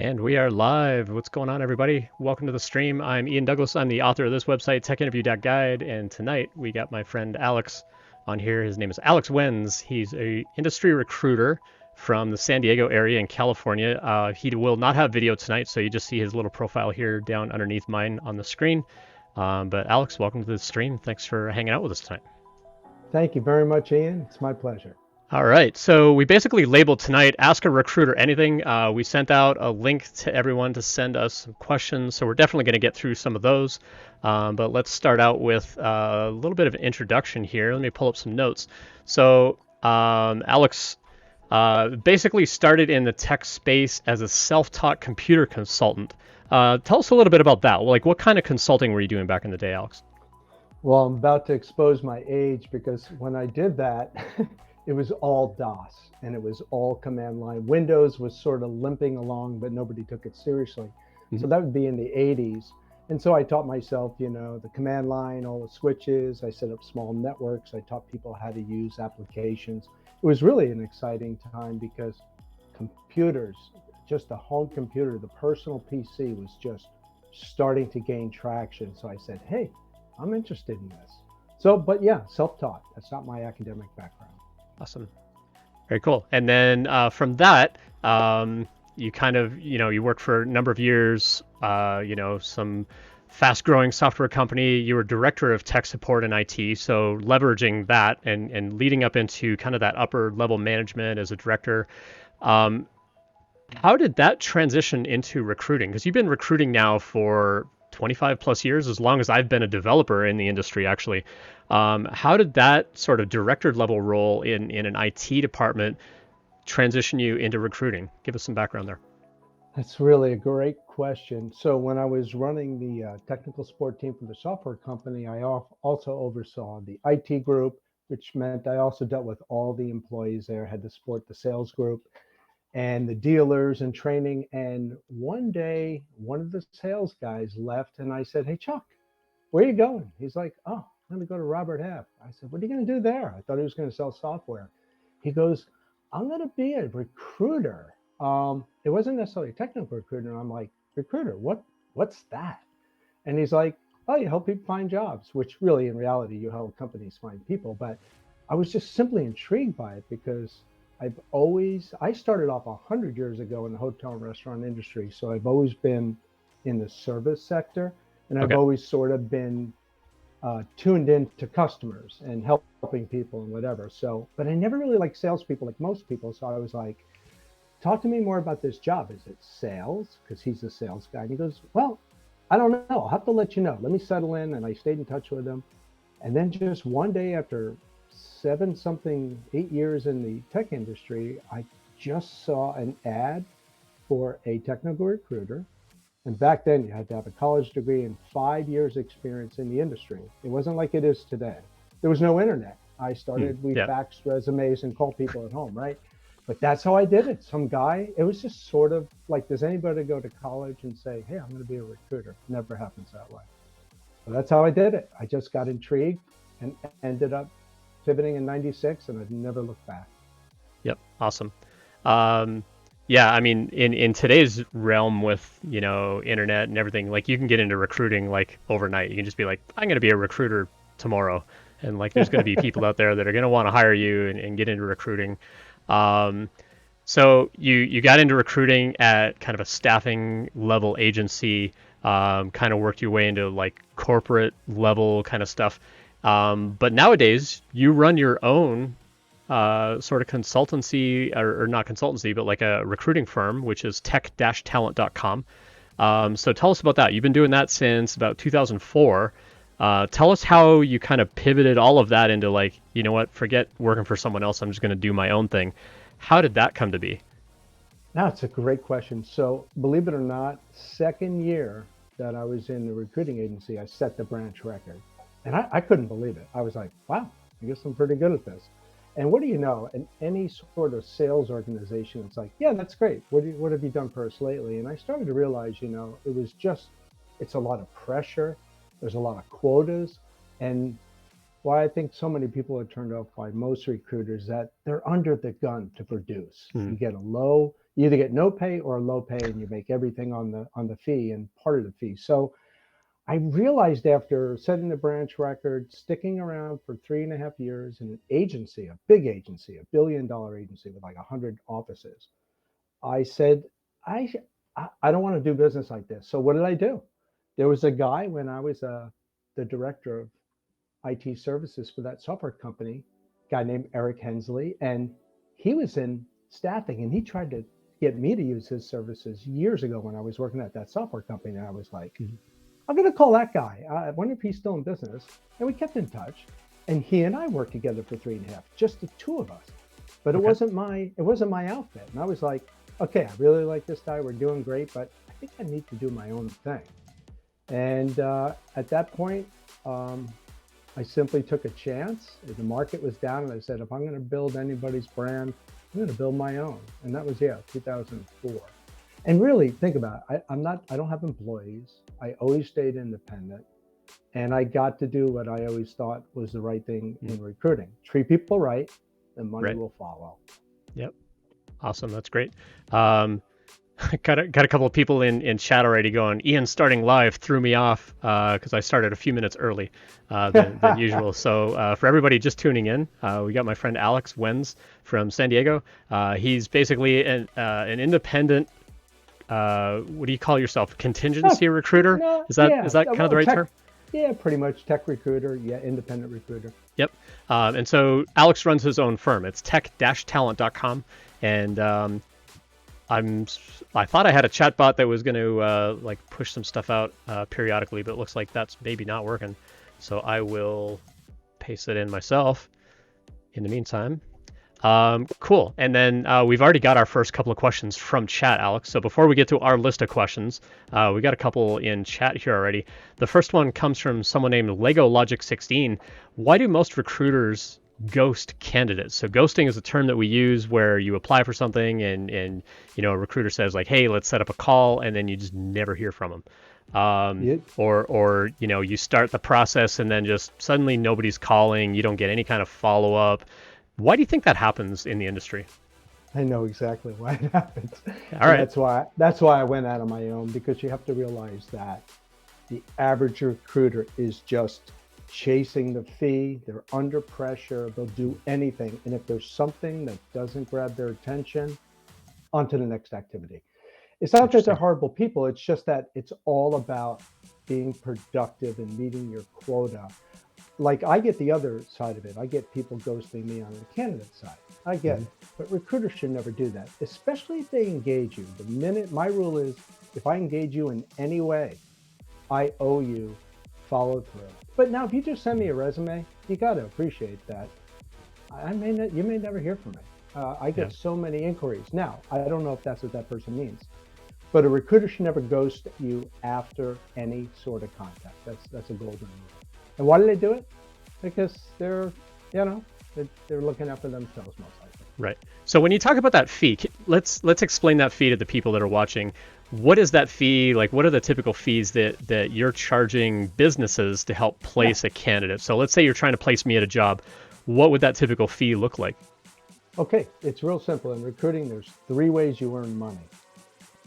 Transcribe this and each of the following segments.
And we are live. What's going on, everybody? Welcome to the stream. I'm Ian Douglas. I'm the author of this website, techinterview.guide. And tonight we got my friend Alex on here. His name is Alex Wenz. He's a industry recruiter from the San Diego area in California. He will not have video tonight, so you just see his little profile here down underneath mine on the screen. But Alex, welcome to the stream. Thanks for hanging out with us tonight. Thank you very much, Ian. It's my pleasure. All right, so we basically labeled tonight Ask a Recruiter Anything. We sent out a link to everyone to send us some questions, so we're definitely going to get through some of those. But let's start out with a little bit of an introduction here. Let me pull up some notes. So Alex basically started in the tech space as a self-taught computer consultant. Tell us a little bit about that. Like, what kind of consulting were you doing back in the day, Alex? Well, I'm about to expose my age because when I did that, it was all DOS and it was all command line. Windows was sort of limping along, but nobody took it seriously. So that would be in the 80s. And so I taught myself, the command line, all the switches. I set up small networks. I taught people how to use applications. It was really an exciting time because computers, just a home computer, the personal PC was just starting to gain traction. So I said, hey, I'm interested in this. So, but yeah, self-taught. That's not my academic background. Awesome. Very cool. And then from that, you kind of, you worked for a number of years, some fast-growing software company. You were director of tech support and IT, so leveraging that and leading up into kind of that upper level management as a director. How did that transition into recruiting? Because you've been recruiting now for 25 plus years, as long as I've been a developer in the industry, actually. How did that sort of director level role in an IT department transition you into recruiting? Give us some background there. That's really a great question. So when I was running the technical support team for the software company, I also oversaw the IT group, which meant I also dealt with all the employees there, had to support the sales group and the dealers and training. And one day, one of the sales guys left and I said, hey, Chuck, where are you going? He's like, oh, I'm going to go to Robert Half. I said, what are you going to do there? I thought he was going to sell software. He goes, I'm going to be a recruiter. It wasn't necessarily a technical recruiter. I'm like, recruiter, what's that? And he's like, oh, you help people find jobs, which really in reality, you help companies find people. But I was just simply intrigued by it because I started off 100 years ago in the hotel and restaurant industry. So I've always been in the service sector and I've Okay. always sort of been tuned in to customers and helping people and whatever. So, but I never really liked salespeople like most people. So I was like, talk to me more about this job. Is it sales? Because he's a sales guy. And he goes, well, I don't know. I'll have to let you know. Let me settle in. And I stayed in touch with him. And then just one day after 8 years in the tech industry, I just saw an ad for a technical recruiter. And back then you had to have a college degree and 5 years experience in the industry. It wasn't like it is today. There was no internet. We Yeah. faxed resumes and called people at home, right? But that's how I did it. Some guy, it was just sort of like, does anybody go to college and say, hey, I'm going to be a recruiter? Never happens that way. So that's how I did it. I just got intrigued and ended up pivoting in 96 and I've never looked back. Yep. Awesome. Yeah, I mean, in today's realm with, internet and everything, like you can get into recruiting like overnight. You can just be like, I'm going to be a recruiter tomorrow. And like, there's going to be people out there that are going to want to hire you and get into recruiting. So you got into recruiting at kind of a staffing level agency, kind of worked your way into like corporate level kind of stuff. But nowadays you run your own sort of consultancy or not consultancy, but like a recruiting firm, which is tech-talent.com. So tell us about that. You've been doing that since about 2004. Tell us how you kind of pivoted all of that into like, you know what, forget working for someone else. I'm just going to do my own thing. How did that come to be? Now, it's a great question. So, believe it or not, second year that I was in the recruiting agency, I set the branch record. And I couldn't believe it. I was like, wow, I guess I'm pretty good at this. And what do you know? In any sort of sales organization, it's like, yeah, that's great. What have you done for us lately? And I started to realize, it's a lot of pressure. There's a lot of quotas. And why I think so many people are turned off by most recruiters that they're under the gun to produce. Hmm. You get a low You either get no pay or low pay, and you make everything on the fee and part of the fee. So I realized after setting the branch record, sticking around for 3.5 years in an agency, a big agency, $1 billion agency with like 100 offices, I said, I I don't want to do business like this. So what did I do? There was a guy when I was the director of IT services for that software company, a guy named Eric Hensley, and he was in staffing, and he tried to get me to use his services years ago when I was working at that software company. And I was like, Mhm. I'm going to call that guy. I wonder if he's still in business. And we kept in touch. And he and I worked together for 3.5, just the two of us. But Okay. it wasn't my outfit. And I was like, okay, I really like this guy. We're doing great, but I think I need to do my own thing. And at that point, um, I simply took a chance. The market was down, and I said, if I'm going to build anybody's brand, I'm going to build my own. And that was 2004. And really, think about it. I don't have employees. I always stayed independent, and I got to do what I always thought was the right thing Mm. in recruiting. Treat people right, and money Right. will follow. Yep. Awesome. That's great. Um, got a couple of people in chat already going. Ian starting live threw me off because I started a few minutes early than usual. So for everybody just tuning in, we got my friend Alex Wenz from San Diego. He's basically an independent. What do you call yourself? Contingency No, recruiter? no, Is yeah, that kind of the well, right term? yeah, pretty much tech recruiter. Yeah, independent recruiter. Yep. And so Alex runs his own firm. It's tech-talent.com, and I thought I had a chatbot that was going to like push some stuff out periodically, but it looks like that's maybe not working. So I will paste it in myself in the meantime. Cool. And then we've already got our first couple of questions from chat, Alex. So before we get to our list of questions, we got a couple in chat here already. The first one comes from someone named Lego Logic 16. Why do most recruiters ghost candidates? So ghosting is a term that we use where you apply for something and a recruiter says like, hey, let's set up a call, and then you just never hear from them. Yeah, Or you start the process and then just suddenly nobody's calling, you don't get any kind of follow up. Why do you think that happens in the industry? I know exactly why it happens. All And right. that's why I went out on my own, because you have to realize that the average recruiter is just chasing the fee. They're under pressure. They'll do anything. And if there's something that doesn't grab their attention, on to the next activity. It's not that they're Interesting. horrible people. It's just that it's all about being productive and meeting your quota. Like, I get the other side of it. I get people ghosting me on the candidate side. I get Mhm. it. But recruiters should never do that, especially if they engage you. The minute, my rule is, if I engage you in any way, I owe you follow through. But now, if you just send me a resume, you got to appreciate that. You may never hear from me. I Yeah. get so many inquiries. Now, I don't know if that's what that person means, but a recruiter should never ghost you after any sort of contact. That's a golden rule. And why do they do it? Because they're looking out for themselves most likely. Right. So when you talk about that fee, let's explain that fee to the people that are watching. What is that fee like? What are the typical fees that you're charging businesses to help Yeah. place a candidate? So let's say you're trying to place me at a job. What would that typical fee look like? Okay, it's real simple. In recruiting, there's 3 ways you earn money.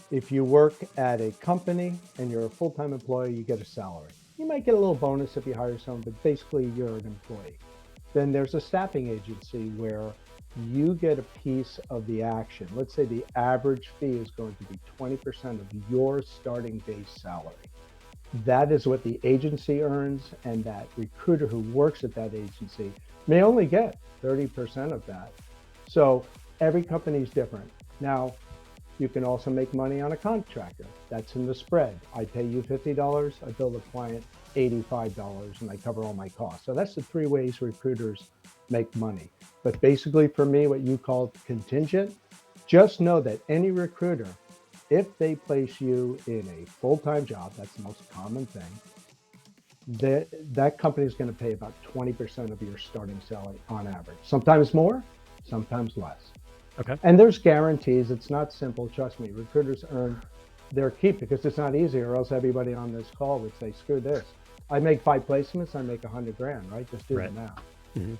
If you work at a company and you're a full-time employee, you get a salary. You might get a little bonus if you hire someone, but basically you're an employee. Then there's a staffing agency where you get a piece of the action. Let's say the average fee is going to be 20% of your starting base salary. That is what the agency earns, and that recruiter who works at that agency may only get 30% of that. So every company is different. Now, you can also make money on a contractor. That's in the spread. I pay you $50, I bill the client $85, and I cover all my costs. So that's the 3 ways recruiters make money. But basically, for me, what you call contingent, just know that any recruiter, if they place you in a full-time job, that's the most common thing, that company is going to pay about 20% of your starting salary on average. Sometimes more, sometimes less. Okay. And there's guarantees. It's not simple. Trust me, recruiters earn their keep, because it's not easy, or else everybody on this call would say, screw this. I make 5 placements, I make 100 grand, right? Just do Right. it now. Hmm.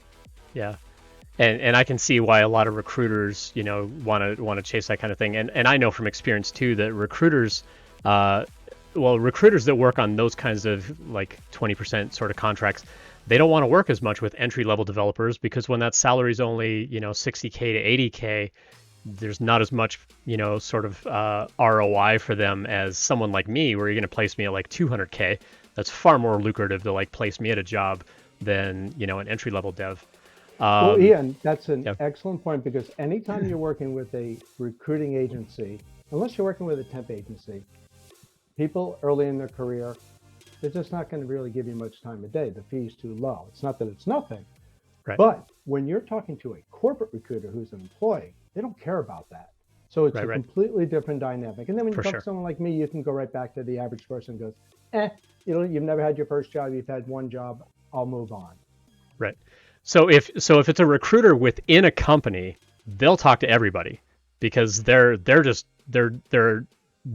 Yeah. And I can see why a lot of recruiters, want to chase that kind of thing. And I know from experience too that recruiters, uh, recruiters that work on those kinds of like 20% sort of contracts, they don't want to work as much with entry level developers because when that salary is only 60K to 80K, there's not as much sort of ROI for them as someone like me, where you're going to place me at like 200K. That's far more lucrative to like place me at a job than an entry level dev. Well, Um, Ian, that's an yeah, excellent point because anytime you're working with a recruiting agency, unless you're working with a temp agency, people early in their career, they're just not going to really give you much time a day. The fee's too low. It's not that it's nothing, right, but when you're talking to a corporate recruiter who's an employee, they don't care about that. So it's right, a right, completely different dynamic. And then when you for talk to sure. someone like me, you can go right back to the average person who goes, eh, you've never had your first job, you've had one job, I'll move on. Right. So if it's a recruiter within a company, they'll talk to everybody because they're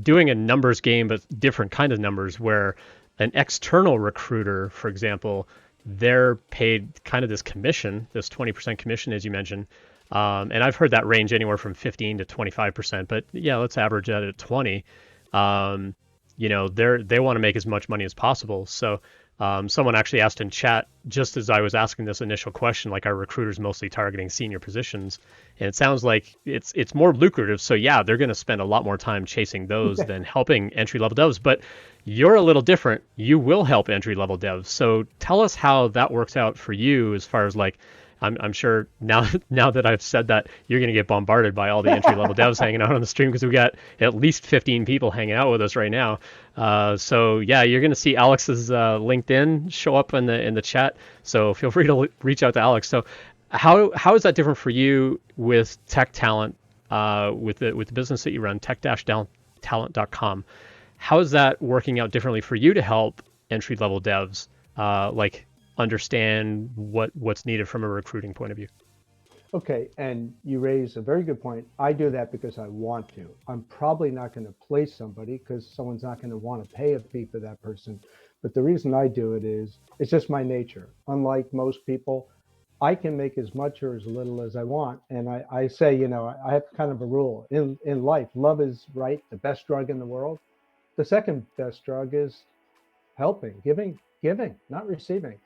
doing a numbers game, but different kind of numbers. Where an external recruiter, for example, they're paid kind of this commission, this 20% commission, as you mentioned. And I've heard that range anywhere from 15 to 25%. But yeah, let's average that at 20. Um, they want to make as much money as possible. So someone actually asked in chat, just as I was asking this initial question, like, are recruiters mostly targeting senior positions? And it sounds like it's more lucrative. So yeah, they're going to spend a lot more time chasing those than helping entry level devs. But you're a little different. You will help entry level devs. So tell us how that works out for you, as far as like, I'm sure now that I've said that, you're going to get bombarded by all the entry level devs hanging out on the stream, because we got at least 15 people hanging out with us right now. So yeah, you're going to see Alex's LinkedIn show up in the chat. So feel free to reach out to Alex. So how is that different for you with tech talent, with the business that you run, tech-talent.com? How is that working out differently for you to help entry level devs like understand what's needed from a recruiting point of view? Okay, and you raise a very good point. I do that because I want to. I'm probably not going to place somebody because someone's not going to want to pay a fee for that person. But the reason I do it is it's just my nature. Unlike most people, I can make as much or as little as I want. And I say, I have kind of a rule in life. Love is right, the best drug in the world. The second best drug is helping, giving, not receiving.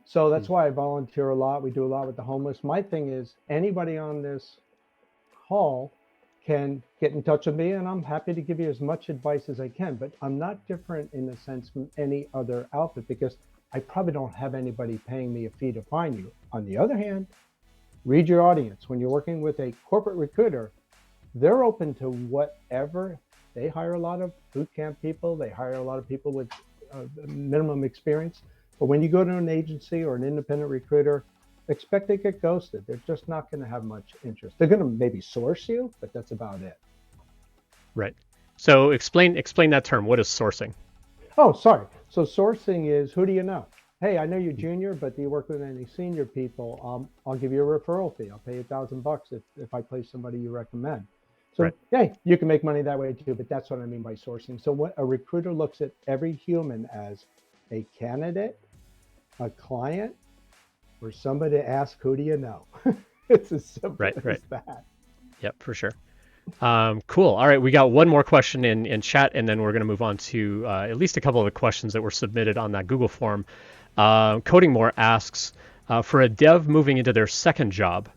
So Hmm. that's why I volunteer a lot. We do a lot with the homeless. My thing is anybody on this call can get in touch with me and I'm happy to give you as much advice as I can, but I'm not different in the sense from any other outfit because I probably don't have anybody paying me a fee to find you. On the other hand, read your audience. When you're working with a corporate recruiter, they're open to whatever. They hire a lot of boot camp people. They hire a lot of people with minimum experience. But when you go to an agency or an independent recruiter, expect to get ghosted. They're just not going to have much interest. They're going to maybe source you, but that's about it. Right. So explain that term. What is sourcing? Oh, sorry. So sourcing is who do you know? Hey, I know you're junior, but do you work with any senior people? I'll give you a referral fee. I'll pay $1,000 if I place somebody you recommend. Right. So, hey, you can make money that way too, but that's what I mean by sourcing. So, what a recruiter looks at every human as a candidate, a client, or somebody to ask, who do you know? It's as simple Right. as Right. that. Yep, for sure. Cool. All right, we got one more question in chat, and then we're going to move on to at least a couple of the questions that were submitted on that Google form. Coding More asks, for a dev moving into their second job,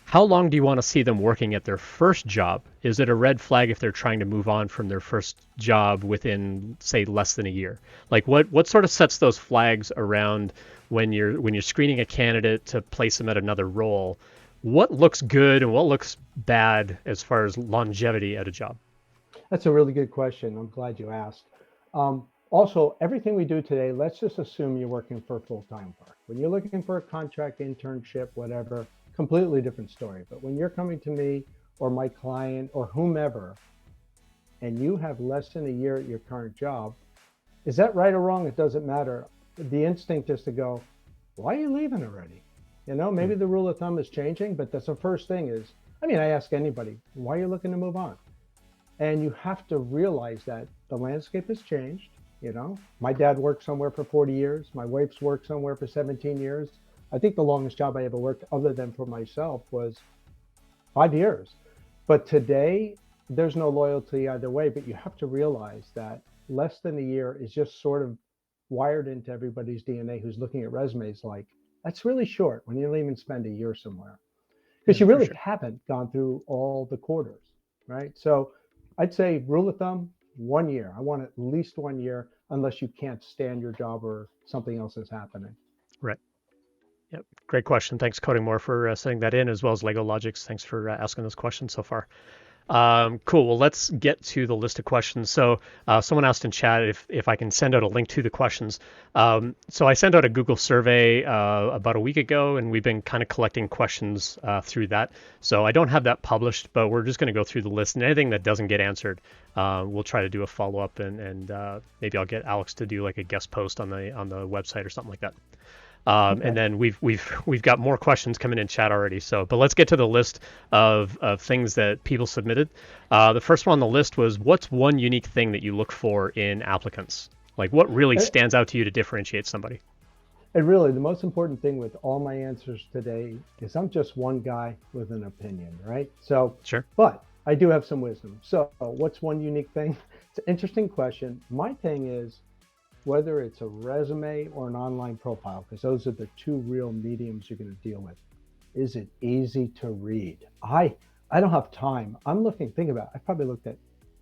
how long do you want to see them working at their first job? Is it a red flag if they're trying to move on from their first job within, say, less than a year? Like, what sort of sets those flags around when you're screening a candidate to place them at another role? What looks good and what looks bad as far as longevity at a job? That's a really good question. I'm glad you asked. Also, everything we do today, let's just assume you're working for full-time work. When you're looking for a contract, internship, whatever, completely different story. But when you're coming to me or my client or whomever, and you have less than a year at your current job, is that right or wrong? It doesn't matter. The instinct is to go, why are you leaving already? Hmm. Maybe the rule of thumb is changing, but that's the first thing is, I ask anybody, why are you looking to move on? And you have to realize that the landscape has changed. My dad worked somewhere for 40 years. My wife's worked somewhere for 17 years. I think the longest job I ever worked other than for myself was 5 years. But today, there's no loyalty either way, but you have to realize that less than a year is just sort of wired into everybody's DNA who's looking at resumes like, that's really short when you don't even spend a year somewhere. Because Yeah, you for really sure. haven't gone through all the quarters, right? So I'd say rule of thumb, 1 year. I want at least 1 year unless you can't stand your job or something else is happening. Right. Yep. Great question. Thanks, Coding More, for setting that in, as well as Lego Logics. Thanks for asking those questions so far. Cool. Well, let's get to the list of questions. So, someone asked in chat if I can send out a link to the questions. So I sent out a Google survey about a week ago, and we've been kind of collecting questions through that. So I don't have that published, but we're just going to go through the list, and anything that doesn't get answered, we'll try to do a follow up, and maybe I'll get Alex to do like a guest post on the website or something like that. Okay. And then we've got more questions coming in chat already. So, but let's get to the list of things that people submitted. The first one on the list was, what's one unique thing that you look for in applicants? Like, what really And, stands out to you to differentiate somebody? and really, the most important thing with all my answers today is I'm just one guy with an opinion, right? So, Sure. but I do have some wisdom. So, what's one unique thing? It's an interesting question. My thing is, whether it's a resume or an online profile, because those are the two real mediums you're going to deal with. Is it easy to read? I don't have time. I'm looking, think about it. I've probably looked at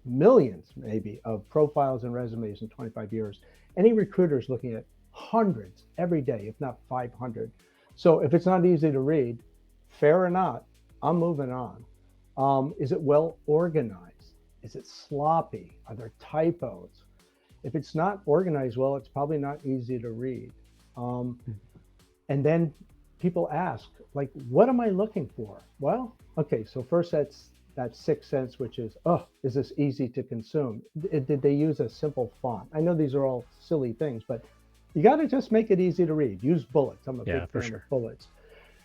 millions maybe of profiles and resumes in 25 years. Any recruiter is looking at hundreds every day, if not 500. So if it's not easy to read, fair or not, I'm moving on. Is it well organized? Is it sloppy? Are there typos? If it's not organized well, it's probably not easy to read. Um, and then people ask, like, what am I looking for? Well, okay, so first that's that sixth sense, which is, oh, is this easy to consume? Did they use a simple font? I know these are all silly things, but you got to just make it easy to read. Use bullets. I'm a Yeah, big for fan sure. of bullets.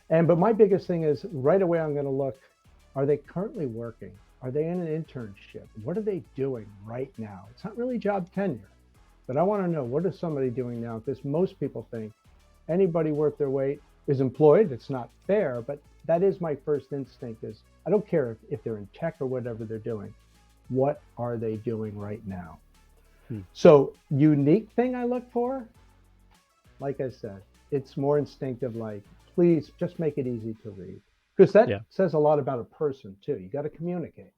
But my biggest thing is right away I'm going to look, are they currently working? Are they in an internship? What are they doing right now? It's not really job tenure, but I want to know, what is somebody doing now? Because most people think anybody worth their weight is employed. It's not fair, but that is my first instinct is I don't care if they're in tech or whatever they're doing. What are they doing right now? Hmm. So unique thing I look for, like I said, it's more instinctive, like, please just make it easy to read. Because that Yeah. says a lot about a person too. You got to communicate.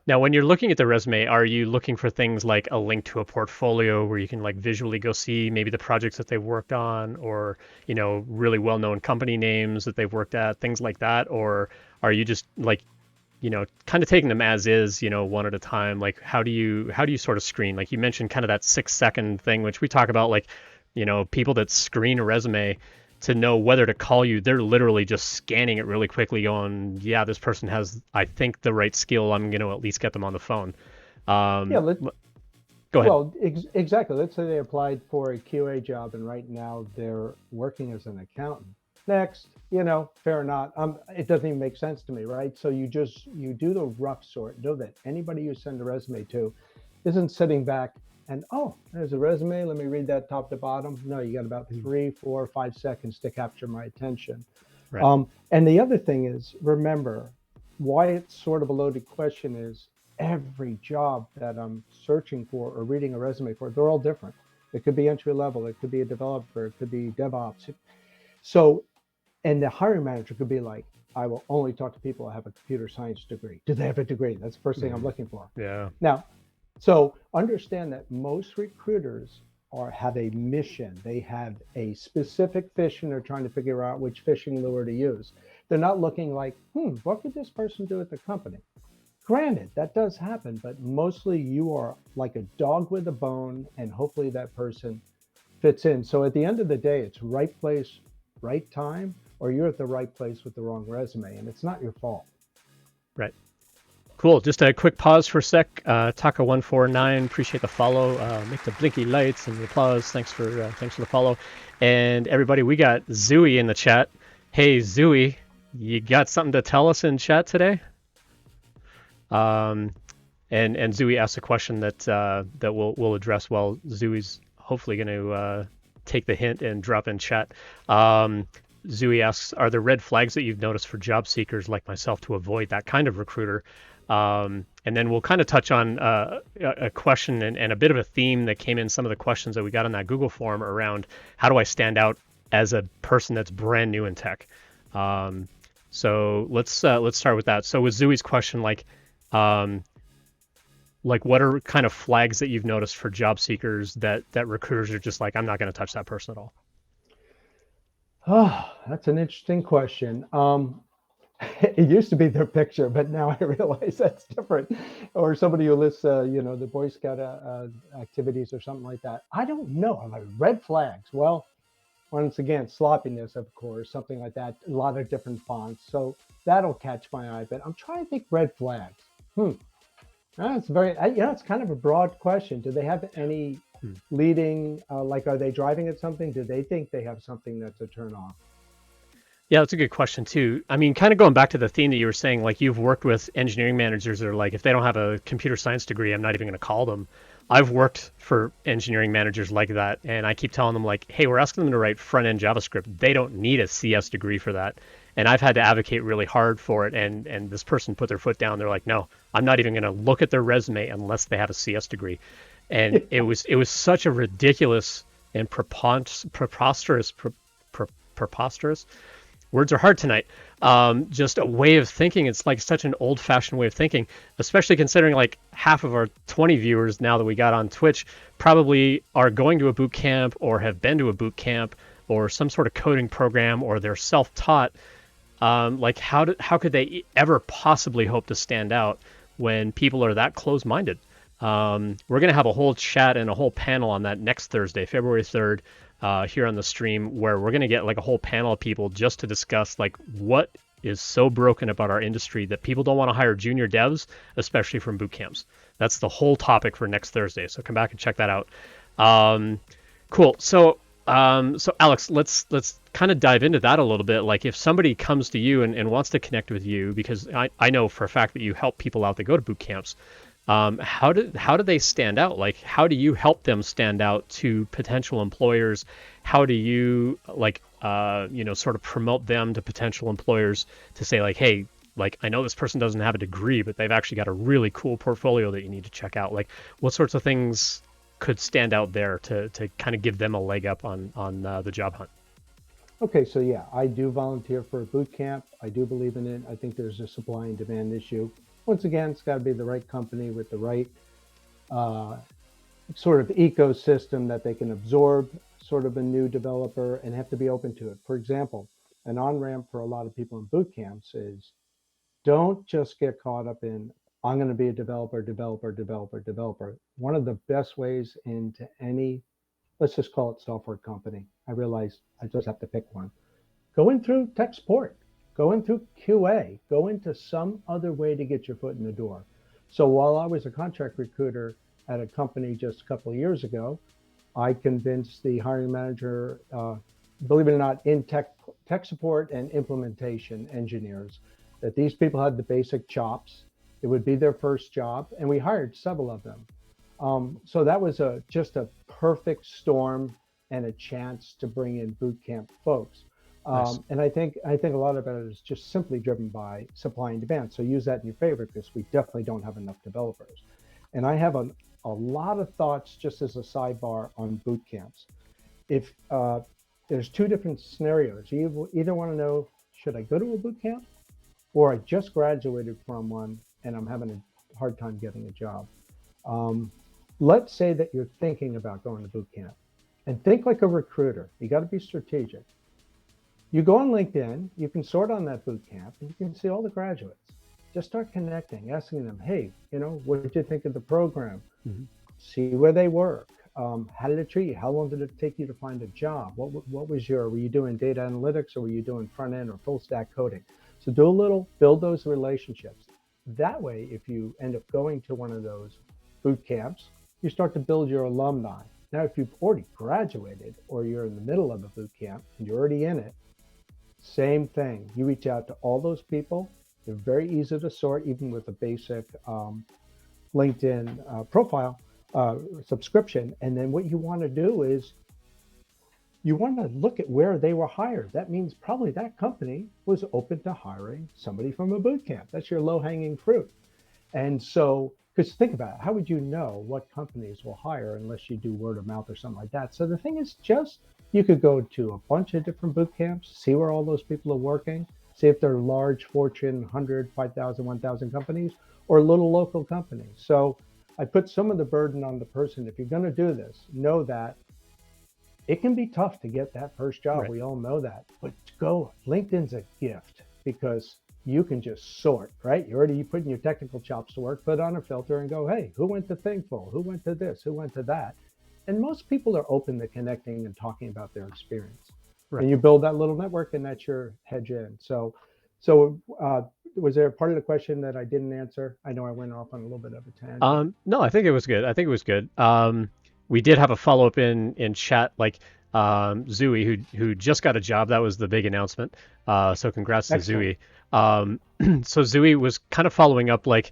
Now, when you're looking at the resume, are you looking for things like a link to a portfolio where you can like visually go see maybe the projects that they've worked on, or really well-known company names that they've worked at, things like that? Or are you just like, kind of taking them as is, one at a time? Like, how do you sort of screen? Like you mentioned, kind of that 6 second thing, which we talk about, like, people that screen a resume to know whether to call you. They're literally just scanning it really quickly, going, yeah, this person has, I think, the right skill. I'm going to at least get them on the phone. Yeah, Um, Go ahead. well, exactly. Let's say they applied for a QA job and right now they're working as an accountant. Next, fair or not, it doesn't even make sense to me, right? So you do the rough sort. Know that anybody you send a resume to isn't sitting back and, oh, there's a resume. Let me read that top to bottom. No, you got about 3, 4, 5 seconds to capture my attention. Right. And the other thing is, remember, why it's sort of a loaded question is every job that I'm searching for or reading a resume for, they're all different. It could be entry level, it could be a developer, it could be DevOps. So, and the hiring manager could be like, I will only talk to people who have a computer science degree. Do they have a degree? That's the first thing I'm looking for. Yeah. Now, so understand that most recruiters have a mission. They have a specific fish and they're trying to figure out which fishing lure to use. They're not looking like, what could this person do at the company? Granted, that does happen, but mostly you are like a dog with a bone and hopefully that person fits in. So at the end of the day, it's right place, right time, or you're at the right place with the wrong resume and it's not your fault. Right. Cool. Just a quick pause for a sec. Taka149, appreciate the follow. Make the blinky lights and the applause. Thanks for the follow. And everybody, we got Zooey in the chat. Hey Zooey, you got something to tell us in chat today? And Zooey asked a question that we'll address. While Zooey's hopefully going to take the hint and drop in chat. Zooey asks, are there red flags that you've noticed for job seekers like myself to avoid that kind of recruiter? And then we'll kind of touch on a question and a bit of a theme that came in some of the questions that we got on that Google form around how do I stand out as a person that's brand new in tech. So let's start with that. So with Zooey's question, like what are kind of flags that you've noticed for job seekers that recruiters are just like, I'm not going to touch that person at all? Oh, that's an interesting question. It used to be their picture, but now I realize that's different. Or somebody who lists, the Boy Scout activities or something like that. I don't know. Like red flags. Well, once again, sloppiness, of course, something like that. A lot of different fonts, so that'll catch my eye. But I'm trying to think red flags. That's very, it's kind of a broad question. Do they have any leading, like, are they driving at something? Do they think they have something that's a turn off? Yeah, that's a good question too. I mean, kind of going back to the theme that you were saying, like you've worked with engineering managers that are like, if they don't have a computer science degree, I'm not even going to call them. I've worked for engineering managers like that, and I keep telling them like, hey, we're asking them to write front end JavaScript. They don't need a CS degree for that. And I've had to advocate really hard for it. And this person put their foot down. They're like, no, I'm not even going to look at their resume unless they have a CS degree. And it was such a ridiculous and preposterous words are hard tonight. Just a way of thinking. It's like such an old-fashioned way of thinking, especially considering like half of our 20 viewers now that we got on Twitch probably are going to a boot camp or have been to a boot camp or some sort of coding program, or they're self-taught. Like how could they ever possibly hope to stand out when people are that close-minded? We're going to have a whole chat and a whole panel on that next Thursday, February 3rd, here on the stream, where we're going to get like a whole panel of people just to discuss like what is so broken about our industry that people don't want to hire junior devs, especially from boot camps. That's the whole topic for next Thursday. So come back and check that out. Cool. So Alex, let's kind of dive into that a little bit. Like if somebody comes to you and wants to connect with you, because I know for a fact that you help people out that go to boot camps. How do they stand out? Like, how do you help them stand out to potential employers? How do you sort of promote them to potential employers to say like, hey, like I know this person doesn't have a degree, but they've actually got a really cool portfolio that you need to check out. Like, what sorts of things could stand out there to kind of give them a leg up on the job hunt? Okay, so yeah, I do volunteer for a boot camp. I do believe in it. I think there's a supply and demand issue. Once again, it's got to be the right company with the right uh, sort of ecosystem that they can absorb sort of a new developer and have to be open to it. For example, an on-ramp for a lot of people in boot camps is don't just get caught up in, I'm going to be a developer, developer, developer, developer. One of the best ways into any, let's just call it software company. I realize I just have to pick one. Go in through tech support, go in through QA, go into some other way to get your foot in the door. So while I was a contract recruiter at a company just a couple of years ago, I convinced the hiring manager, believe it or not, in tech support and implementation engineers, that these people had the basic chops. It would be their first job, and we hired several of them. So that was just a perfect storm and a chance to bring in boot camp folks. Nice. And I think a lot of it is just simply driven by supply and demand. So use that in your favor, because we definitely don't have enough developers. And I have a lot of thoughts just as a sidebar on boot camps. If there's two different scenarios, you either want to know, should I go to a boot camp, or I just graduated from one and I'm having a hard time getting a job. Let's say that you're thinking about going to boot camp, and think like a recruiter. You got to be strategic. You go on LinkedIn, you can sort on that boot camp, and you can see all the graduates. Just start connecting, asking them, hey, what did you think of the program? Mm-hmm. See where they work. How did it treat you? How long did it take you to find a job? What was were you doing data analytics, or were you doing front end or full stack coding? So build those relationships. That way, if you end up going to one of those boot camps, you start to build your alumni. Now, if you've already graduated, or you're in the middle of a boot camp and you're already in it, same thing. You reach out to all those people. They're very easy to sort, even with a basic LinkedIn profile subscription. And then what you want to do is you want to look at where they were hired. That means probably that company was open to hiring somebody from a boot camp. That's your low hanging fruit. And so, because think about it, how would you know what companies will hire unless you do word of mouth or something like that? So the thing is just, you could go to a bunch of different boot camps, see where all those people are working, see if they're large Fortune 100, 5,000, 1,000 companies or little local companies. So I put some of the burden on the person. If you're going to do this, know that it can be tough to get that first job. Right. We all know that. But go, LinkedIn's a gift because you can just sort, right? You're already putting your technical chops to work, put on a filter and go, hey, who went to Thinkful? Who went to this? Who went to that? And most people are open to connecting and talking about their experience. Right. And you build that little network and that's your hedge in. So was there a part of the question that I didn't answer? I know I went off on a little bit of a tangent. No, I think it was good. I think it was good. We did have a follow up in chat, like Zooey, who just got a job. That was the big announcement. So congrats to Excellent. Zooey. So Zooey was kind of following up, like,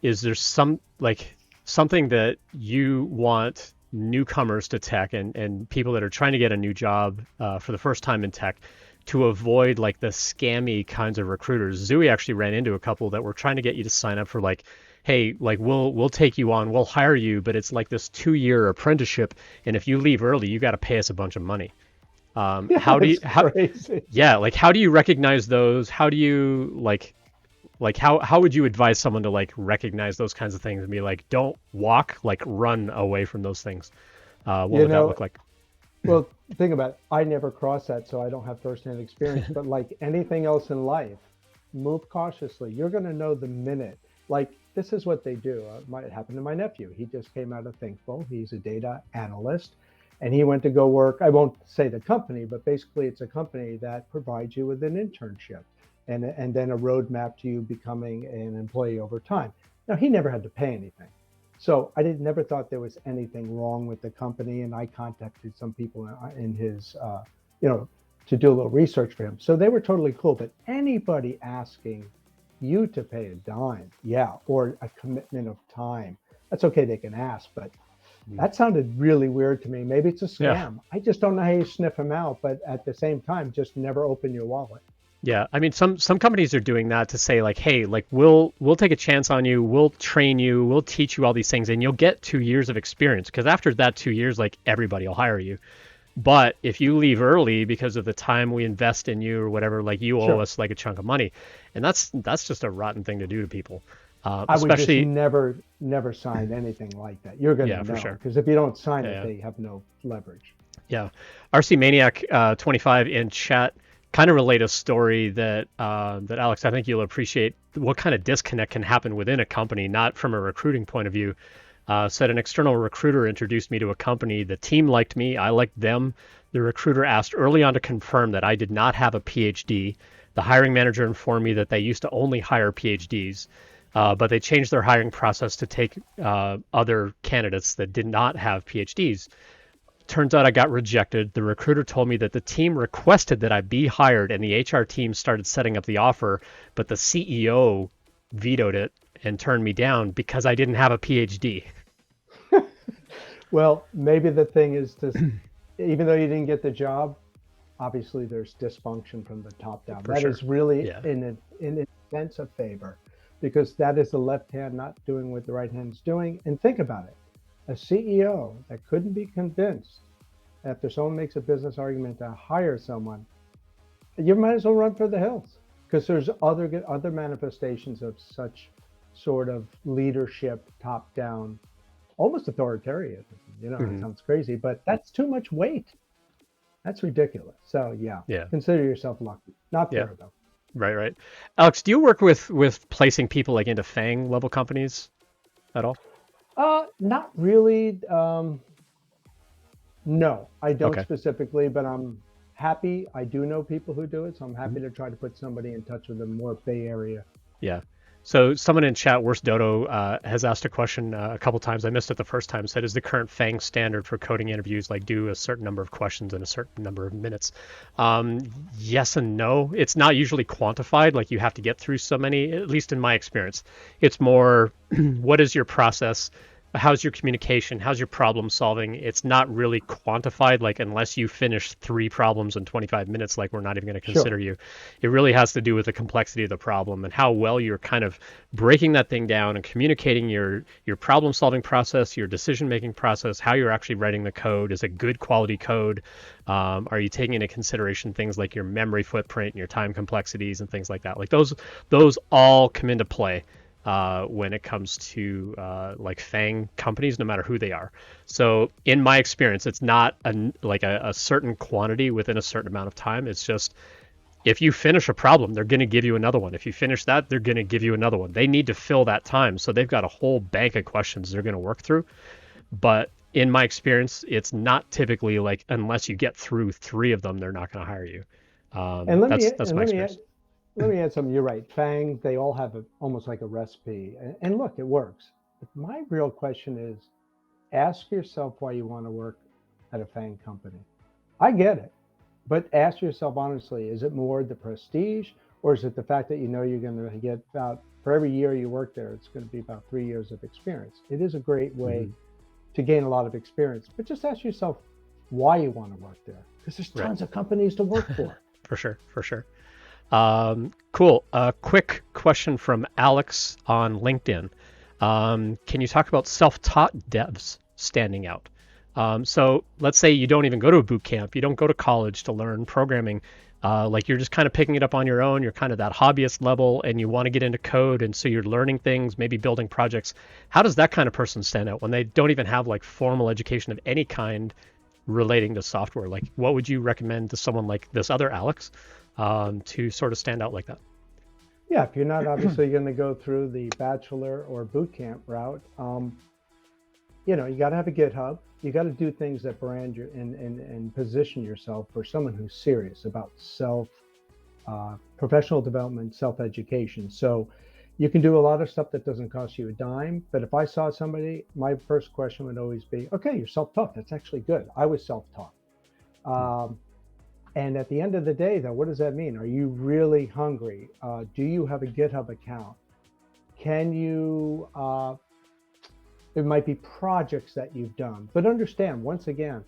is there something that you want newcomers to tech and people that are trying to get a new job for the first time in tech to avoid like the scammy kinds of recruiters? Zooey actually ran into a couple that were trying to get you to sign up for like, hey, like we'll take you on, we'll hire you, but it's like this 2-year apprenticeship, and if you leave early, you got to pay us a bunch of money. Yeah, How do you it's how crazy. Yeah, like how do you recognize those? How do you how would you advise someone to like recognize those kinds of things and be like, don't walk, like run away from those things? What You would that know, look like? well, think about it. I never crossed that, so I don't have firsthand experience. But like anything else in life, move cautiously. You're going to know the minute. Like this is what they do. It happened to my nephew. He just came out of Thinkful. He's a data analyst, and he went to go work. I won't say the company, but basically it's a company that provides you with an internship, and then a roadmap to you becoming an employee over time. Now he never had to pay anything. So I did never thought there was anything wrong with the company, and I contacted some people in his, you know, to do a little research for him. So they were totally cool. But anybody asking you to pay a dime, yeah, or a commitment of time, that's okay. They can ask, but that sounded really weird to me. Maybe it's a Yeah. scam. I just don't know how you sniff them out. But at the same time, just never open your wallet. Yeah, I mean, some companies are doing that to say like, hey, like we'll take a chance on you, we'll train you, we'll teach you all these things, and you'll get 2 years of experience. Because after that 2 years, like everybody will hire you. But if you leave early because of the time we invest in you or whatever, like you owe Sure. us like a chunk of money, and that's just a rotten thing to do to people, I would just especially. never sign anything like that. You're going to Yeah, for know sure. because if you don't sign Yeah, it, yeah. they have no leverage. Yeah. RC Maniac 25 in chat kind of relate a story that Alex, I think you'll appreciate what kind of disconnect can happen within a company, not from a recruiting point of view. Said an external recruiter introduced me to a company. The team liked me. I liked them. The recruiter asked early on to confirm that I did not have a PhD. The hiring manager informed me that they used to only hire PhDs, but they changed their hiring process to take other candidates that did not have PhDs. Turns out I got rejected. The recruiter told me that the team requested that I be hired, and the HR team started setting up the offer, but the CEO vetoed it and turned me down because I didn't have a PhD. Well, maybe the thing is to, even though you didn't get the job, obviously there's dysfunction from the top down. For That sure. is really Yeah. in a sense a favor because that is the left hand not doing what the right hand is doing. And think about it. A CEO that couldn't be convinced after someone makes a business argument to hire someone, you might as well run for the hills because there's other manifestations of such sort of leadership top down, almost authoritarian. It Hmm. sounds crazy, but that's too much weight. That's ridiculous. So yeah, Yeah. consider yourself lucky. Not Yeah. fair though. Right. Right. Alex, do you work with placing people like into FANG level companies at all? Not really. No, I don't Okay. specifically, but I'm happy. I do know people who do it, so I'm happy to try to put somebody in touch with a more Bay Area. Yeah. So someone in chat, Worst Dodo, has asked a question a couple times. I missed it the first time. Said, "Is the current FANG standard for coding interviews like do a certain number of questions in a certain number of minutes?" Um, yes and no. It's not usually quantified. Like you have to get through so many. At least in my experience, it's more, what is your process? how's your communication, how's your problem solving. It's not really quantified, like unless you finish 3 problems in 25 minutes, like we're not even going to consider Sure. you. It really has to do with the complexity of the problem and how well you're kind of breaking that thing down and communicating your problem solving process, your decision making process, how you're actually writing the code. Is it good quality code? Are you taking into consideration things like your memory footprint and your time complexities and things like that? Like those all come into play when it comes to like FANG companies, no matter who they are. So in my experience, it's not a certain quantity within a certain amount of time. It's just if you finish a problem, they're going to give you another one. If you finish that, they're going to give you another one. They need to fill that time. So they've got a whole bank of questions they're going to work through. But in my experience, it's not typically like unless you get through 3 of them, they're not going to hire you. And let me That's and my let me experience. let me add something. You're right. Fang, they all have almost like a recipe, and look, it works. But my real question is, ask yourself why you want to work at a Fang company. I get it, but ask yourself honestly: is it more the prestige, or is it the fact that you know you're going to get about for every year you work there, it's going to be about 3 years of experience. It is a great way Mhm. to gain a lot of experience, but just ask yourself why you want to work there, because there's Right. tons of companies to work for. For sure. For sure. Cool. A quick question from Alex on LinkedIn. Can you talk about self-taught devs standing out? So let's say you don't even go to a boot camp, you don't go to college to learn programming. Like you're just kind of picking it up on your own. You're kind of that hobbyist level, and you want to get into code, and so you're learning things, maybe building projects. How does that kind of person stand out when they don't even have like formal education of any kind relating to software? Like, what would you recommend to someone like this other Alex to sort of stand out like that? Yeah, if you're not obviously going to go through the bachelor or boot camp route, you got to have a GitHub. You got to do things that brand you and position yourself for someone who's serious about professional development, self education. So you can do a lot of stuff that doesn't cost you a dime. But if I saw somebody, my first question would always be, okay, you're self taught. That's actually good. I was self taught. Um, and at the end of the day, though, what does that mean? Are you really hungry? Do you have a GitHub account? Can you It might be projects that you've done. But understand, once again,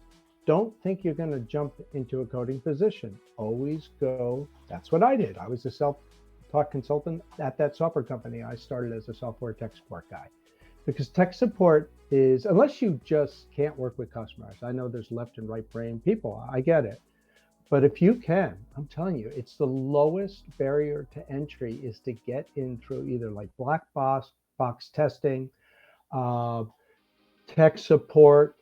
don't think you're going to jump into a coding position. Always go. That's what I did. I was a self-taught consultant at that software company. I started as a software tech support guy because tech support is, unless you just can't work with customers. I know there's left and right brain people. I get it. But if you can, I'm telling you, it's the lowest barrier to entry is to get in through either like black box testing, uh, tech support,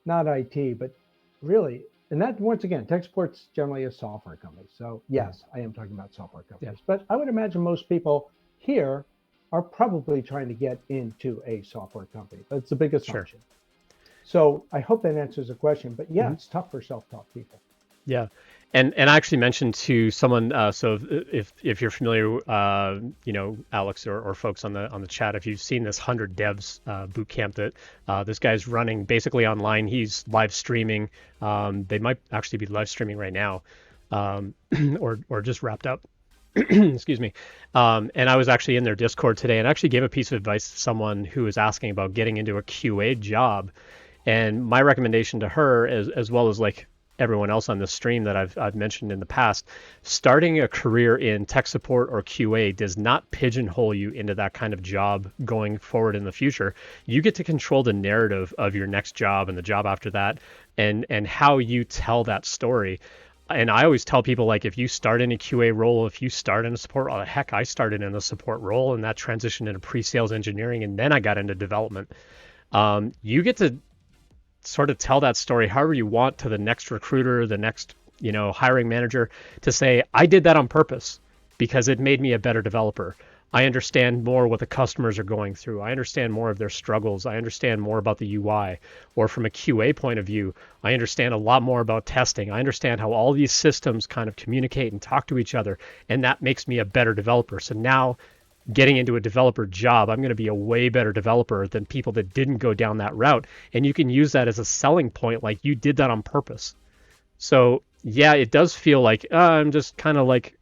not IT, but really, and that once again, tech support's generally a software company. So Mhm. yes, I am talking about software Yeah. companies, but I would imagine most people here are probably trying to get into a software company. That's a big Sure. assumption. So I hope that answers the question. But yeah, Mhm. it's tough for self-taught people. Yeah, and I actually mentioned to someone. So if you're familiar, Alex or folks on the chat, if you've seen this 100 devs boot camp that this guy's running basically online, he's live streaming. They might actually be live streaming right now, um, or just wrapped up. Excuse me. And I was actually in their Discord today and actually gave a piece of advice to someone who was asking about getting into a QA job. And my recommendation to her, as well as like everyone else on this stream that I've mentioned in the past, starting a career in tech support or QA does not pigeonhole you into that kind of job going forward in the future. You get to control the narrative of your next job and the job after that, and how you tell that story. And I always tell people, like, if you start in a QA role, if you start in a support role, heck, I started in a support role and that transitioned into pre-sales engineering, and then I got into development. You get to sort of tell that story however you want to the next recruiter, the next, hiring manager, to say, I did that on purpose because it made me a better developer. I understand more what the customers are going through. I understand more of their struggles. I understand more about the UI. Or from a QA point of view, I understand a lot more about testing. I understand how all these systems kind of communicate and talk to each other, and that makes me a better developer. So now getting into a developer job, I'm going to be a way better developer than people that didn't go down that route. And you can use that as a selling point, like you did that on purpose. So yeah, it does feel like I'm just kind of like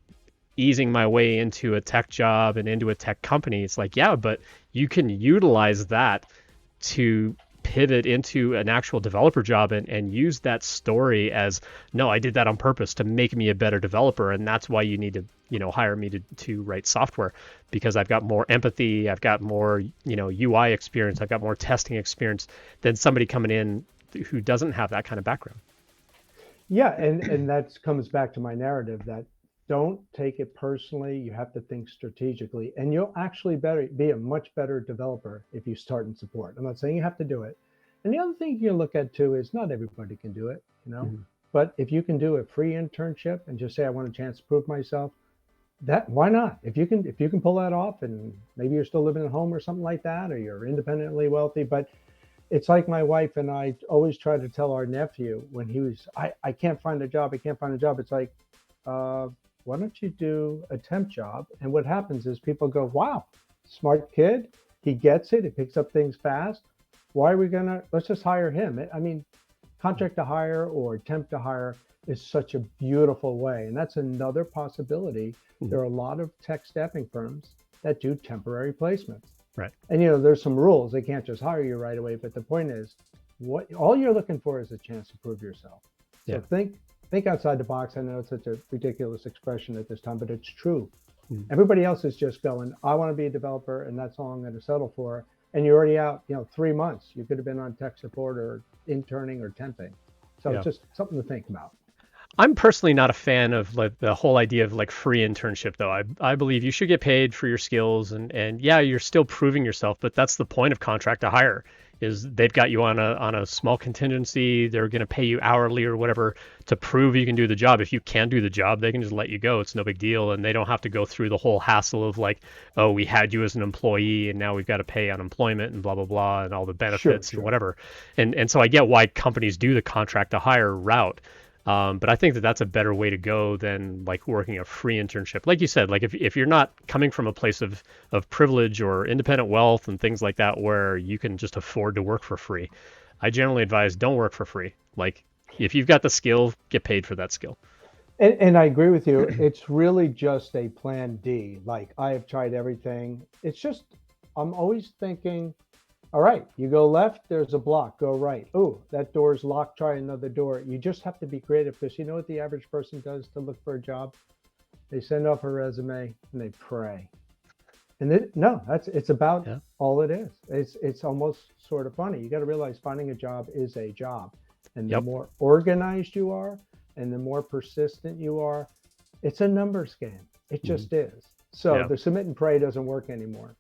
easing my way into a tech job and into a tech company. It's like, yeah, but you can utilize that to pivot into an actual developer job and use that story as, no, I did that on purpose to make me a better developer, and that's why you need to, hire me to write software, because I've got more empathy, I've got more, UI experience, I've got more testing experience than somebody coming in who doesn't have that kind of background. Yeah, and that comes back to my narrative that don't take it personally. You have to think strategically, and you'll actually be a much better developer if you start in support. I'm not saying you have to do it. And the other thing you look at too is not everybody can do it, but if you can do a free internship and just say, I want a chance to prove myself, why not? If you can pull that off, and maybe you're still living at home or something like that, or you're independently wealthy, but it's like my wife and I always try to tell our nephew when he was, I can't find a job. It's like, why don't you do a temp job? And what happens is people go, wow, smart kid. He gets it. He picks up things fast. Why are we let's just hire him. I mean, contract to hire or temp to hire is such a beautiful way. And that's another possibility. There are a lot of tech staffing firms that do temporary placements. Right. And, there's some rules. They can't just hire you right away. But the point is, all you're looking for is a chance to prove yourself. So think outside the box. I know it's such a ridiculous expression at this time, but it's true. Everybody else is just going, I want to be a developer, and that's all I'm going to settle for. And you're already out, 3 months. You could have been on tech support or interning or temping. So it's just something to think about. I'm personally not a fan of like the whole idea of like free internship, though. I believe you should get paid for your skills, and yeah, you're still proving yourself, but that's the point of contract to hire. Is they've got you on a small contingency. They're going to pay you hourly or whatever to prove you can do the job. If you can't do the job, they can just let you go. It's no big deal, and they don't have to go through the whole hassle of like, oh, we had you as an employee and now we've got to pay unemployment and blah blah blah and all the benefits and whatever. And so I get why companies do the contract to hire route. But I think that that's a better way to go than like working a free internship. Like you said, like if you're not coming from a place of privilege or independent wealth and things like that, where you can just afford to work for free, I generally advise don't work for free. Like if you've got the skill, get paid for that skill. And I agree with you. It's really just a plan D. Like I have tried everything. It's just, I'm always thinking, all right, you go left, there's a block, go right. Oh, that door's locked, try another door. You just have to be creative, because you know what the average person does to look for a job? They send off a resume and they pray. And it's about all it is. It's almost sort of funny. You got to realize finding a job is a job. And the more organized you are and the more persistent you are, it's a numbers game. It just is. So the submit and pray doesn't work anymore.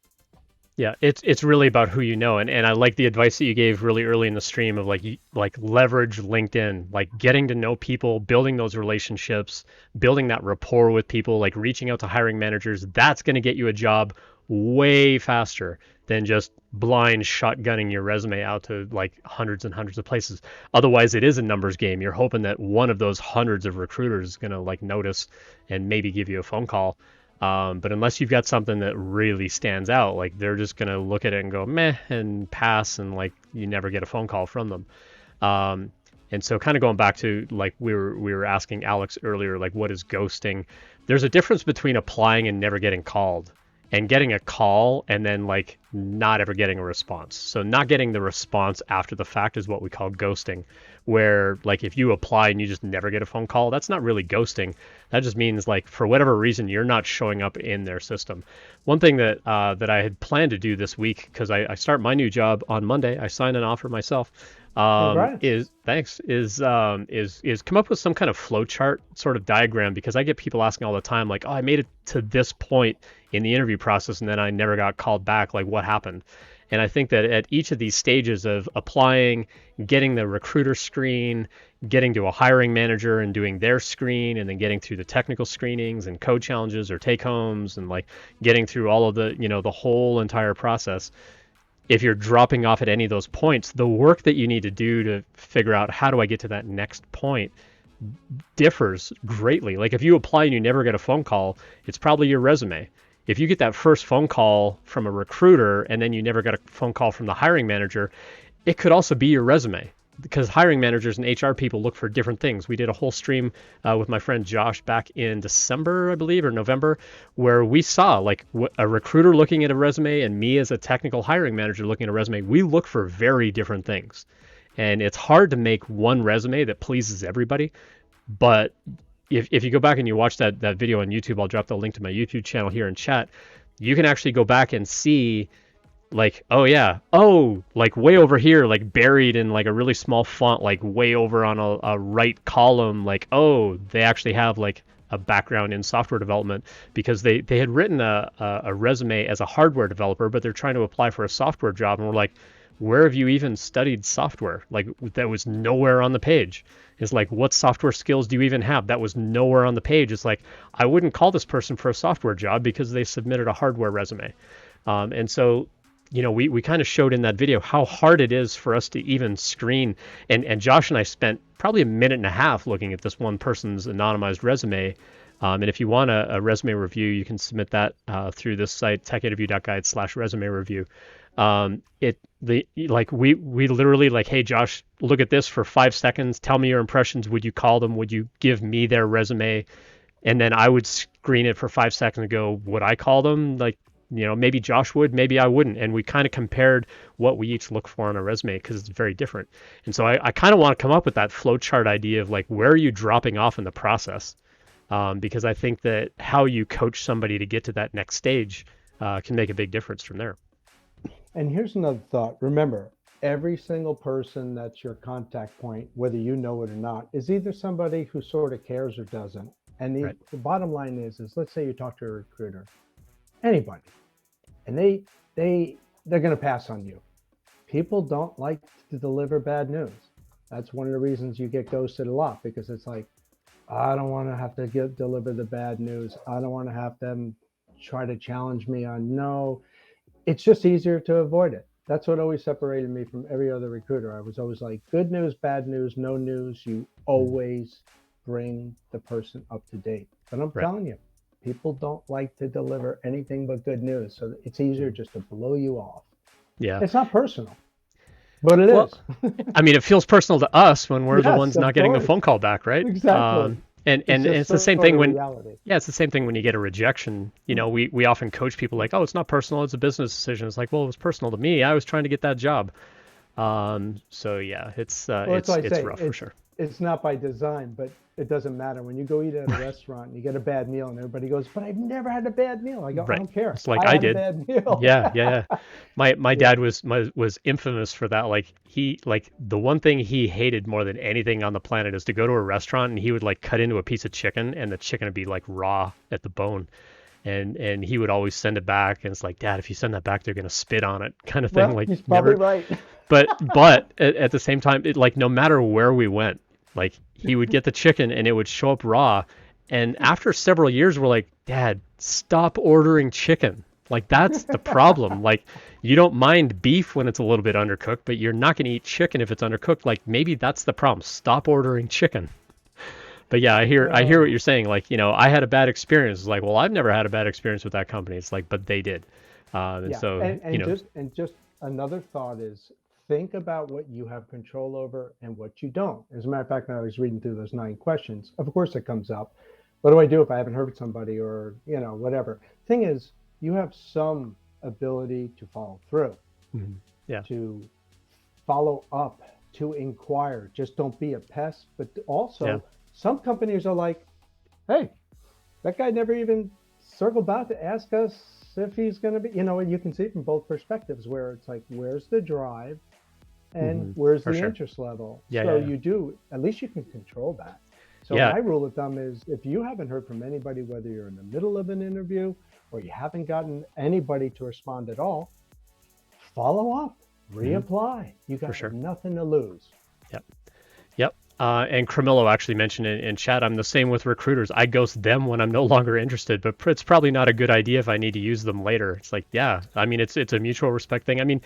Yeah, it's really about who you know, and I like the advice that you gave really early in the stream of like leverage LinkedIn, like getting to know people, building those relationships, building that rapport with people, like reaching out to hiring managers. That's going to get you a job way faster than just blind shotgunning your resume out to like hundreds and hundreds of places. Otherwise, it is a numbers game. You're hoping that one of those hundreds of recruiters is going to like notice and maybe give you a phone call. But unless you've got something that really stands out, like they're just going to look at it and go meh and pass, and like you never get a phone call from them. And so kind of going back to like we were asking Alex earlier, like what is ghosting? There's a difference between applying and never getting called, and getting a call and then like not ever getting a response. So not getting the response after the fact is what we call ghosting, where like if you apply and you just never get a phone call, that's not really ghosting. That just means like for whatever reason you're not showing up in their system. One thing that that I had planned to do this week, because I start my new job on Monday, I signed an offer myself. Is come up with some kind of flow chart sort of diagram, because I get people asking all the time like, oh, I made it to this point in the interview process and then I never got called back, like what happened? And I think that at each of these stages of applying, getting the recruiter screen, getting to a hiring manager and doing their screen, and then getting through the technical screenings and code challenges or take homes, and like getting through all of the, the whole entire process, if you're dropping off at any of those points, the work that you need to do to figure out how do I get to that next point differs greatly. Like if you apply and you never get a phone call, it's probably your resume. If you get that first phone call from a recruiter and then you never got a phone call from the hiring manager, it could also be your resume. because hiring managers and HR people look for different things. We did a whole stream with my friend Josh back in December, I believe, or November, where we saw like a recruiter looking at a resume and me as a technical hiring manager looking at a resume. We look for very different things. And it's hard to make one resume that pleases everybody. But if you go back and you watch that video on YouTube, I'll drop the link to my YouTube channel here in chat. You can actually go back and see like, oh yeah, oh, like way over here, like buried in like a really small font, like way over on a right column, like, oh, they actually have like a background in software development because they had written a resume as a hardware developer, but they're trying to apply for a software job. And we're like, where have you even studied software? Like that was nowhere on the page. It's like, what software skills do you even have? That was nowhere on the page. It's like, I wouldn't call this person for a software job because they submitted a hardware resume. And so, we kind of showed in that video how hard it is for us to even screen. And Josh and I spent probably a minute and a half looking at this one person's anonymized resume. And if you want a resume review, you can submit that through this site, techinterview.guide/resume review. We literally like, hey Josh, look at this for 5 seconds. Tell me your impressions. Would you call them? Would you give me their resume? And then I would screen it for 5 seconds and go, would I call them? Like, maybe Josh would, maybe I wouldn't. And we kind of compared what we each look for on a resume because it's very different. And so I kind of want to come up with that flowchart idea of like, where are you dropping off in the process? Because I think that how you coach somebody to get to that next stage can make a big difference from there. And here's another thought. Remember, every single person that's your contact point, whether you know it or not, is either somebody who sort of cares or doesn't. And the bottom line is let's say you talk to a recruiter, anybody, and they're going to pass on you. People don't like to deliver bad news. That's one of the reasons you get ghosted a lot, because it's like, I don't want to have to deliver the bad news. I don't want to have them try to challenge me on no. It's just easier to avoid it. That's what always separated me from every other recruiter. I was always like, good news, bad news, no news. You always bring the person up to date. But I'm telling you, people don't like to deliver anything but good news. So it's easier just to blow you off. Yeah. It's not personal, but it is. I mean, it feels personal to us when we're the ones not getting the phone call back, right? Exactly. And it's the same thing when, reality. it's the same thing when you get a rejection. We often coach people like, oh, it's not personal, it's a business decision. It's like, well, it was personal to me. I was trying to get that job. So yeah, it's rough for sure. It's not by design, but it doesn't matter. When you go eat at a restaurant and you get a bad meal and everybody goes, but I've never had a bad meal. I go, I don't care. It's like I did. A bad meal. Yeah. My dad was infamous for that. Like the one thing he hated more than anything on the planet is to go to a restaurant and he would like cut into a piece of chicken and the chicken would be like raw at the bone. And he would always send it back, and it's like, Dad, if you send that back, they're gonna spit on it, kind of thing. Well, like he's probably right. But at the same time, it like no matter where we went, like he would get the chicken and it would show up raw. And after several years, we're like, Dad, stop ordering chicken. Like that's the problem. Like you don't mind beef when it's a little bit undercooked, but you're not gonna eat chicken if it's undercooked. Like maybe that's the problem. Stop ordering chicken. But yeah, I hear what you're saying. Like, I had a bad experience. It's like, well, I've never had a bad experience with that company. It's like, but they did. Just another thought is think about what you have control over and what you don't. As a matter of fact, when I was reading through those 9 questions, of course it comes up. What do I do if I haven't heard from somebody or, whatever? Thing is, you have some ability to follow through, to follow up, to inquire. Just don't be a pest, but also some companies are like, hey, that guy never even circled back to ask us if he's going to be, and you can see from both perspectives where it's like, where's the drive and where's the interest level? You do, at least you can control that. So my rule of thumb is if you haven't heard from anybody, whether you're in the middle of an interview or you haven't gotten anybody to respond at all, follow up, reapply. You got nothing to lose. Yep. And Camillo actually mentioned in chat, I'm the same with recruiters. I ghost them when I'm no longer interested, but it's probably not a good idea if I need to use them later. It's like, I mean, it's a mutual respect thing. I mean,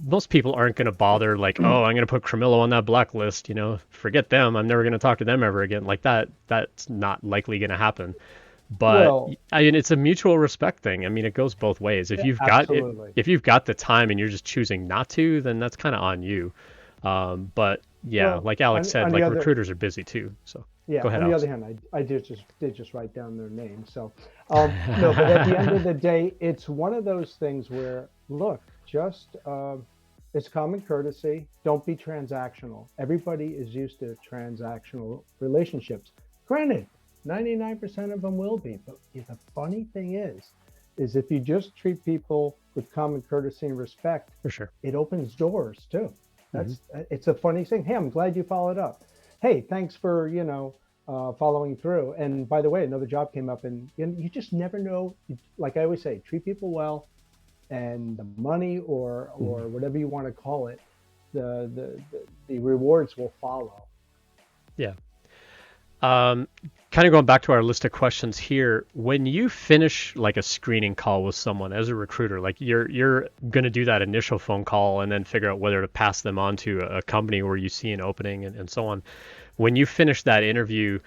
most people aren't going to bother like, oh, I'm going to put Camillo on that blacklist, forget them. I'm never going to talk to them ever again. Like that's not likely going to happen. But I mean, it's a mutual respect thing. I mean, it goes both ways. If you've got the time and you're just choosing not to, then that's kind of on you. But yeah, Well, like Alex said, on the like other, recruiters are busy too. So yeah, go ahead, on the Alex. other hand, I did just write down their names. So, no, but at the end of the day, it's one of those things where, look, just it's common courtesy. Don't be transactional. Everybody is used to transactional relationships. Granted, 99% of them will be, but the funny thing is if you just treat people with common courtesy and respect, For sure. it opens doors too. Hmm. It's a funny thing. Hey, I'm glad you followed up. Hey, thanks for following through. And by the way, another job came up, and you just never know. Like I always say, treat people well, and the money Hmm. or whatever you want to call it, the rewards will follow. Yeah. Um, Kind of going back to our list of questions here, when you finish like a screening call with someone as a recruiter, like you're gonna do that initial phone call and then figure out whether to pass them on to a company where you see an opening and so on. When you finish that interview,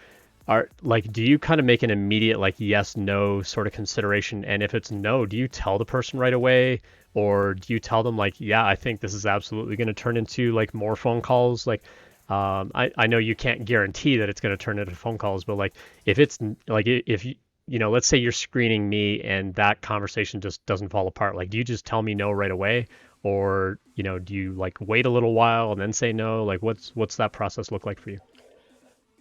are like do you kind of make an immediate like yes no sort of consideration? And if it's no, do you tell the person right away? Or do you tell them like, yeah, I think this is absolutely going to turn into like more phone calls? Like, I know you can't guarantee that it's going to turn into phone calls, but like if it's like if you know, let's say you're screening me and that conversation just doesn't fall apart. Like, do you just tell me no right away, or do you like wait a little while and then say no? Like, what's that process look like for you?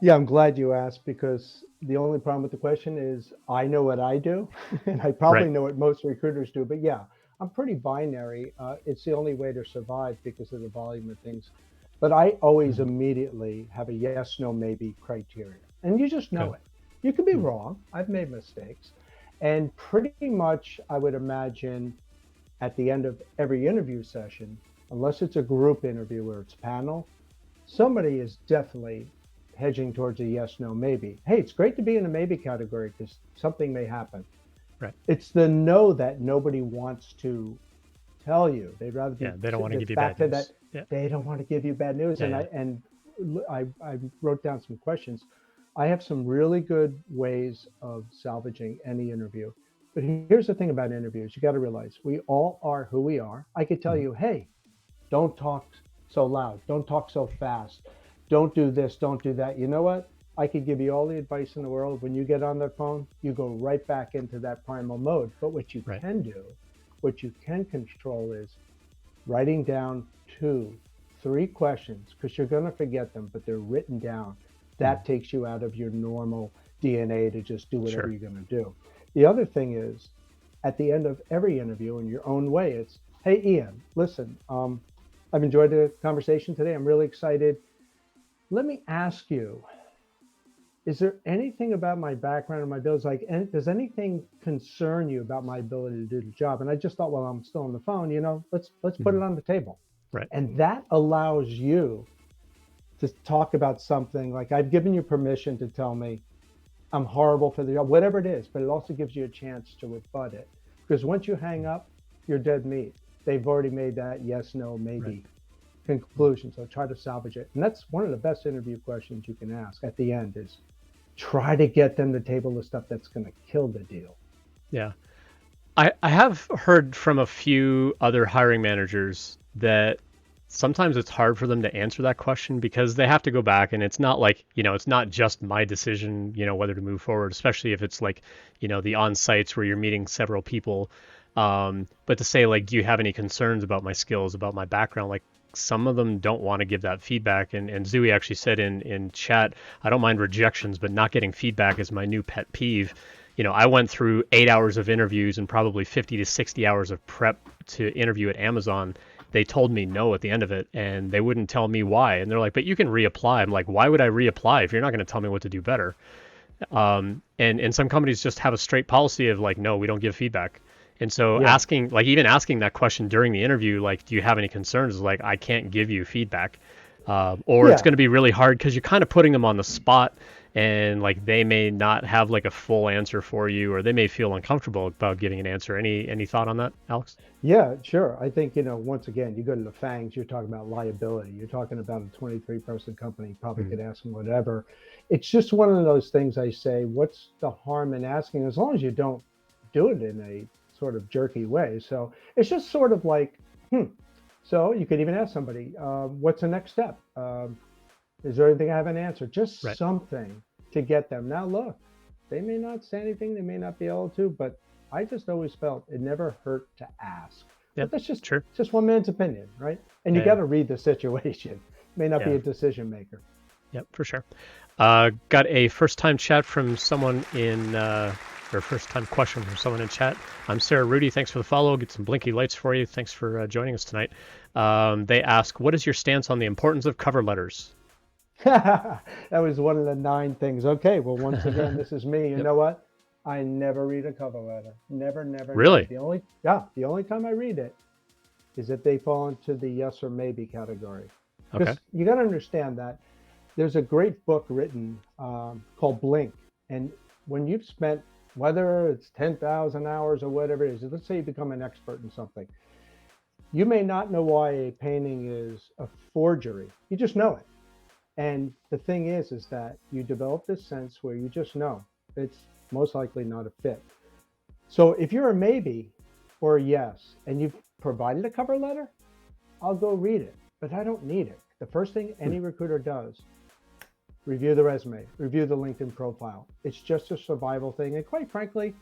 Yeah, I'm glad you asked because the only problem with the question is I know what I do, and I Right. probably know what most recruiters do. But yeah, I'm pretty binary. It's the only way to survive because of the volume of things. But I always Mhm. immediately have a yes, no, maybe criteria, and you just Okay. know it. You could be Mhm. wrong. I've made mistakes, and pretty much I would imagine at the end of every interview session, unless it's a group interview where it's panel, somebody is definitely hedging towards a yes, no, maybe. Hey, it's great to be in a maybe category because something may happen. Right. It's the no that nobody wants to tell you. They'd rather Yeah, be they don't want to give you back bad to that. news. Yeah. They don't want to give you bad news. Yeah. And Yeah. I wrote down some questions. I have some really good ways of salvaging any interview. But here's the thing about interviews: you got to realize we all are who we are. I could tell Mhm. you, hey, don't talk so loud. Don't talk so fast. Don't do this. Don't do that. You know what? I could give you all the advice in the world. When you get on that phone, you go right back into that primal mode. But what you Right. can do, what you can control is writing down two, three questions because you're going to forget them, but they're written down. Mhm. That takes you out of your normal DNA to just do whatever Sure. you're going to do. The other thing is at the end of every interview in your own way, it's, hey, Ian, listen, I've enjoyed the conversation today. I'm really excited. Let me ask you, is there anything about my background or my abilities? Like, does anything concern you about my ability to do the job? And I just thought, well, I'm still on the phone, let's put it Mhm. on the table. Right. And that allows you to talk about something like I've given you permission to tell me I'm horrible for the job, whatever it is, but it also gives you a chance to rebut it. Because once you hang up, you're dead meat. They've already made that yes, no, Right. maybe Mhm. conclusion. So try to salvage it. And that's one of the best interview questions you can ask at the end is try to get them to table the stuff that's going to kill the deal. Yeah. I have heard from a few other hiring managers that sometimes it's hard for them to answer that question because they have to go back and it's not like, it's not just my decision, whether to move forward, especially if it's like, the on sites where you're meeting several people. But to say like, do you have any concerns about my skills, about my background? Like some of them don't want to give that feedback. And Zooey actually said in chat, I don't mind rejections, but not getting feedback is my new pet peeve. I went through 8 hours of interviews and probably 50 to 60 hours of prep to interview at Amazon. They told me no at the end of it, and they wouldn't tell me why. And they're like, "But you can reapply." I'm like, "Why would I reapply if you're not going to tell me what to do better?" And some companies just have a straight policy of like, "No, we don't give feedback." And so Yeah. even asking that question during the interview, like, "Do you have any concerns?" is like, I can't give you feedback, or it's Yeah. going to be really hard because you're kind of putting them on the spot and like they may not have like a full answer for you or they may feel uncomfortable about giving an answer. Any thought on that, Alex? Yeah, sure. I think, once again, you go to the fangs, you're talking about liability. You're talking about a 23-person company, probably Mm. could ask them whatever. It's just one of those things I say, what's the harm in asking as long as you don't do it in a sort of jerky way? So it's just sort of like, hmm. So you could even ask somebody, what's the next step? Is there anything I haven't answered? Just Right. something to get them. Now, look, they may not say anything, they may not be able to, but I just always felt it never hurt to ask. Yeah. But that's Sure. just one man's opinion, right? And you Yeah. got to read the situation. May not be Yeah. a decision maker. Yep, for sure. Got a first-time chat from someone in, or first-time question from someone in chat. I'm Sarah Rudy. Thanks for the follow. Get some blinky lights for you. Thanks for joining us tonight. They ask, what is your stance on the importance of cover letters? That was one of the 9 things. Okay, well, once again, this is me. You Yep. know what? I never read a cover letter. Never, never, Really? never. The only time I read it is if they fall into the yes or maybe category. Because Okay. you got to understand that there's a great book written called Blink. And when you've spent, whether it's 10,000 hours or whatever it is, let's say you become an expert in something, you may not know why a painting is a forgery. You just know it. And the thing is that you develop this sense where you just know it's most likely not a fit. So if you're a maybe or a yes, and you've provided a cover letter, I'll go read it, but I don't need it. The first thing any recruiter does, review the resume, review the LinkedIn profile. It's just a survival thing. And quite frankly,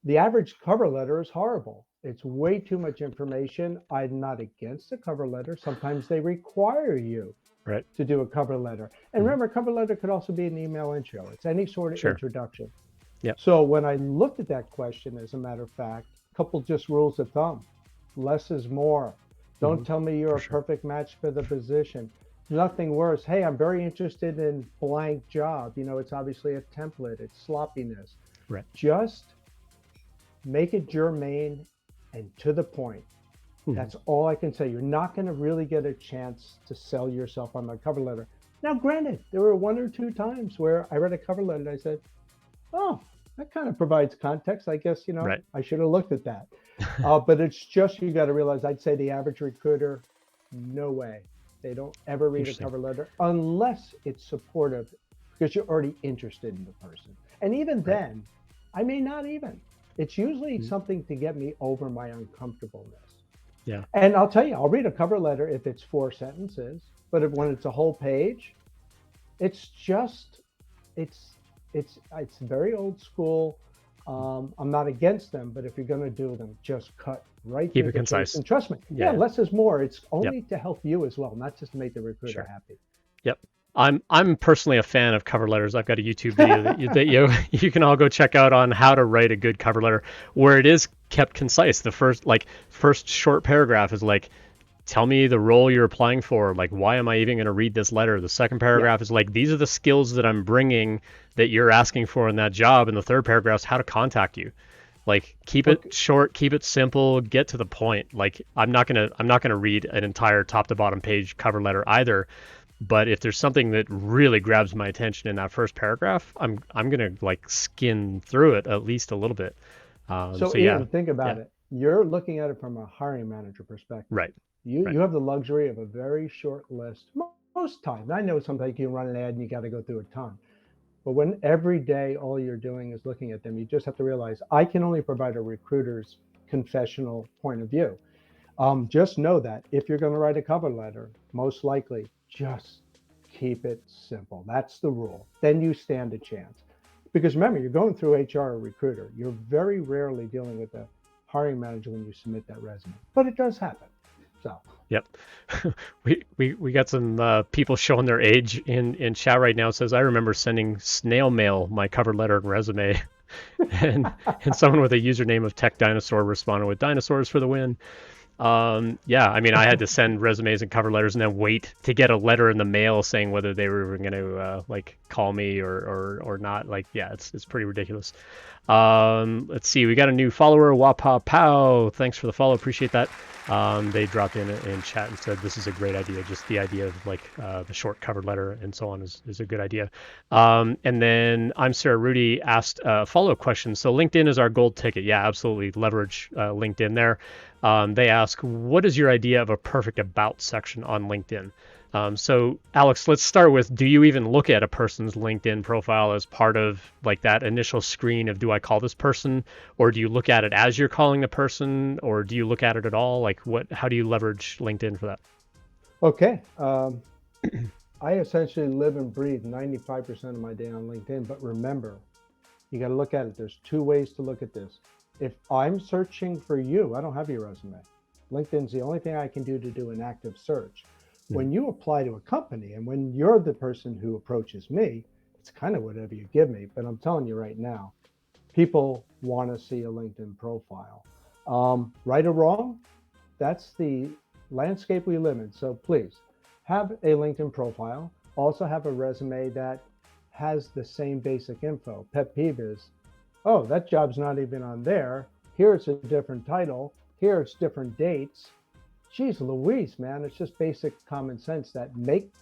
the average cover letter is horrible. It's way too much information. I'm not against a cover letter. Sometimes they require you Right. to do a cover letter. And remember, a cover letter could also be an email intro. It's any sort of Sure. introduction. Yep. So when I looked at that question, as a matter of fact, a couple just rules of thumb. Less is more. Don't tell me you're a sure. perfect match for the position. Nothing worse. Hey, I'm very interested in blank job. You know, it's obviously a template. It's sloppiness. Right. Just make it germane and to the point. That's all I can say. You're not going to really get a chance to sell yourself on the cover letter. Now, granted, there were 1 or 2 times where I read a cover letter and I said, oh, that kind of provides context. I guess, you know, Right. I should have looked at that. But it's just, you got to realize, I'd say the average recruiter, no way. They don't ever read a cover letter unless it's supportive because you're already interested in the person. And even then, I may not even. It's usually something to get me over my uncomfortableness. Yeah. And I'll tell you, I'll read a cover letter if it's 4 sentences, but when it's a whole page, it's just, it's very old school. I'm not against them, but if you're going to do them, just cut right Keep through it the concise. chase. And trust me, Yeah. less is more. It's only to help you as well, not just to make the recruiter Sure. happy. Yep. I'm personally a fan of cover letters. I've got a YouTube video that you can all go check out on how to write a good cover letter, where it is kept concise. The first short paragraph is like, tell me the role you're applying for. Like, why am I even going to read this letter? The second paragraph is like, these are the skills that I'm bringing that you're asking for in that job. And the third paragraph is how to contact you. Like, keep it short, keep it simple, get to the point. Like, I'm not gonna read an entire top to bottom page cover letter either. But if there's something that really grabs my attention in that first paragraph, I'm gonna like skin through it at least a little bit. So yeah, Ian, think about it. You're looking at it from a hiring manager perspective. right. You have the luxury of a very short list. Most times, I know sometimes you can run an ad and you got to go through a ton. But when every day all you're doing is looking at them, you just have to realize I can only provide a recruiter's confessional point of view. Just know that if you're going to write a cover letter, most likely just keep it simple. That's the rule. Then you stand a chance. Because remember, you're going through HR or recruiter. You're very rarely dealing with a hiring manager when you submit that resume, but it does happen. So. Yep. we got some people showing their age in chat right now. It says, I remember sending snail mail my cover letter and resume. and someone with a username of Tech Dinosaur responded with dinosaurs for the win. Yeah, I mean, I had to send resumes and cover letters and then wait to get a letter in the mail saying whether they were going to like call me or not. Like, yeah, it's pretty ridiculous. Let's see, we got a new follower, Wapa Pow. Thanks for the follow, appreciate that. They dropped in chat and said this is a great idea. Just the idea of like the short cover letter and so on is a good idea. And then I'm Sarah Rudy asked a follow-up question. So LinkedIn is our gold ticket. Yeah, absolutely. Leverage LinkedIn there. They ask, what is your idea of a perfect about section on LinkedIn? So Alex, let's start with, do you even look at a person's LinkedIn profile as part of like that initial screen of, do I call this person, or do you look at it as you're calling the person, or do you look at it at all? Like how do you leverage LinkedIn for that? Okay. I essentially live and breathe 95% of my day on LinkedIn. But remember, you got to look at it. There's two ways to look at this. If I'm searching for you, I don't have your resume. LinkedIn's the only thing I can do an active search. When you apply to a company and when you're the person who approaches me, it's kind of whatever you give me. But I'm telling you right now, people want to see a LinkedIn profile. Right or wrong, that's the landscape we live in. So please have a LinkedIn profile. Also have a resume that has the same basic info. Pet peeve is, oh, that job's not even on there. Here it's a different title. Here it's different dates. Geez Louise, man, it's just basic common sense that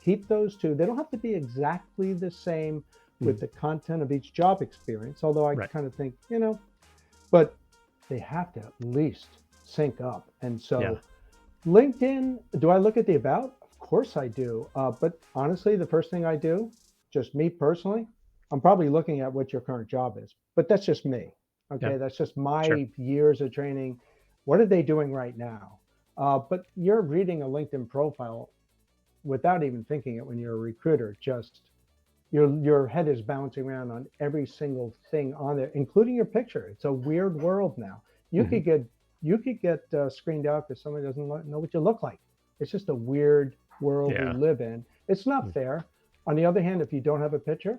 keep those two. They don't have to be exactly the same with the content of each job experience, although I kind of think, but they have to at least sync up. And so LinkedIn, do I look at the about? Of course I do. But honestly, the first thing I do, just me personally, I'm probably looking at what your current job is, but that's just me. Okay. That's just my years of training. What are they doing right now? But you're reading a LinkedIn profile without even thinking it when you're a recruiter. Just your head is bouncing around on every single thing on there, including your picture. It's a weird world now. You could get screened out because somebody doesn't know what you look like. It's just a weird world we live in. It's not fair. On the other hand, if you don't have a picture,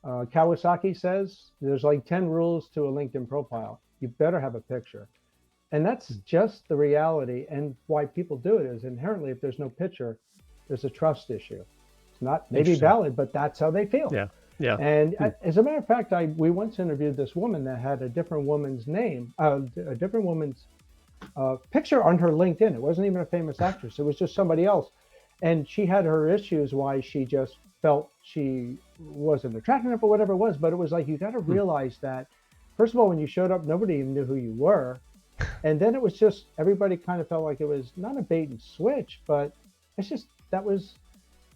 Kawasaki says there's like 10 rules to a LinkedIn profile. You better have a picture. And that's just the reality. And why people do it is inherently, if there's no picture, there's a trust issue. It's not maybe valid, but that's how they feel. Yeah. And as a matter of fact, we once interviewed this woman that had a different woman's name, a different woman's picture on her LinkedIn. It wasn't even a famous actress. It was just somebody else. And she had her issues why she just felt she wasn't attractive enough or whatever it was. But it was like, you got to realize that, first of all, when you showed up, nobody even knew who you were. And then it was just, everybody kind of felt like it was not a bait and switch, but that was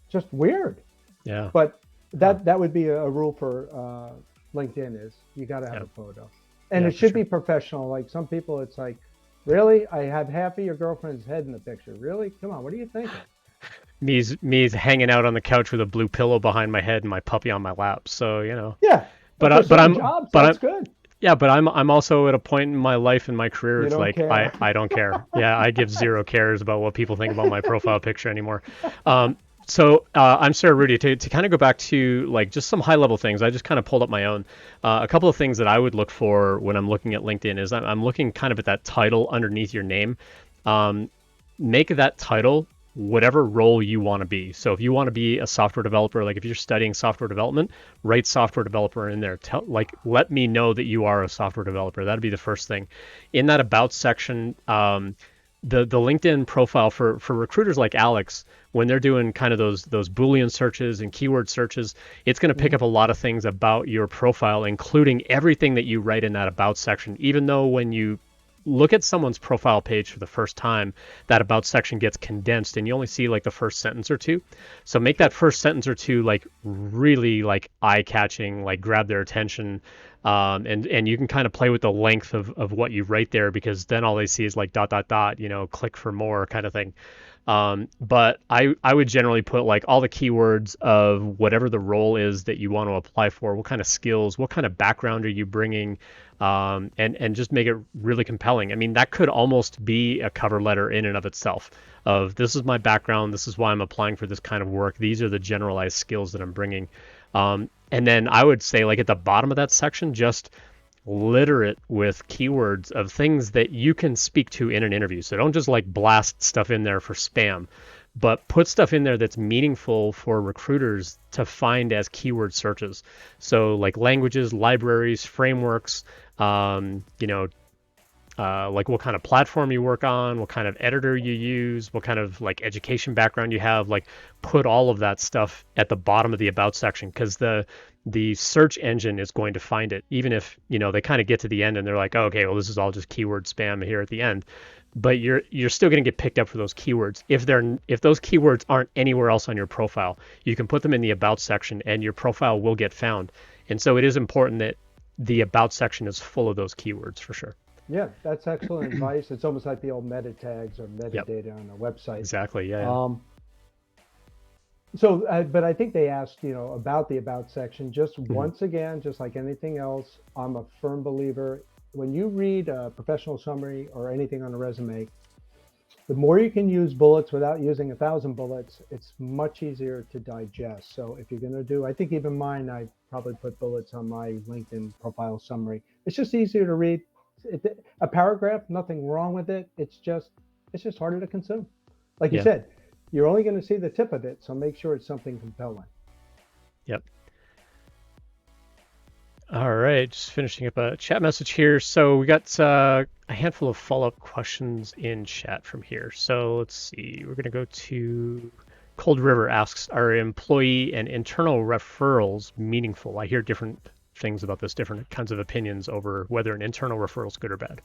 just weird. Yeah. But that would be a rule for LinkedIn is you got to have a photo. And it should be professional. Like some people, it's like, really? I have half of your girlfriend's head in the picture. Really? Come on. What are you thinking? Me's hanging out on the couch with a blue pillow behind my head and my puppy on my lap. So, Yeah. But that's good. Yeah, but I'm also at a point in my life and my career. It's like care. I don't care. Yeah, I give zero cares about what people think about my profile picture anymore. So I'm sorry, Rudy, to kind of go back to like just some high level things. I just kind of pulled up my own. A couple of things that I would look for when I'm looking at LinkedIn is I'm looking kind of at that title underneath your name. Make that title whatever role you want to be. So if you want to be a software developer, like if you're studying software development, write software developer in there. Let me know that you are a software developer. That'd be the first thing. In that about section, the LinkedIn profile for recruiters like Alex, when they're doing kind of those Boolean searches and keyword searches, it's going to pick up a lot of things about your profile, including everything that you write in that about section. Even though when you look at someone's profile page for the first time, that about section gets condensed and you only see like the first sentence or two. So make that first sentence or two like really like eye-catching, like grab their attention. And you can kind of play with the length of what you write there, because then all they see is like ... click for more kind of thing. But I would generally put like all the keywords of whatever the role is that you want to apply for, what kind of skills, what kind of background are you bringing, and just make it really compelling. I mean, that could almost be a cover letter in and of itself of this is my background, this is why I'm applying for this kind of work, these are the generalized skills that I'm bringing. And then I would say like at the bottom of that section, just litter it with keywords of things that you can speak to in an interview. So don't just like blast stuff in there for spam, but put stuff in there that's meaningful for recruiters to find as keyword searches. So like languages, libraries, frameworks, like what kind of platform you work on, what kind of editor you use, what kind of like education background you have, like put all of that stuff at the bottom of the about section, because the search engine is going to find it, even if, they kind of get to the end and they're like, oh, okay, well, this is all just keyword spam here at the end. But you're still going to get picked up for those keywords. If those keywords aren't anywhere else on your profile, you can put them in the about section and your profile will get found. And so it is important that the about section is full of those keywords for sure. Yeah, that's excellent advice. It's almost like the old meta tags or metadata on a website. Exactly. Yeah. So, but I think they asked, about the about section. Just Mhm. once again, just like anything else, I'm a firm believer. When you read a professional summary or anything on a resume, the more you can use bullets without using 1,000 bullets, it's much easier to digest. So if you're going to do, I think even mine, I probably put bullets on my LinkedIn profile summary. It's just easier to read. A paragraph, nothing wrong with it. It's just harder to consume. Like you Yeah. said, you're only going to see the tip of it, so make sure it's something compelling. Yep. All right, just finishing up a chat message here. So we got a handful of follow-up questions in chat from here. So let's see. We're gonna go to Cold River asks, are employee and internal referrals meaningful? I hear different things about this, different kinds of opinions over whether an internal referral is good or bad.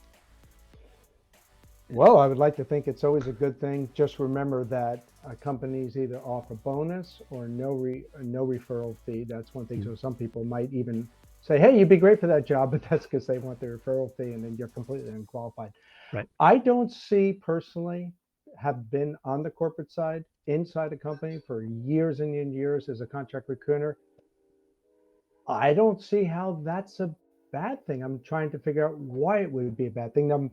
Well, I would like to think it's always a good thing. Just remember that companies either offer bonus or no referral fee. That's one thing. Mm. So some people might even say, "Hey, you'd be great for that job," but that's because they want the referral fee, and then you're completely unqualified. Right. I don't see personally have been on the corporate side inside a company for years and years as a contract recruiter. I don't see how that's a bad thing. I'm trying to figure out why it would be a bad thing.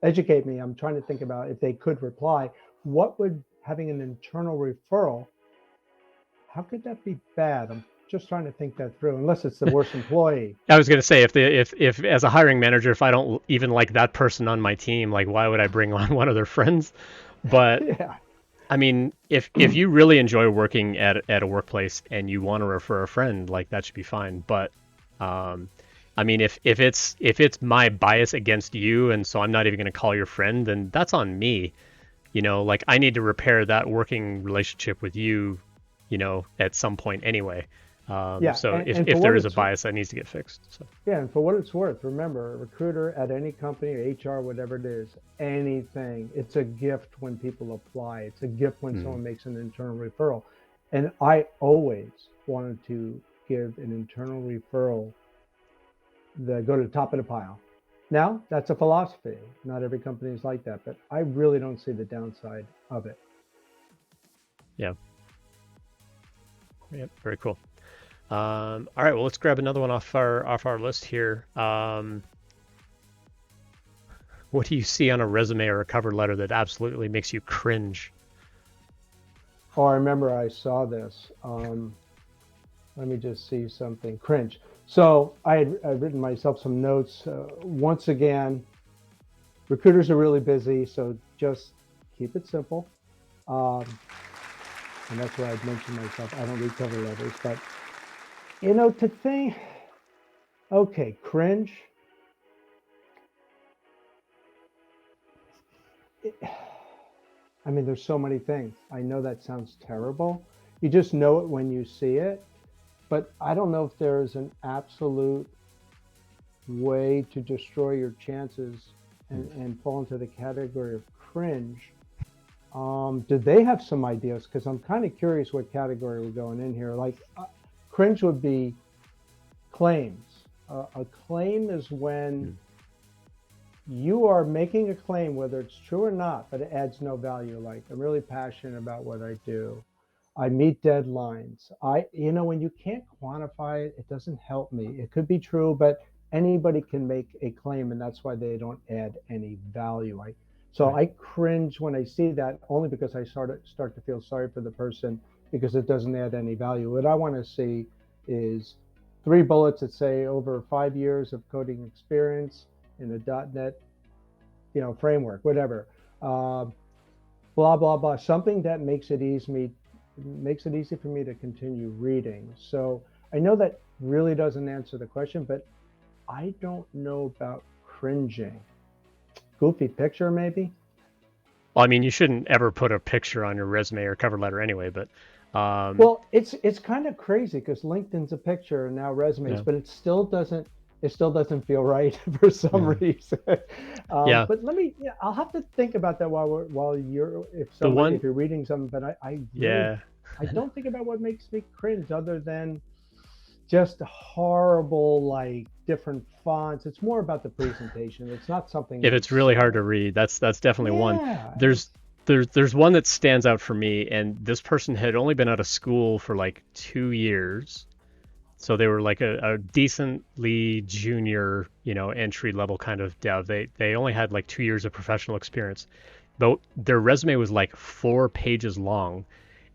Educate me. I'm trying to think about if they could reply. What would having an internal referral? How could that be bad? I'm just trying to think that through. Unless it's the worst employee. I was gonna say if as a hiring manager, if I don't even like that person on my team, like why would I bring on one of their friends? But Yeah, I mean, if you really enjoy working at a workplace and you want to refer a friend, like that should be fine. But um, I mean, if it's my bias against you, and so I'm not even going to call your friend, then that's on me. Like I need to repair that working relationship with you, at some point anyway. yeah. So And, if and for if there what is a it's bias, that needs to get fixed. So yeah, and for what it's worth, remember, a recruiter at any company, HR, whatever it is, anything, it's a gift when people apply. It's a gift when mm, someone makes an internal referral. And I always wanted to give an internal referral that go to the top of the pile. Now, that's a philosophy. Not every company is like that, but I really don't see the downside of it. yeah, yeah, very cool. All right, well, let's grab another one off our list here. What do you see on a resume or a cover letter that absolutely makes you cringe? Oh, I remember I saw this. Let me just see something. Cringe. So I'd written myself some notes. Once again, recruiters are really busy, so just keep it simple. Um, and that's why I'd mentioned myself. I don't read cover letters, but to think, okay, cringe. I mean, there's so many things. I know that sounds terrible. You just know it when you see it, but I don't know if there's an absolute way to destroy your chances Hmm. and fall into the category of cringe. Did they have some ideas? Because I'm kind of curious what category we're going in here. Like, cringe would be claims. A claim is when Hmm. you are making a claim, whether it's true or not, but it adds no value. Like, I'm really passionate about what I do. I meet deadlines. When you can't quantify it, it doesn't help me. It could be true, but anybody can make a claim, and that's why they don't add any value. So Right. I cringe when I see that, only because I start to feel sorry for the person because it doesn't add any value. What I want to see is three bullets that say over 5 years of coding experience in the .NET, framework, whatever. Uh, blah blah blah. Something that makes it easy for me to continue reading. So I know that really doesn't answer the question, but I don't know about cringing. Goofy picture, maybe. Well, I mean, you shouldn't ever put a picture on your resume or cover letter anyway, but um, Well, it's kind of crazy because LinkedIn's a picture and now resumes, yeah, but it still doesn't feel right for some yeah, reason. yeah. But yeah, I'll have to think about that while you're The if one, you're reading something. But I really yeah, I don't think about what makes me cringe other than just horrible, like different fonts. It's more about the presentation. It's not something if they it's really hard say. to read, that's definitely one. Yeah, There's there's one that stands out for me, and this person had only been out of school for like 2 years, so they were like a decently junior, entry level kind of dev. They only had like 2 years of professional experience, but their resume was like 4 pages long,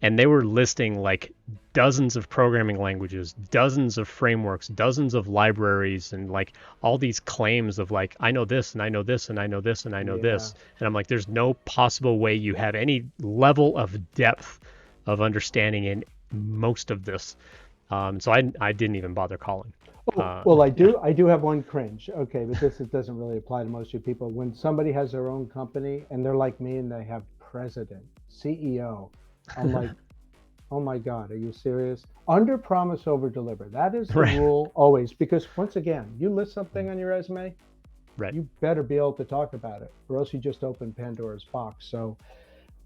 and they were listing like dozens of programming languages, dozens of frameworks, dozens of libraries, and like all these claims of like, I know this and I know this and I know this and I know Yeah. this. And I'm like, there's no possible way you have any level of depth of understanding in most of this. So I didn't even bother calling. Oh, well, Yeah. I do have one cringe. Okay, but doesn't really apply to most of you people. When somebody has their own company and they're like me and they have president, CEO, I'm like, oh my God, are you serious? Under promise, over deliver. That is the Right. rule always. Because once again, you list something on your resume, Right. you better be able to talk about it, or else you just open Pandora's box. So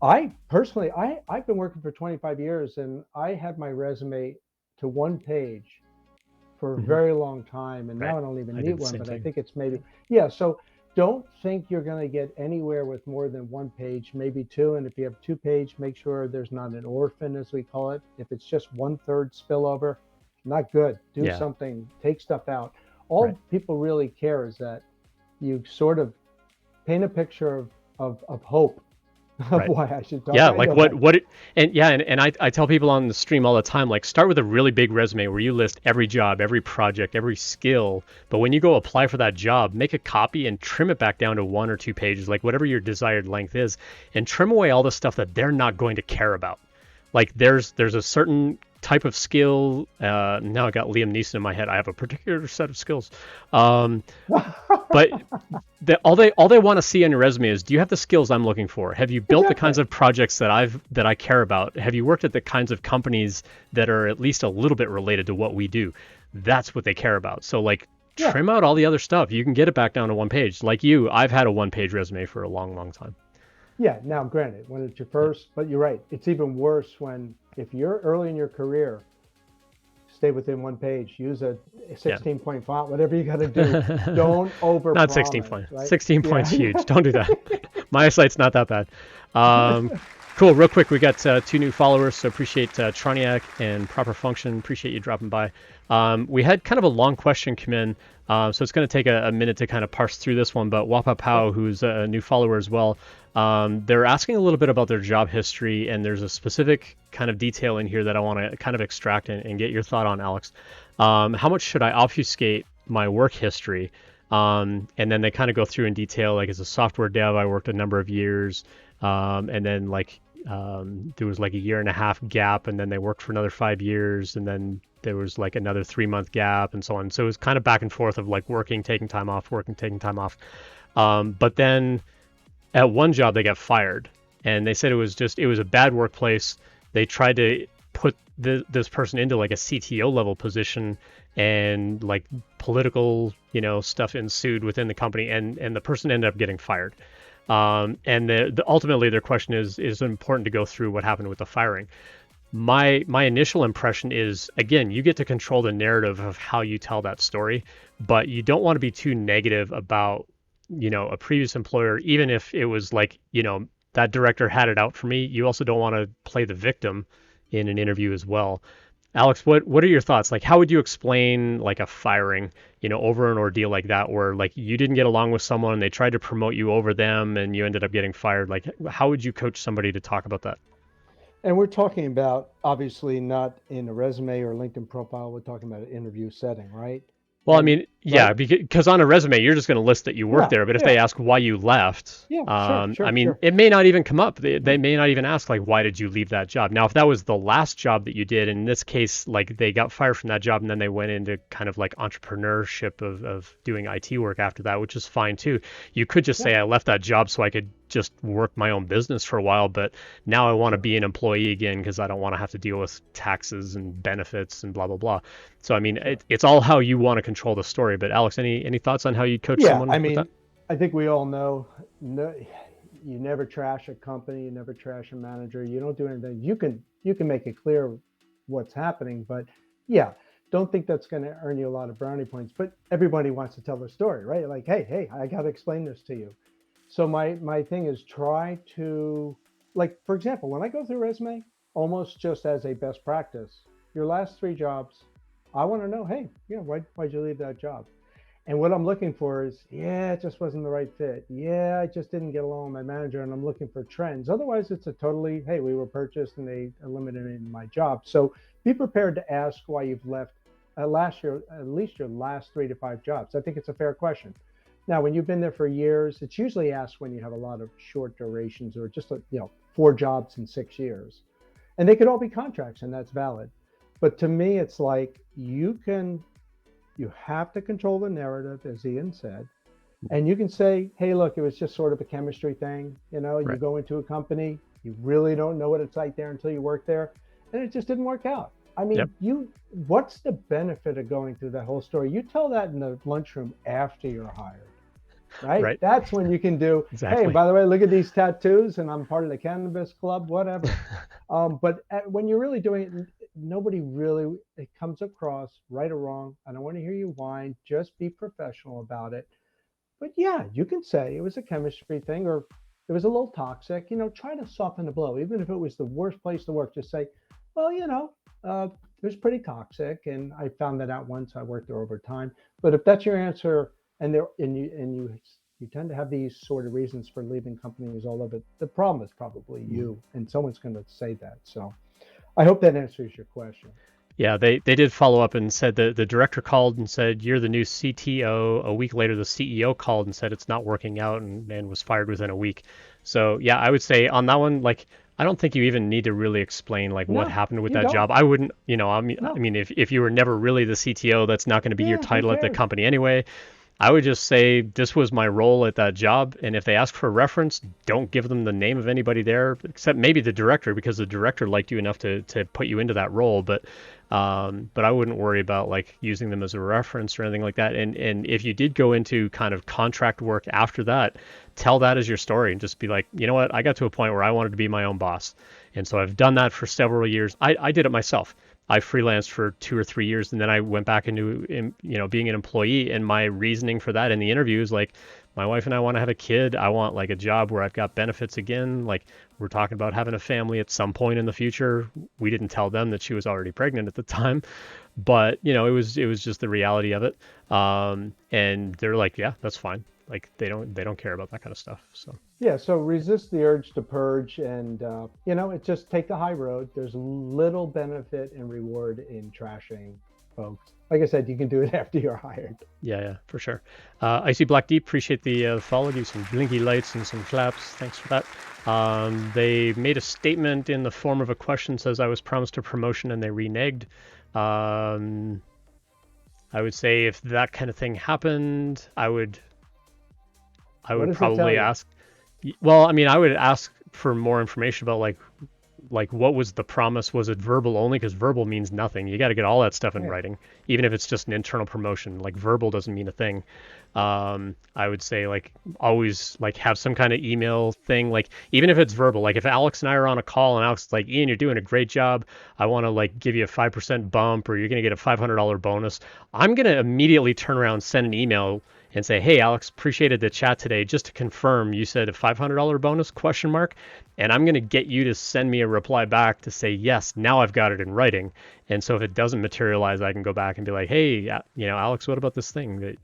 I personally, I've been working for 25 years and I had my resume to one page for a Hmm. very long time. And Right. now I don't even I need did the one, same but I thing. think it's maybe, yeah. So don't think you're going to get anywhere with more than one page, maybe two. And if you have 2 page, make sure there's not an orphan, as we call it. If it's just 1/3 spillover, not good. Do Yeah. something, take stuff out. Right. All people really care is that you sort of paint a picture of hope of Right. why I should talk. Yeah, I like know that. and I tell people on the stream all the time, like start with a really big resume where you list every job, every project, every skill. But when you go apply for that job, make a copy and trim it back down to 1 or 2 pages, like whatever your desired length is, and trim away all the stuff that they're not going to care about. Like there's a certain type of skill. Now I got Liam Neeson in my head. I have a particular set of skills. Um, but all they want to see on your resume is, do you have the skills I'm looking for? Have you built the kinds Exactly. of projects that I care about? Have you worked at the kinds of companies that are at least a little bit related to what we do? That's what they care about. So like Yeah. trim out all the other stuff. You can get it back down to one page. Like you, I've had a one-page resume for a long, long time. Yeah, now granted, when it's your Yeah. first, but you're right. It's even worse when if you're early in your career, stay within 1 page, use a Yeah. 16 point font, whatever you got to do. Don't Not 16 overpromise, point. right? 16 points Yeah, huge. Don't do that. My eyesight's not that bad. Um, cool. Real quick, we got 2 new followers, so appreciate Troniak and Proper Function. Appreciate you dropping by. We had kind of a long question come in, so it's going to take a minute to kind of parse through this one. But Wapa yeah. Pao, who's a new follower as well, they're asking a little bit about their job history, and there's a specific kind of detail in here that I want to kind of extract and get your thought on, Alex. How much should I obfuscate my work history? And then they kind of go through in detail, like as a software dev, I worked a number of years, and then like there was like a year and a half gap, and then they worked for another 5 years, and then there was like another 3 month gap, and so on. So it was kind of back and forth of like working, taking time off, working, taking time off. But then at one job they got fired, and they said it was a bad workplace. They tried to put this person into like a CTO level position, and like political stuff ensued within the company, and the person ended up getting fired. And ultimately their question is important to go through what happened with the firing. My initial impression is, again, you get to control the narrative of how you tell that story, but you don't want to be too negative about a previous employer, even if it was like that director had it out for me. You also don't want to play the victim in an interview as well. Alex, what are your thoughts? Like, how would you explain like a firing, over an ordeal like that, where like you didn't get along with someone, they tried to promote you over them, and you ended up getting fired? Like, how would you coach somebody to talk about that? And we're talking about obviously not in a resume or LinkedIn profile. We're talking about an interview setting, right? Well, I And mean, yeah, right? because on a resume, you're just going to list that you work Yeah, there. But if yeah, they ask why you left, yeah. Sure, I sure, mean, sure. it may not even come up. They may not even ask, like, why did you leave that job? Now, if that was the last job that you did, in this case, like they got fired from that job and then they went into kind of like entrepreneurship of doing IT work after that, which is fine too. You could just Yeah, say, I left that job so I could just work my own business for a while, but now I want to sure. be an employee again because I don't want to have to deal with taxes and benefits and blah, blah, blah. So I mean, Sure. it's all how you want to control the story. But Alex, any thoughts on how you coach Yeah, I someone with that? mean, I think we all know, no, you never trash a company, you never trash a manager. You don't do anything. You can make it clear what's happening, but yeah, don't think that's going to earn you a lot of brownie points. But everybody wants to tell their story, right? Like, hey, I got to explain this to you. So my thing is try to like for example, when I go through a resume, almost just as a best practice, your last 3 jobs, I want to know, hey, yeah, why'd you leave that job? And what I'm looking for is, yeah, it just wasn't the right fit. Yeah, I just didn't get along with my manager, and I'm looking for trends. Otherwise, it's a totally, hey, we were purchased and they eliminated my job. So be prepared to ask why you've left at least your last 3 to 5 jobs. I think it's a fair question. Now, when you've been there for years, it's usually asked when you have a lot of short durations or just 4 jobs in 6 years, and they could all be contracts, and that's valid. But to me, it's like you have to control the narrative, as Ian said. And you can say, hey, look, it was just sort of a chemistry thing. You Right. go into a company, you really don't know what it's like there until you work there, and it just didn't work out. I Yep. mean, what's the benefit of going through that whole story? You tell that in the lunchroom after you're hired, right? Right. That's when you can do, hey, Exactly. by the way, look at these tattoos, and I'm part of the cannabis club, whatever. But when you're really doing it, nobody really, it comes across right or wrong. I don't want to hear you whine. Just be professional about it. But yeah, you can say it was a chemistry thing or it was a little toxic. Try to soften the blow. Even if it was the worst place to work, just say, well, it was pretty toxic, and I found that out once I worked there over time. But if that's your answer, and you tend to have these sort of reasons for leaving companies all over, the problem is probably you, and someone's going to say that. So I hope that answers your question. Yeah, they did follow up and said that the director called and said, you're the new CTO. A week later, the CEO called and said it's not working out and was fired within a week. So, yeah, I would say on that one, like, I don't think you even need to really explain like what No, happened with you that don't. job. I wouldn't, I No. mean, if you were never really the CTO, that's not going to be your Yeah, who title at the cares? company anyway. I would just say this was my role at that job, and if they ask for a reference, don't give them the name of anybody there, except maybe the director, because the director liked you enough to put you into that role. But I wouldn't worry about like using them as a reference or anything like that. And if you did go into kind of contract work after that, tell that as your story and just be like, you know what, I got to a point where I wanted to be my own boss, and so I've done that for several years. I did it myself. I freelanced for 2 or 3 years, and then I went back into being an employee. And my reasoning for that in the interview is like, my wife and I want to have a kid. I want like a job where I've got benefits again. Like we're talking about having a family at some point in the future. We didn't tell them that she was already pregnant at the time, but it was just the reality of it. And they're like, yeah, that's fine. Like they don't care about that kind of stuff. So Yeah, so resist the urge to purge, and it just take the high road. There's little benefit and reward in trashing folks. Like I said, you can do it after you're hired. yeah, for sure. Icy Black Deep, appreciate the follow. Give some blinky lights and some claps. Thanks for that. They made a statement in the form of a question, says I was promised a promotion and they reneged. Um, I would say if that kind of thing happened, I What would does it tell probably you? ask. Well, I mean, I would ask for more information about like what was the promise? Was it verbal only? Because verbal means nothing. You got to get all that stuff in Yeah, writing, even if it's just an internal promotion. Like verbal doesn't mean a thing. I would say like always like have some kind of email thing. Like even if it's verbal, like if Alex and I are on a call and Alex is like, Ian, you're doing a great job. I want to like give you a 5% bump, or you're gonna get a $500 bonus. I'm gonna immediately turn around, send an email and say, hey, Alex, appreciated the chat today. Just to confirm, you said a $500 bonus question mark, and I'm going to get you to send me a reply back to say, yes, now I've got it in writing. And so if it doesn't materialize, I can go back and be like, hey, Alex, what about this thing that,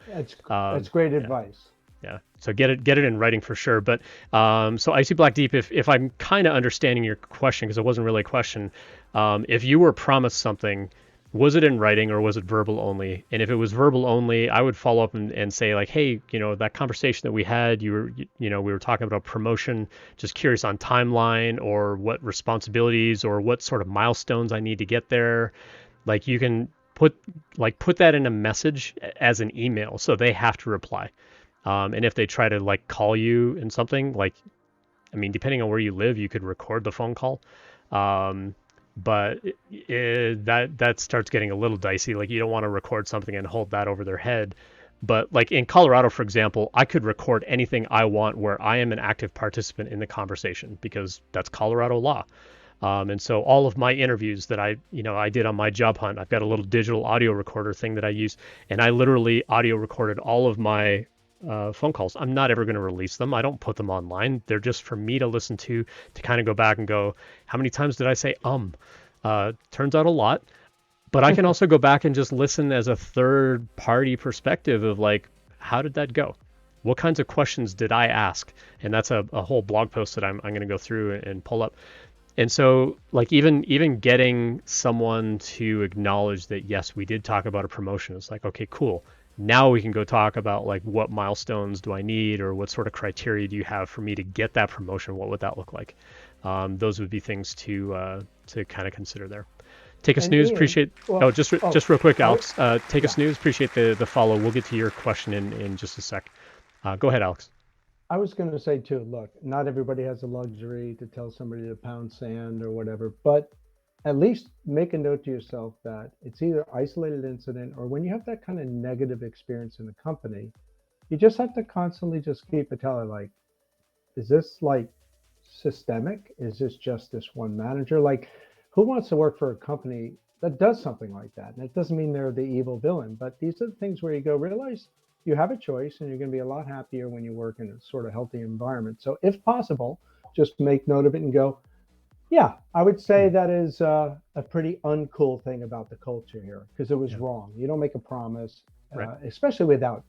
that's great yeah, advice. yeah. So get it in writing for sure. But so I see Black Deep. If I'm kind of understanding your question, because it wasn't really a question, if you were promised something, was it in writing or was it verbal only? And if it was verbal only, I would follow up and say like, hey, that conversation that we had, we were talking about promotion. Just curious on timeline or what responsibilities or what sort of milestones I need to get there. Like you can put that in a message as an email, so they have to reply. And if they try to like call you in something, like, I mean, depending on where you live, you could record the phone call. Um, but that starts getting a little dicey. Like you don't want to record something and hold that over their head. But like in Colorado, for example, I could record anything I want where I am an active participant in the conversation because that's Colorado law. And so all of my interviews that I did on my job hunt, I've got a little digital audio recorder thing that I use, and I literally audio recorded all of my phone calls. I'm not ever going to release them. I don't put them online. They're just for me to listen to kind of go back and go, how many times did I say turns out a lot. But I can also go back and just listen as a third party perspective of like, how did that go? What kinds of questions did I ask? And that's a whole blog post that I'm going to go through and pull up. And so like even getting someone to acknowledge that, yes, we did talk about a promotion. It's like, okay, cool. Now we can go talk about like what milestones do I need, or what sort of criteria do you have for me to get that promotion? What would that look like? Those would be things to kind of consider there. Take a And snooze. Ian, Appreciate. well, Oh, just real quick, Alex. Take a yeah. snooze. Appreciate the follow. We'll get to your question in just a sec. Go ahead, Alex. I was going to say too, look, not everybody has the luxury to tell somebody to pound sand or whatever, but at least make a note to yourself that it's either isolated incident, or when you have that kind of negative experience in the company, you just have to constantly just keep a tally like, is this like systemic? Is this just this one manager? Like, who wants to work for a company that does something like that? And it doesn't mean they're the evil villain, but these are the things where you go, realize you have a choice and you're going to be a lot happier when you work in a sort of healthy environment. So, if possible, just make note of it and go, yeah, I would say that is a pretty uncool thing about the culture here because it was Yep. wrong. You don't make a promise, Right. especially without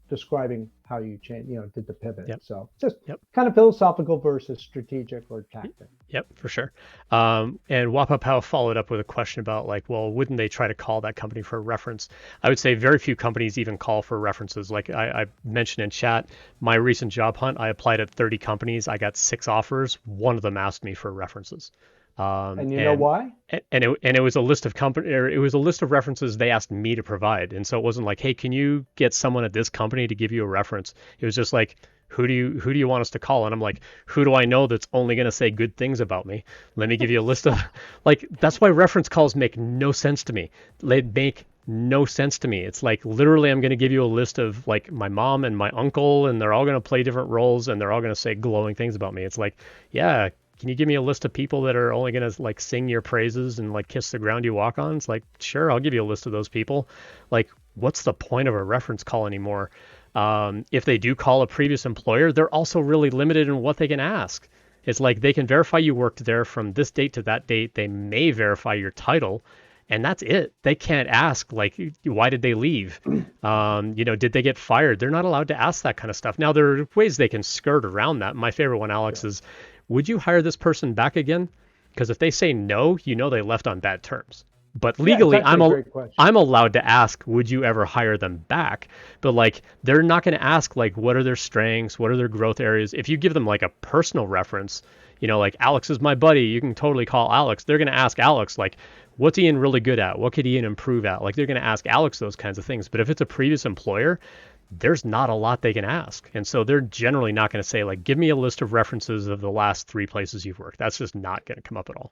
describing how you change, did the pivot. Yep. So just Yep. kind of philosophical versus strategic or tactic. Yep, for sure. And Wapa Pao followed up with a question about like, well, wouldn't they try to call that company for a reference? I would say very few companies even call for references. Like I mentioned in chat, my recent job hunt, I applied at 30 companies. I got 6 offers. One of them asked me for references. And you know And why? it was a list of company, or it was a list of references they asked me to provide. And so it wasn't like, hey, can you get someone at this company to give you a reference? It was just like, who do you want us to call? And I'm like, who do I know that's only going to say good things about me? Let me give you a list of like, that's why reference calls make no sense to me. They make no sense to me. It's like literally I'm going to give you a list of like my mom and my uncle, and they're all going to play different roles and they're all going to say glowing things about me. It's like, yeah, can you give me a list of people that are only going to like sing your praises and like kiss the ground you walk on? It's like, sure, I'll give you a list of those people. Like, what's the point of a reference call anymore? If they do call a previous employer, they're also really limited in what they can ask. It's like they can verify you worked there from this date to that date. They may verify your title, and that's it. They can't ask like, why did they leave? Did they get fired? They're not allowed to ask that kind of stuff. Now there are ways they can skirt around that. My favorite one, Alex, Sure. is, would you hire this person back again? Because if they say no, they left on bad terms. But Yeah, it's legally, actually a great question. I'm allowed to ask, would you ever hire them back? But like, they're not going to ask like, what are their strengths? What are their growth areas? If you give them like a personal reference, like Alex is my buddy, you can totally call Alex. They're going to ask Alex like, what's Ian really good at? What could Ian improve at? Like, they're going to ask Alex those kinds of things. But if it's a previous employer, there's not a lot they can ask. And so they're generally not going to say like, give me a list of references of the last 3 places you've worked. That's just not going to come up at all.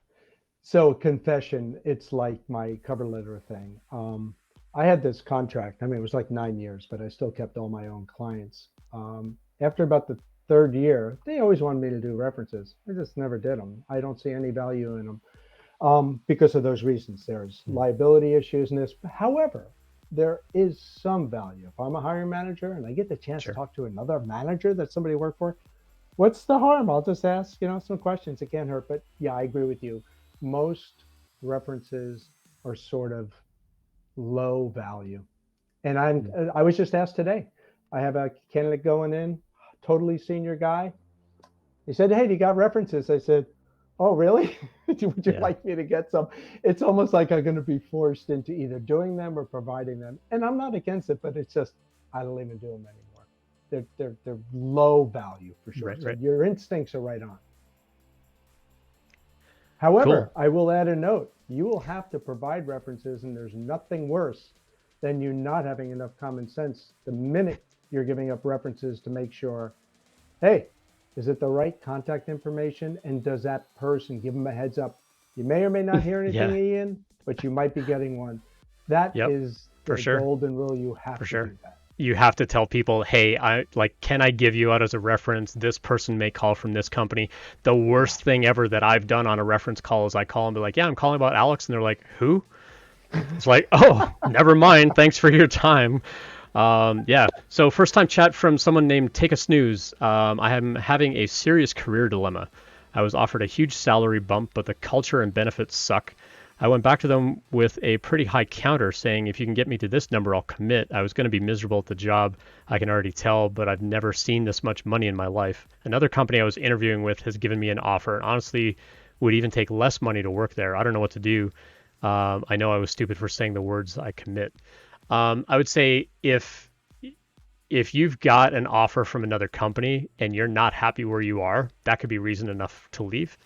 So confession, it's like my cover letter thing. I had this contract. I mean, it was like 9 years, but I still kept all my own clients. After about the third year, they always wanted me to do references. I just never did them. I don't see any value in them because of those reasons. There's liability issues in this. However, there is some value. If I'm a hiring manager and I get the chance Sure. to talk to another manager that somebody worked for, what's the harm? I'll just ask, some questions. It can't hurt. But yeah, I agree with you. Most references are sort of low value. And I was just asked today. I have a candidate going in, totally senior guy. He said, "Hey, do you got references?" I said, "Oh, really? Would you Yeah. like me to get some?" It's almost like I'm going to be forced into either doing them or providing them. And I'm not against it, but it's just I don't even do them anymore. They're low value for sure. Right, So right. your instincts are right on. Cool. However, I will add a note. You will have to provide references, and there's nothing worse than you not having enough common sense the minute you're giving up references to make sure, hey, is it the right contact information? And does that person give them a heads up? You may or may not hear anything, Yeah. Ian, but you might be getting one. That Yep. is For the sure. golden rule. You have For to sure. do that. You have to tell people, hey, can I give you out as a reference? This person may call from this company. The Yeah. worst thing ever that I've done on a reference call is I call and be like, yeah, I'm calling about Alex. And they're like, who? It's like, oh, never mind. Thanks for your time. Yeah. So first time chat from someone named Take a Snooze. I am having a serious career dilemma. I was offered a huge salary bump, but the culture and benefits suck. I went back to them with a pretty high counter saying, if you can get me to this number, I'll commit. I was going to be miserable at the job. I can already tell, but I've never seen this much money in my life. Another company I was interviewing with has given me an offer and honestly would even take less money to work there. I don't know what to do. I know I was stupid for saying the words I commit. I would say if you've got an offer from another company and you're not happy where you are, that could be reason enough to leave.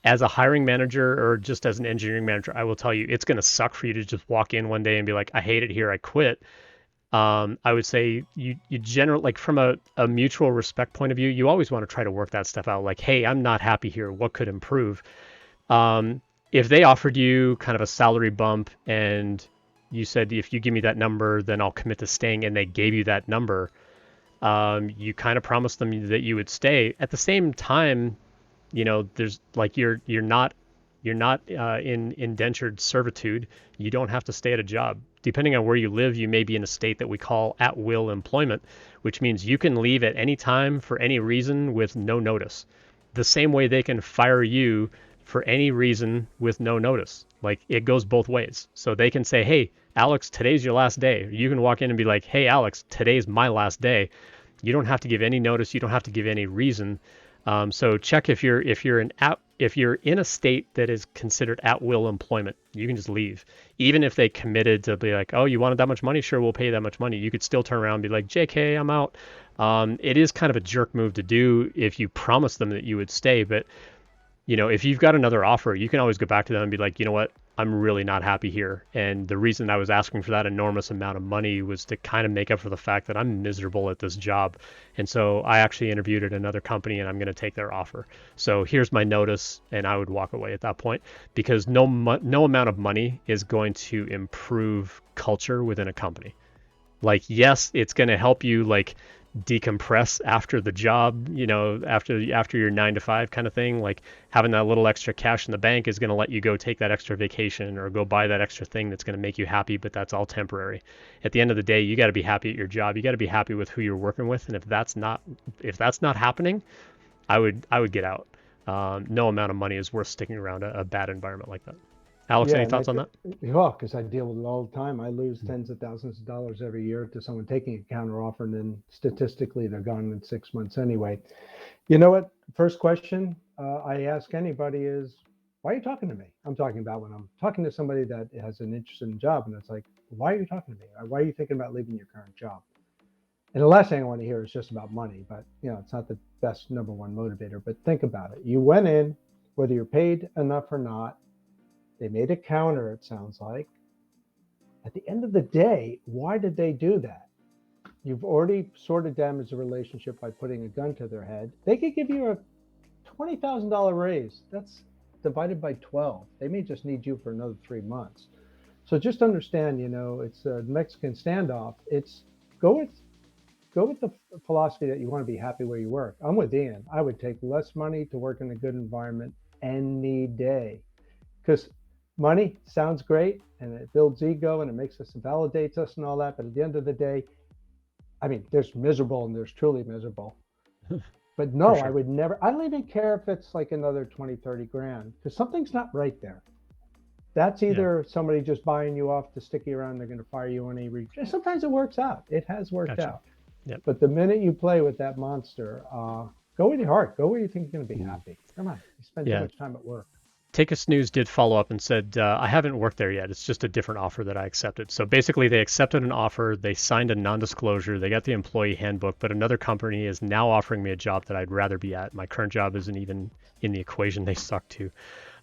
As a hiring manager or just as an engineering manager, I will tell you it's going to suck for you to just walk in one day and be like, I hate it here, I quit. I would say you generally like from a mutual respect point of view, you always want to try to work that stuff out. Like, hey, I'm not happy here. What could improve? If they offered you kind of a salary bump and you said if you give me that number, then I'll commit to staying, and they gave you that number, you kind of promised them that you would stay. At the same time, there's like you're not in indentured servitude. You don't have to stay at a job. Depending on where you live, you may be in a state that we call at will employment, which means you can leave at any time for any reason with no notice. The same way they can fire you for any reason with no notice. Like it goes both ways. So they can say, hey, Alex, today's your last day. You can walk in and be like, hey, Alex, today's my last day. You don't have to give any notice. You don't have to give any reason. So check if you're in a state that is considered at will employment, you can just leave. Even if they committed to be like, oh, you wanted that much money? Sure, we'll pay you that much money. You could still turn around and be like, JK, I'm out. It is kind of a jerk move to do if you promise them that you would stay, but if you've got another offer, you can always go back to them and be like, you know what, I'm really not happy here. And the reason I was asking for that enormous amount of money was to kind of make up for the fact that I'm miserable at this job. And so I actually interviewed at another company and I'm going to take their offer. So here's my notice, and I would walk away at that point because no amount of money is going to improve culture within a company. Like, yes, it's going to help you like decompress after the job, after your 9 to 5 kind of thing. Like having that little extra cash in the bank is going to let you go take that extra vacation or go buy that extra thing that's going to make you happy, but that's all temporary. At the end of the day, you got to be happy at your job. You got to be happy with who you're working with, and if that's not happening, I would get out. No amount of money is worth sticking around a bad environment like that. Alex, Yeah, any and thoughts on that? yeah, because I deal with it all the time. I lose tens of thousands of dollars every year to someone taking a counter offer, and then statistically they're gone in 6 months anyway. You know what? First question I ask anybody is, why are you talking to me? I'm talking about when I'm talking to somebody that has an interest in a job, and it's like, why are you talking to me? Why are you thinking about leaving your current job? And the last thing I want to hear is just about money, but it's not the best number one motivator. But think about it. You went in, whether you're paid enough or not, they made a counter, it sounds like. At the end of the day, why did they do that? You've already sort of damaged the relationship by putting a gun to their head. They could give you a $20,000 raise. That's divided by 12. They may just need you for another 3 months. So just understand, it's a Mexican standoff. It's go with the philosophy that you want to be happy where you work. I'm with Ian. I would take less money to work in a good environment any day, because money sounds great and it builds ego and it validates us and all that. But at the end of the day, I mean, there's miserable and there's truly miserable. But For no, I sure. would never, I don't even care if it's like another 20, 30 grand, because something's not right there. That's Yeah. either somebody just buying you off to stick you around, they're going to fire you on sometimes it works out. It has worked Gotcha. out. Yep. But the minute you play with that monster, go with your heart. Go where you think you're going to be happy. Come on, you spend too Yeah. much time at work. Take a Snooze did follow up and said, I haven't worked there yet. It's just a different offer that I accepted. So basically, they accepted an offer, they signed a non disclosure, they got the employee handbook, but another company is now offering me a job that I'd rather be at. My current job isn't even in the equation. They suck too.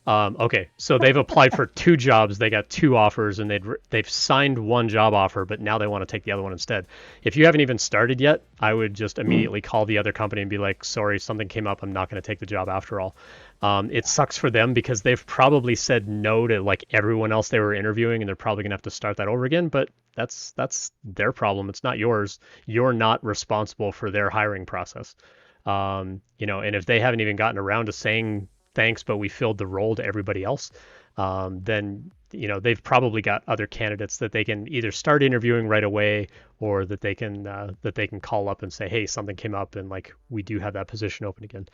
Okay, so they've applied for two jobs. They got two offers, and they've signed one job offer, but now they want to take the other one instead. If you haven't even started yet, I would just immediately call the other company and be like, "Sorry, something came up. I'm not going to take the job after all." It sucks for them because they've probably said no to like everyone else they were interviewing, and they're probably going to have to start that over again. But that's their problem. It's not yours. You're not responsible for their hiring process. And if they haven't even gotten around to saying thanks, but we filled the role to everybody else, then they've probably got other candidates that they can either start interviewing right away, or that they can call up and say, hey, something came up and like we do have that position open again.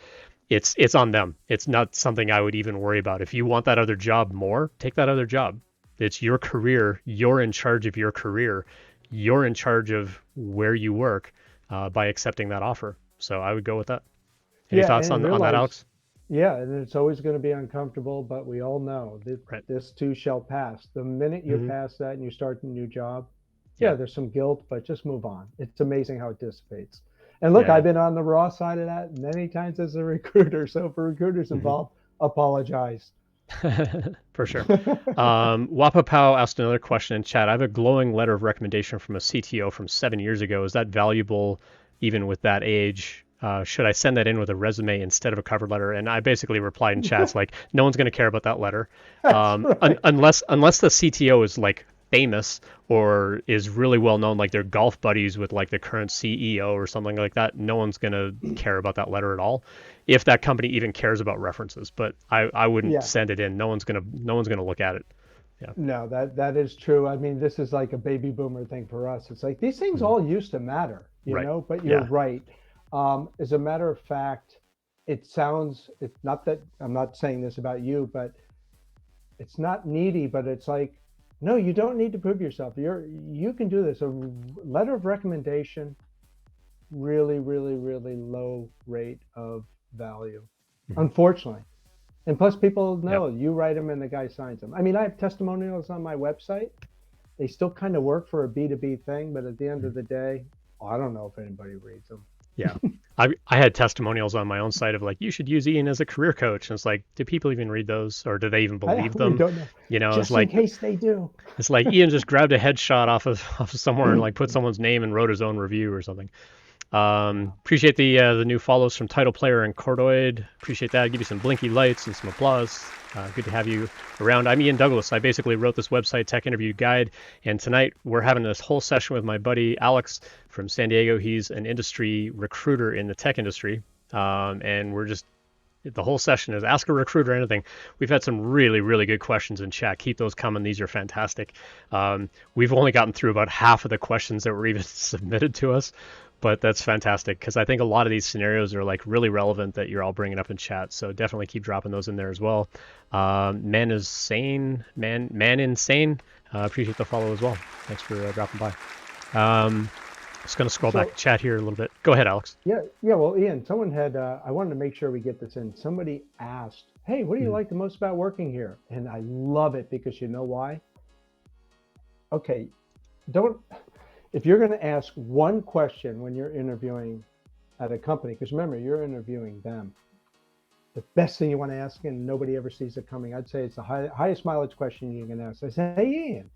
It's on them. It's not something I would even worry about. If you want that other job more, take that other job. It's your career. You're in charge of your career. You're in charge of where you work by accepting that offer. So I would go with that. Any Yeah, thoughts and on that, realize, Alex? yeah, and it's always going to be uncomfortable, but we all know that Right. this too shall pass. The minute you Mm-hmm. pass that and you start a new job, yeah, Yeah. there's some guilt, but just move on. It's amazing how it dissipates. And look, Yeah. I've been on the raw side of that many times as a recruiter. So for recruiters Yeah. involved, apologize. For sure. Wapapao asked another question in chat. I have a glowing letter of recommendation from a CTO from 7 years ago. Is that valuable even with that age? Should I send that in with a resume instead of a cover letter? And I basically replied in chats like, no one's going to care about that letter, That's right. unless the CTO is like famous or is really well known, like they're golf buddies with like the current CEO or something like that. No one's going to care about that letter at all, if that company even cares about references. But I wouldn't Yeah. send it in. No one's gonna look at it. Yeah. No, that is true. I mean, this is like a baby boomer thing for us. It's like these things Mhm. all used to matter, Right. but you're Yeah. right. As a matter of fact, it's not that I'm not saying this about you, but it's not needy, but it's like, no, you don't need to prove yourself. You can do this. A letter of recommendation, really, really, really low rate of value, Mhm. unfortunately. And plus, people Yep. know you write them and the guy signs them. I mean, I have testimonials on my website. They still kind of work for a B2B thing, but at the end Mhm. of the day, I don't know if anybody reads them. Yeah. I had testimonials on my own site of like, you should use Ian as a career coach. And it's like, do people even read those, or do they even I believe we them? don't know. It's Just in like case they do. Ian just grabbed a headshot off of somewhere and like put someone's name and wrote his own review or something. Yeah. Appreciate the new follows from Title Player and Cordoid. Appreciate that. Give you some blinky lights and some applause. Good to have you around. I'm Ian Douglas. I basically wrote this website, Tech Interview Guide, and tonight we're having this whole session with my buddy Alex from San Diego. He's an industry recruiter in the tech industry, and we're just the whole session is ask a recruiter anything. We've had some really, really good questions in chat. Keep those coming. These are fantastic. We've only gotten through about half of the questions that were even submitted to us, but that's fantastic because I think a lot of these scenarios are like really relevant that you're all bringing up in chat. So definitely keep dropping those in there as well. Man is sane, man insane. Appreciate the follow as well. Thanks for dropping by. Just gonna scroll back So to chat here a little bit. Go ahead, Alex. yeah. Well, Ian, someone had. I wanted to make sure we get this in. Somebody asked, "Hey, what do you Mm, like the most about working here?" And I love it because you know why? Okay, don't. If you're going to ask one question when you're interviewing at a company, because remember, you're interviewing them. The best thing you want to ask, and nobody ever sees it coming, I'd say it's the highest mileage question you can ask. I say, hey, Ian,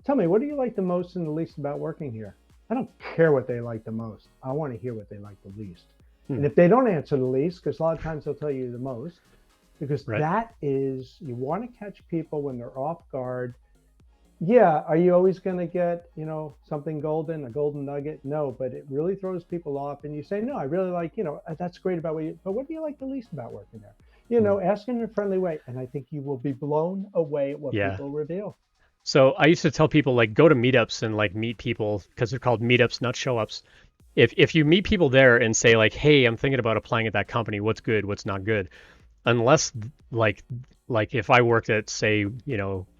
tell me, what do you like the most and the least about working here? I don't care what they like the most. I want to hear what they like the least. And mm, if they don't answer the least, because a lot of times they'll tell you the most, because right. that is, you want to catch people when they're off guard. Yeah, are you always going to get, something golden, a golden nugget? No, but it really throws people off. And you say, no, I really like, that's great about what you, but what do you like the least about working there? Mm, Ask in a friendly way. And I think you will be blown away at what yeah. people reveal. So I used to tell people like go to meetups and like meet people because they're called meetups, not show ups. If you meet people there and say like, hey, I'm thinking about applying at that company, what's good, what's not good, unless like if I worked at say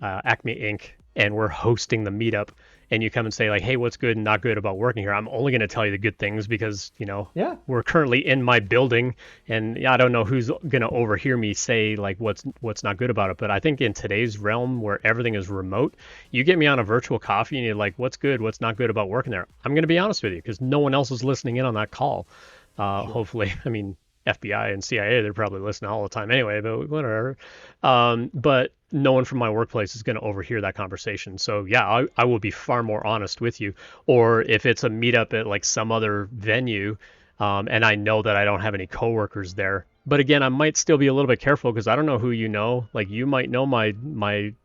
Acme Inc. and we're hosting the meetup and you come and say like, hey, what's good and not good about working here, I'm only going to tell you the good things because Yeah. we're currently in my building and I don't know who's going to overhear me say like what's not good about it. But I think in today's realm where everything is remote, you get me on a virtual coffee and you're like, what's good, what's not good about working there, I'm going to be honest with you because no one else is listening in on that call. Sure. Hopefully, I mean, FBI and CIA, they're probably listening all the time anyway, but whatever. But no one from my workplace is going to overhear that conversation. So yeah, I will be far more honest with you. Or if it's a meetup at like some other venue, and I know that I don't have any coworkers there. But again, I might still be a little bit careful because I don't know who you know. Like you might know my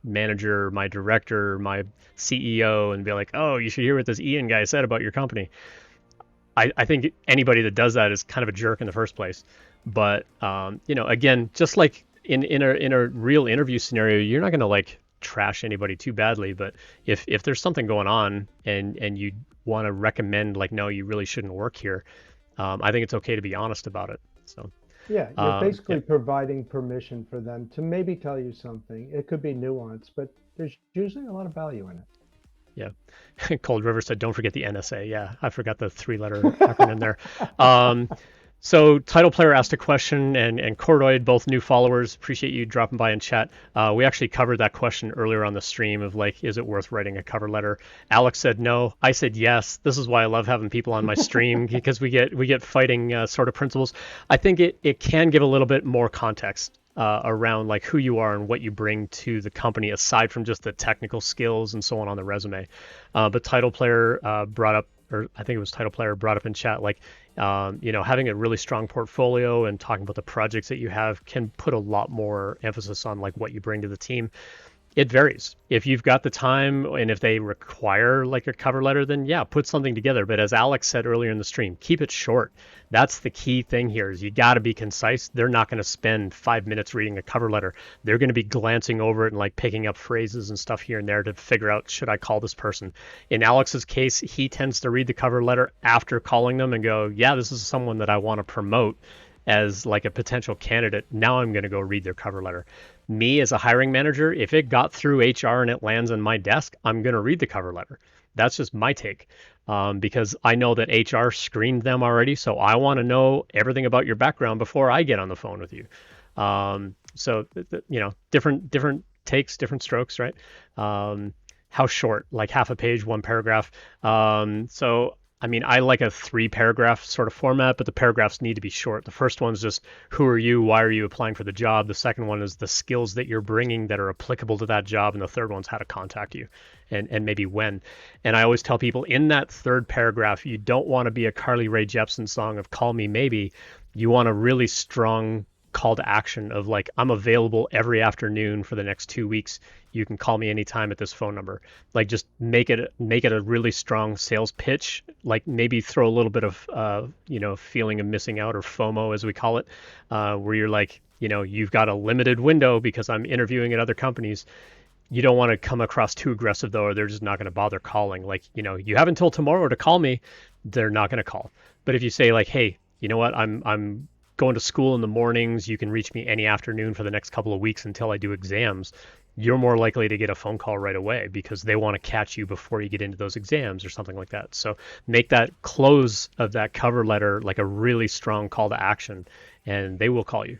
manager, my director, my CEO, and be like, oh, you should hear what this Ian guy said about your company. I think anybody that does that is kind of a jerk in the first place. But again, just like in a real interview scenario, you're not gonna like trash anybody too badly, but if there's something going on and you want to recommend like, no, you really shouldn't work here, I think it's okay to be honest about it. So Yeah, you're yeah. basically providing permission for them to maybe tell you something. It could be nuanced, but there's usually a lot of value in Yeah. Cold River said, don't forget the NSA. Yeah, I forgot the three-letter acronym there. Um, so Title Player asked a question, and Cordoid, both new followers, appreciate you dropping by in chat. We actually covered that question earlier on the stream of like, is it worth writing a cover letter? Alex said no. I said yes. This is why I love having people on my stream because we get fighting sort of principles. I think it can give a little bit more context around like who you are and what you bring to the company aside from just the technical skills and so on the resume. But Title Player brought up, or I think it was Title Player brought up in chat, like, having a really strong portfolio and talking about the projects that you have can put a lot more emphasis on like what you bring to the team. It varies. If you've got the time and if they require like a cover letter, then yeah, put something together. But as Alex said earlier in the stream, keep it short. That's the key thing here is you got to be concise. They're not going to spend 5 minutes reading a cover letter. They're going to be glancing over it and like picking up phrases and stuff here and there to figure out, should I call this person? In Alex's case, he tends to read the cover letter after calling them and go, yeah, this is someone that I want to promote as like a potential candidate. Now I'm going to go read their cover letter. Me as a hiring manager, if it got through HR and it lands on my desk, I'm going to read the cover letter. That's just my take, because I know that HR screened them already. So I want to know everything about your background before I get on the phone with you. So different takes, different strokes, right? How short? Like half a page, one paragraph. So I mean, I like a 3 paragraph sort of format, but the paragraphs need to be short. The first one's just who are you? Why are you applying for the job? The second one is the skills that you're bringing that are applicable to that job. And the third one's how to contact you and maybe when. And I always tell people in that third paragraph, you don't want to be a Carly Rae Jepsen song of call me maybe. You want a really strong call to action of like, I'm available every afternoon for the next 2 weeks. You can call me anytime at this phone number. Like just make it a really strong sales pitch. Like maybe throw a little bit of feeling of missing out or FOMO as we call it, where you're like, you've got a limited window because I'm interviewing at other companies. You don't want to come across too aggressive though, or they're just not going to bother calling. Like, you have until tomorrow to call me. They're not going to call. But if you say like, hey, you know what, I'm going to school in the mornings. You can reach me any afternoon for the next couple of weeks until I do exams. You're more likely to get a phone call right away because they want to catch you before you get into those exams or something like that. So make that close of that cover letter like a really strong call to action, and they will call you.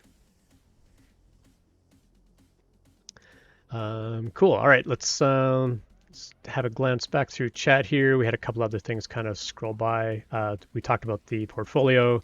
Cool. All right, let's have a glance back through chat here. We had a couple other things kind of scroll by. We talked about the portfolio.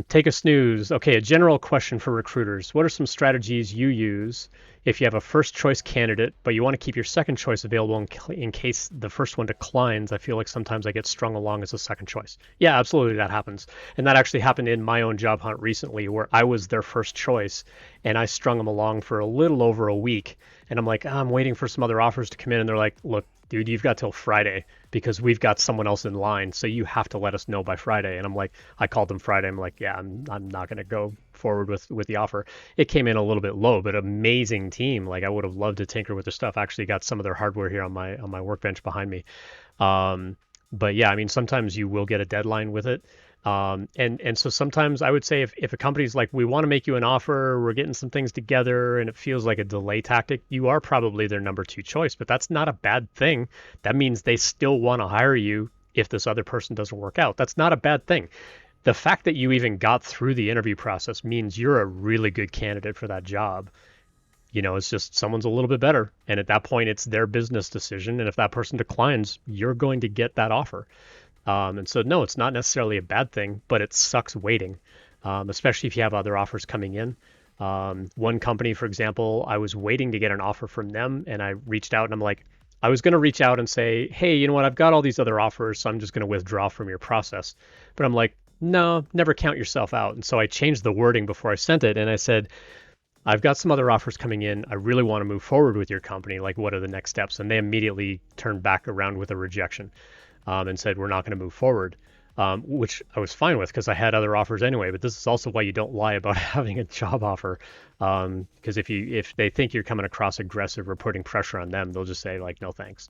Take a snooze. Okay, a general question for recruiters. What are some strategies you use if you have a first choice candidate, but you want to keep your second choice available in case the first one declines? I feel like sometimes I get strung along as a second choice. Yeah, absolutely, that happens. And that actually happened in my own job hunt recently where I was their first choice and I strung them along for a little over a week. And I'm like, I'm waiting for some other offers to come in. And they're like, look, dude, you've got till Friday because we've got someone else in line. So you have to let us know by Friday. And I'm like, I called them Friday. I'm like, yeah, I'm not going to go forward with the offer. It came in a little bit low, but amazing team. Like I would have loved to tinker with their stuff. I actually got some of their hardware here on my workbench behind me. But yeah, I mean, sometimes you will get a deadline with it. And so sometimes I would say if a company's like, we want to make you an offer, we're getting some things together and it feels like a delay tactic, you are probably their number 2 choice, but that's not a bad thing. That means they still want to hire you if this other person doesn't work out. That's not a bad thing. The fact that you even got through the interview process means you're a really good candidate for that job. It's just someone's a little bit better. And at that point, it's their business decision. And if that person declines, you're going to get that offer. And so, no, it's not necessarily a bad thing, but it sucks waiting, especially if you have other offers coming in. One company, for example, I was waiting to get an offer from them, and I reached out, and I'm like, I was going to reach out and say, hey, you know what, I've got all these other offers, so I'm just going to withdraw from your process. But I'm like, no, never count yourself out. And so I changed the wording before I sent it, and I said, I've got some other offers coming in. I really want to move forward with your company. Like, what are the next steps? And they immediately turned back around with a rejection. And said, we're not going to move forward. which I was fine with because I had other offers anyway. But this is also why you don't lie about having a job offer, because if they think you're coming across aggressive or putting pressure on them, they'll just say like, no thanks.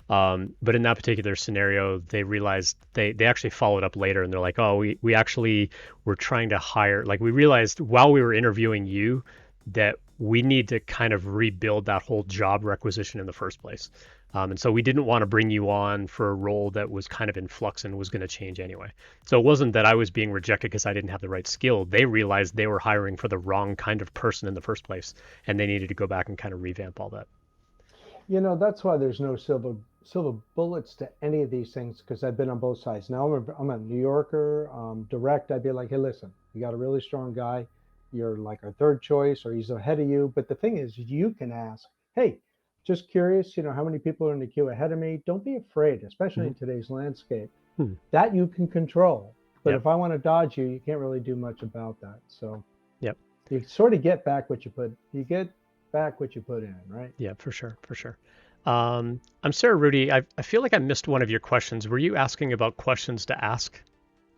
But in that particular scenario, they realized they actually followed up later and they're like, oh, we actually were trying to hire, like we realized while we were interviewing you that we need to kind of rebuild that whole job requisition in the first place. And so we didn't want to bring you on for a role that was kind of in flux and was going to change anyway. So it wasn't that I was being rejected because I didn't have the right skill. They realized they were hiring for the wrong kind of person in the first place, and they needed to go back and kind of revamp all that. That's why there's no silver bullets to any of these things, because I've been on both sides. Now I'm a New Yorker, direct. I'd be like, hey, listen, you got a really strong guy. You're like our third choice, or he's ahead of you. But the thing is, you can ask, hey, just curious, how many people are in the queue ahead of me? Don't be afraid, especially in today's landscape. That you can control. But Yep. if I want to dodge you, you can't really do much about that. So Yep. you sort of get back what you put. You get back what you put in, right? Yeah, for sure, for sure. I'm Sarah Rudy. I feel like I missed one of your questions. Were you asking about questions to ask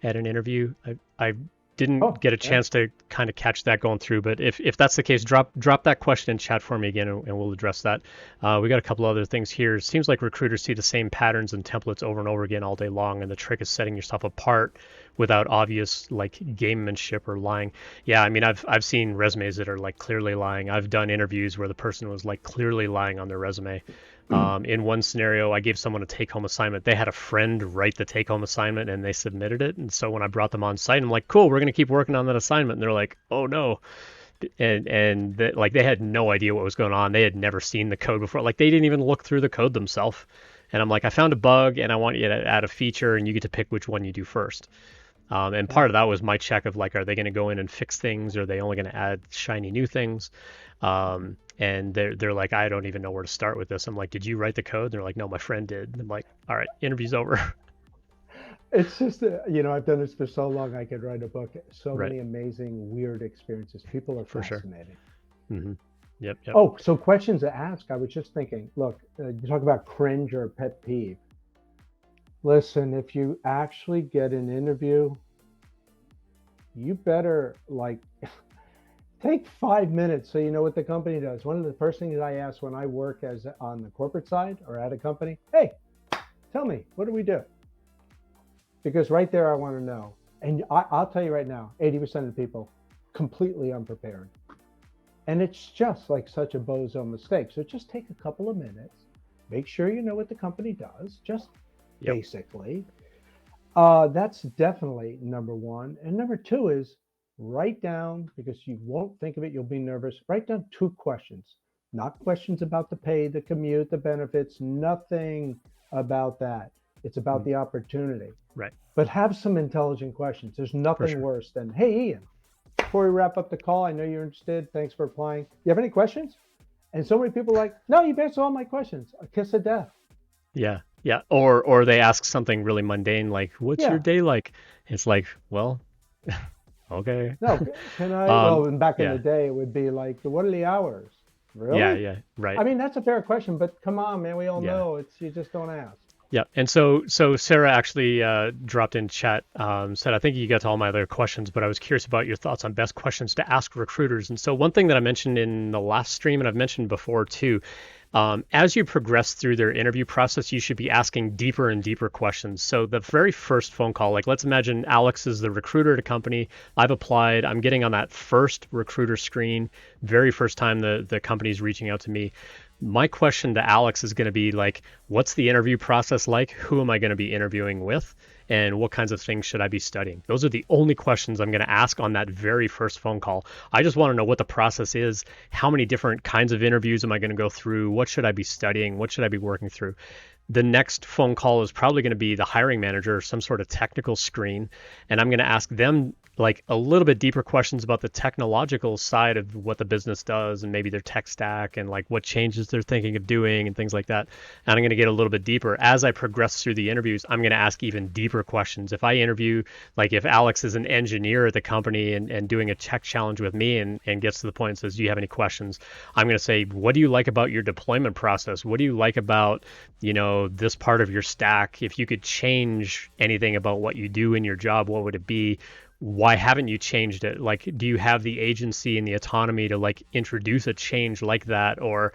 at an interview? I didn't get a chance to kind of catch that going through, but if that's the case, drop that question in chat for me again, and we'll address that. We got a couple other things here. It seems like recruiters see the same patterns and templates over and over again all day long, and the trick is setting yourself apart without obvious like gamemanship or lying. Yeah, I mean, I've seen resumes that are like clearly lying. I've done interviews where the person was like clearly lying on their resume. In one scenario, I gave someone a take-home assignment. They had a friend write the take-home assignment and they submitted it. And so when I brought them on site, I'm like, cool, we're going to keep working on that assignment. And they're like, oh no. Like they had no idea what was going on. They had never seen the code before. Like they didn't even look through the code themselves. And I'm like, I found a bug and I want you to add a feature and you get to pick which one you do first. And part of that was my check of like, are they going to go in and fix things? Or are they only going to add shiny new things? And they're like, I don't even know where to start with this. I'm like, did you write the code? And they're like, no, my friend did. And I'm like, all right, interview's over. It's just, I've done this for so long, I could write a book. So Right. many amazing, weird experiences. People are For sure. fascinating. Mm-hmm. Yep. Oh, so questions to ask. I was just thinking, look, you talk about cringe or pet peeve. Listen, if you actually get an interview, you better like take 5 minutes so you know what the company does. One of the first things I ask when I work as on the corporate side or at a company, hey, tell me, what do we do? Because right there, I want to know. And I'll tell you right now, 80% of the people completely unprepared. And it's just like such a bozo mistake. So just take a couple of minutes, make sure you know what the company does, just basically. That's definitely number one. And number two is write down, because you won't think of it, you'll be nervous. Write down 2 questions, not questions about the pay, the commute, the benefits, nothing about that. It's about the opportunity. Right. But have some intelligent questions. There's nothing worse than, hey, Ian, before we wrap up the call, I know you're interested. Thanks for applying. You have any questions? And so many people are like, no, you've answered all my questions. A kiss of death. Yeah. Or they ask something really mundane like, what's your day like? It's like, well, okay. No, can I? Well, back in the day, it would be like, what are the hours? Really? Yeah, right. I mean, that's a fair question, but come on, man. We all know you just don't ask. Yeah, and so Sarah actually dropped in chat, said, I think you got to all my other questions, but I was curious about your thoughts on best questions to ask recruiters. And so one thing that I mentioned in the last stream, and I've mentioned before too, as you progress through their interview process, you should be asking deeper and deeper questions. So the very first phone call, like let's imagine Alex is the recruiter at a company. I've applied. I'm getting on that first recruiter screen, very first time the company's reaching out to me. My question to Alex is going to be like, what's the interview process like? Who am I going to be interviewing with? And what kinds of things should I be studying? Those are the only questions I'm going to ask on that very first phone call. I just want to know what the process is. How many different kinds of interviews am I going to go through? What should I be studying? What should I be working through? The next phone call is probably going to be the hiring manager or some sort of technical screen. And I'm going to ask them like a little bit deeper questions about the technological side of what the business does and maybe their tech stack and like what changes they're thinking of doing and things like that. And I'm going to get a little bit deeper. As I progress through the interviews, I'm going to ask even deeper questions. If I interview, like if Alex is an engineer at the company and doing a tech challenge with me and gets to the point and says, do you have any questions? I'm going to say, what do you like about your deployment process? What do you like about, this part of your stack. If you could change anything about what you do in your job, what would it be? Why haven't you changed it? Like, do you have the agency and the autonomy to like introduce a change like that? Or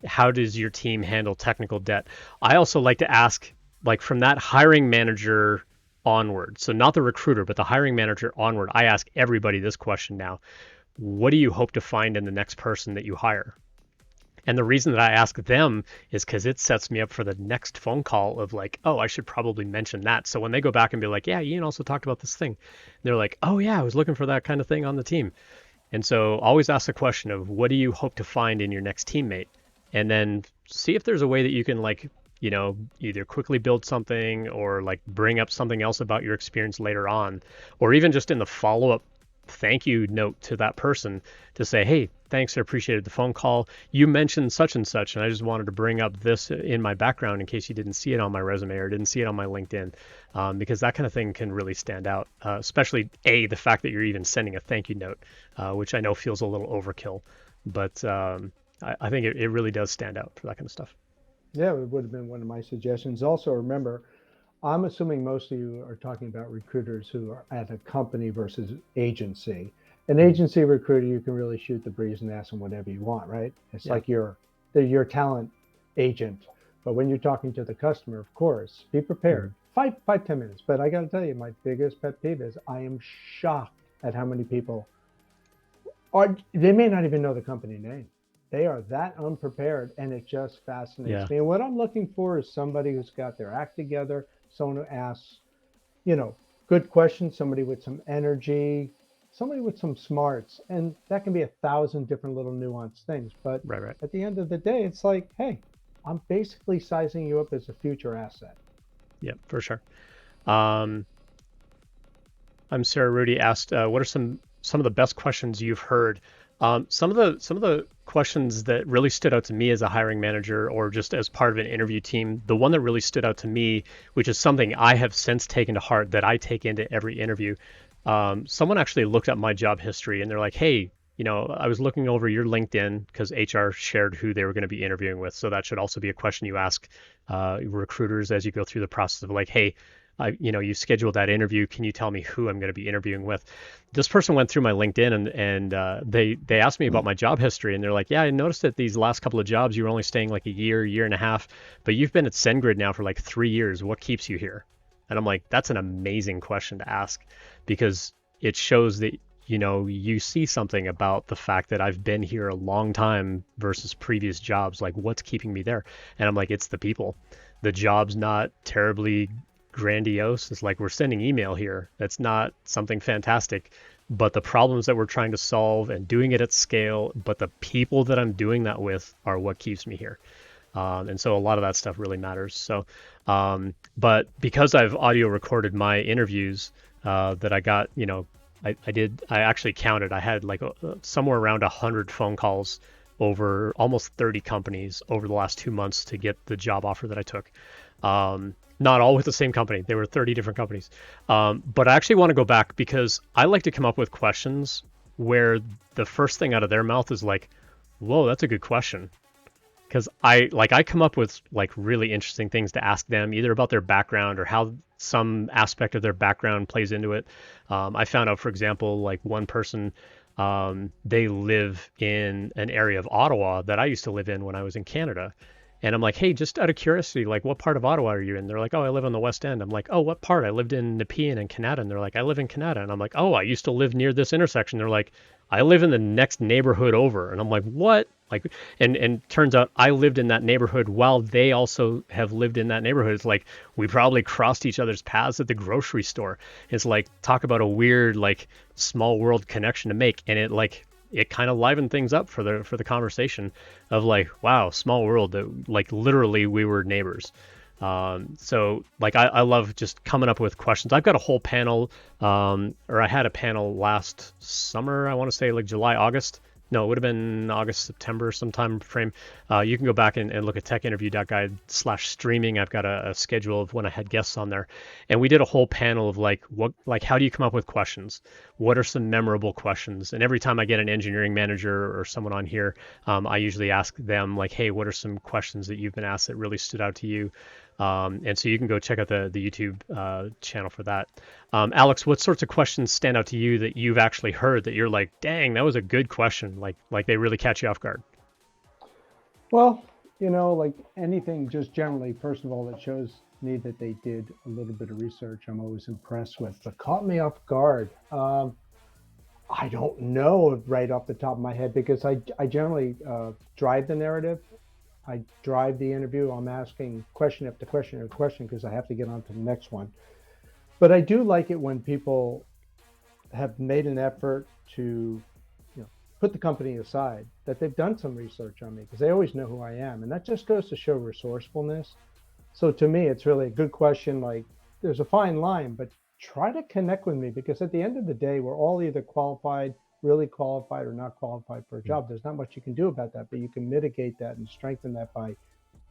how does your team handle technical debt? I also like to ask, like, from that hiring manager onward, so not the recruiter, but the hiring manager onward, I ask everybody this question now. What do you hope to find in the next person that you hire? And the reason that I ask them is because it sets me up for the next phone call of like, oh, I should probably mention that. So when they go back and be like, yeah, Ian also talked about this thing, they're like, oh, yeah, I was looking for that kind of thing on the team. And so always ask the question of what do you hope to find in your next teammate? And then see if there's a way that you can like, either quickly build something or like bring up something else about your experience later on, or even just in the follow-up thank you note to that person to say, hey, thanks, I appreciated the phone call. You mentioned such and such, and I just wanted to bring up this in my background in case you didn't see it on my resume or didn't see it on my LinkedIn, because that kind of thing can really stand out, especially the fact that you're even sending a thank you note, which I know feels a little overkill, but I think it really does stand out for that kind of stuff. Yeah, it would have been one of my suggestions. Also, remember, I'm assuming most of you are talking about recruiters who are at a company versus agency. An agency recruiter, you can really shoot the breeze and ask them whatever you want, right? It's like they're your talent agent. But when you're talking to the customer, of course, be prepared. 10 minutes. But I got to tell you, my biggest pet peeve is I am shocked at how many people they may not even know the company name. They are that unprepared, and it just fascinates me. And what I'm looking for is somebody who's got their act together, someone who asks, good questions, somebody with some energy, somebody with some smarts. And that can be 1,000 different little nuanced things. But at the end of the day, it's like, hey, I'm basically sizing you up as a future asset. Yeah, for sure. I'm Sarah Rudy asked, what are some of the best questions you've heard? Some of the questions that really stood out to me as a hiring manager or just as part of an interview team, the one that really stood out to me, which is something I have since taken to heart that I take into every interview. Someone actually looked up my job history and they're like, hey, I was looking over your LinkedIn because HR shared who they were going to be interviewing with. So that should also be a question you ask recruiters as you go through the process of like, hey, you scheduled that interview. Can you tell me who I'm going to be interviewing with? This person went through my LinkedIn and they asked me about my job history, and they're like, yeah, I noticed that these last couple of jobs you were only staying like a year and a half, but you've been at SendGrid now for like 3 years. What keeps you here? And I'm like, that's an amazing question to ask because it shows that you see something about the fact that I've been here a long time versus previous jobs. Like, what's keeping me there? And I'm like, it's the people. The job's not terribly grandiose. It's like we're sending email here. That's not something fantastic, but the problems that we're trying to solve and doing it at scale, but the people that I'm doing that with are what keeps me here. And so a lot of that stuff really matters. So, but because I've audio recorded my interviews that I got, I actually counted. I had like somewhere around 100 phone calls over almost 30 companies over the last 2 months to get the job offer that I took. Not all with the same company. They were 30 different companies. But I actually want to go back because I like to come up with questions where the first thing out of their mouth is like, whoa, that's a good question. Because I come up with like really interesting things to ask them, either about their background or how some aspect of their background plays into it. I found out, for example, like one person, they live in an area of Ottawa that I used to live in when I was in Canada. And I'm like, hey, just out of curiosity, like what part of Ottawa are you in? They're like, oh, I live on the West End. I'm like, oh, what part? I lived in Nepean and Canada. And they're like, I live in Canada. And I'm like, oh, I used to live near this intersection. They're like, I live in the next neighborhood over. And I'm like, what? Like, and turns out I lived in that neighborhood while they also have lived in that neighborhood. It's like we probably crossed each other's paths at the grocery store. It's like, talk about a weird, like, small world connection to make. And it kind of livened things up for the conversation of like, wow, small world, that like literally we were neighbors. So like I love just coming up with questions. I've got a whole panel, or I had a panel last summer, I want to say like July, August. No, it would have been August, September, some time frame. You can go back and look at techinterview.guide/streaming. I've got a schedule of when I had guests on there. And we did a whole panel of like, how do you come up with questions? What are some memorable questions? And every time I get an engineering manager or someone on here, I usually ask them like, hey, what are some questions that you've been asked that really stood out to you? And so you can go check out the YouTube channel for that. Alex, what sorts of questions stand out to you that you've actually heard that you're like, dang, that was a good question, like they really catch you off guard? Well, like anything, just generally, first of all, it shows me that they did a little bit of research. I'm always impressed with, but caught me off guard. I don't know right off the top of my head because I generally drive the narrative. I drive the interview. I'm asking question after question after question because I have to get on to the next one. But I do like it when people have made an effort to, put the company aside, that they've done some research on me because they always know who I am. And that just goes to show resourcefulness. So to me, it's really a good question. Like there's a fine line, but try to connect with me because at the end of the day, we're all either qualified, really qualified, or not qualified for a job. There's not much you can do about that, but you can mitigate that and strengthen that by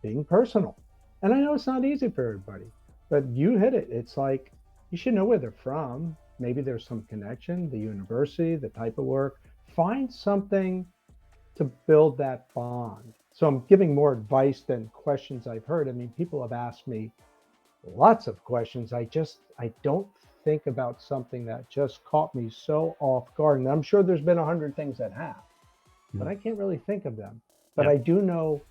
being personal. And I know it's not easy for everybody, but you hit it. It's like you should know where they're from. Maybe there's some connection, the university, the type of work. Find something to build that bond. So I'm giving more advice than questions I've heard. I mean, people have asked me lots of questions. I don't think about something that just caught me so off guard. And I'm sure there's been 100 things that have, but I can't really think of them. But Yeah. I do know,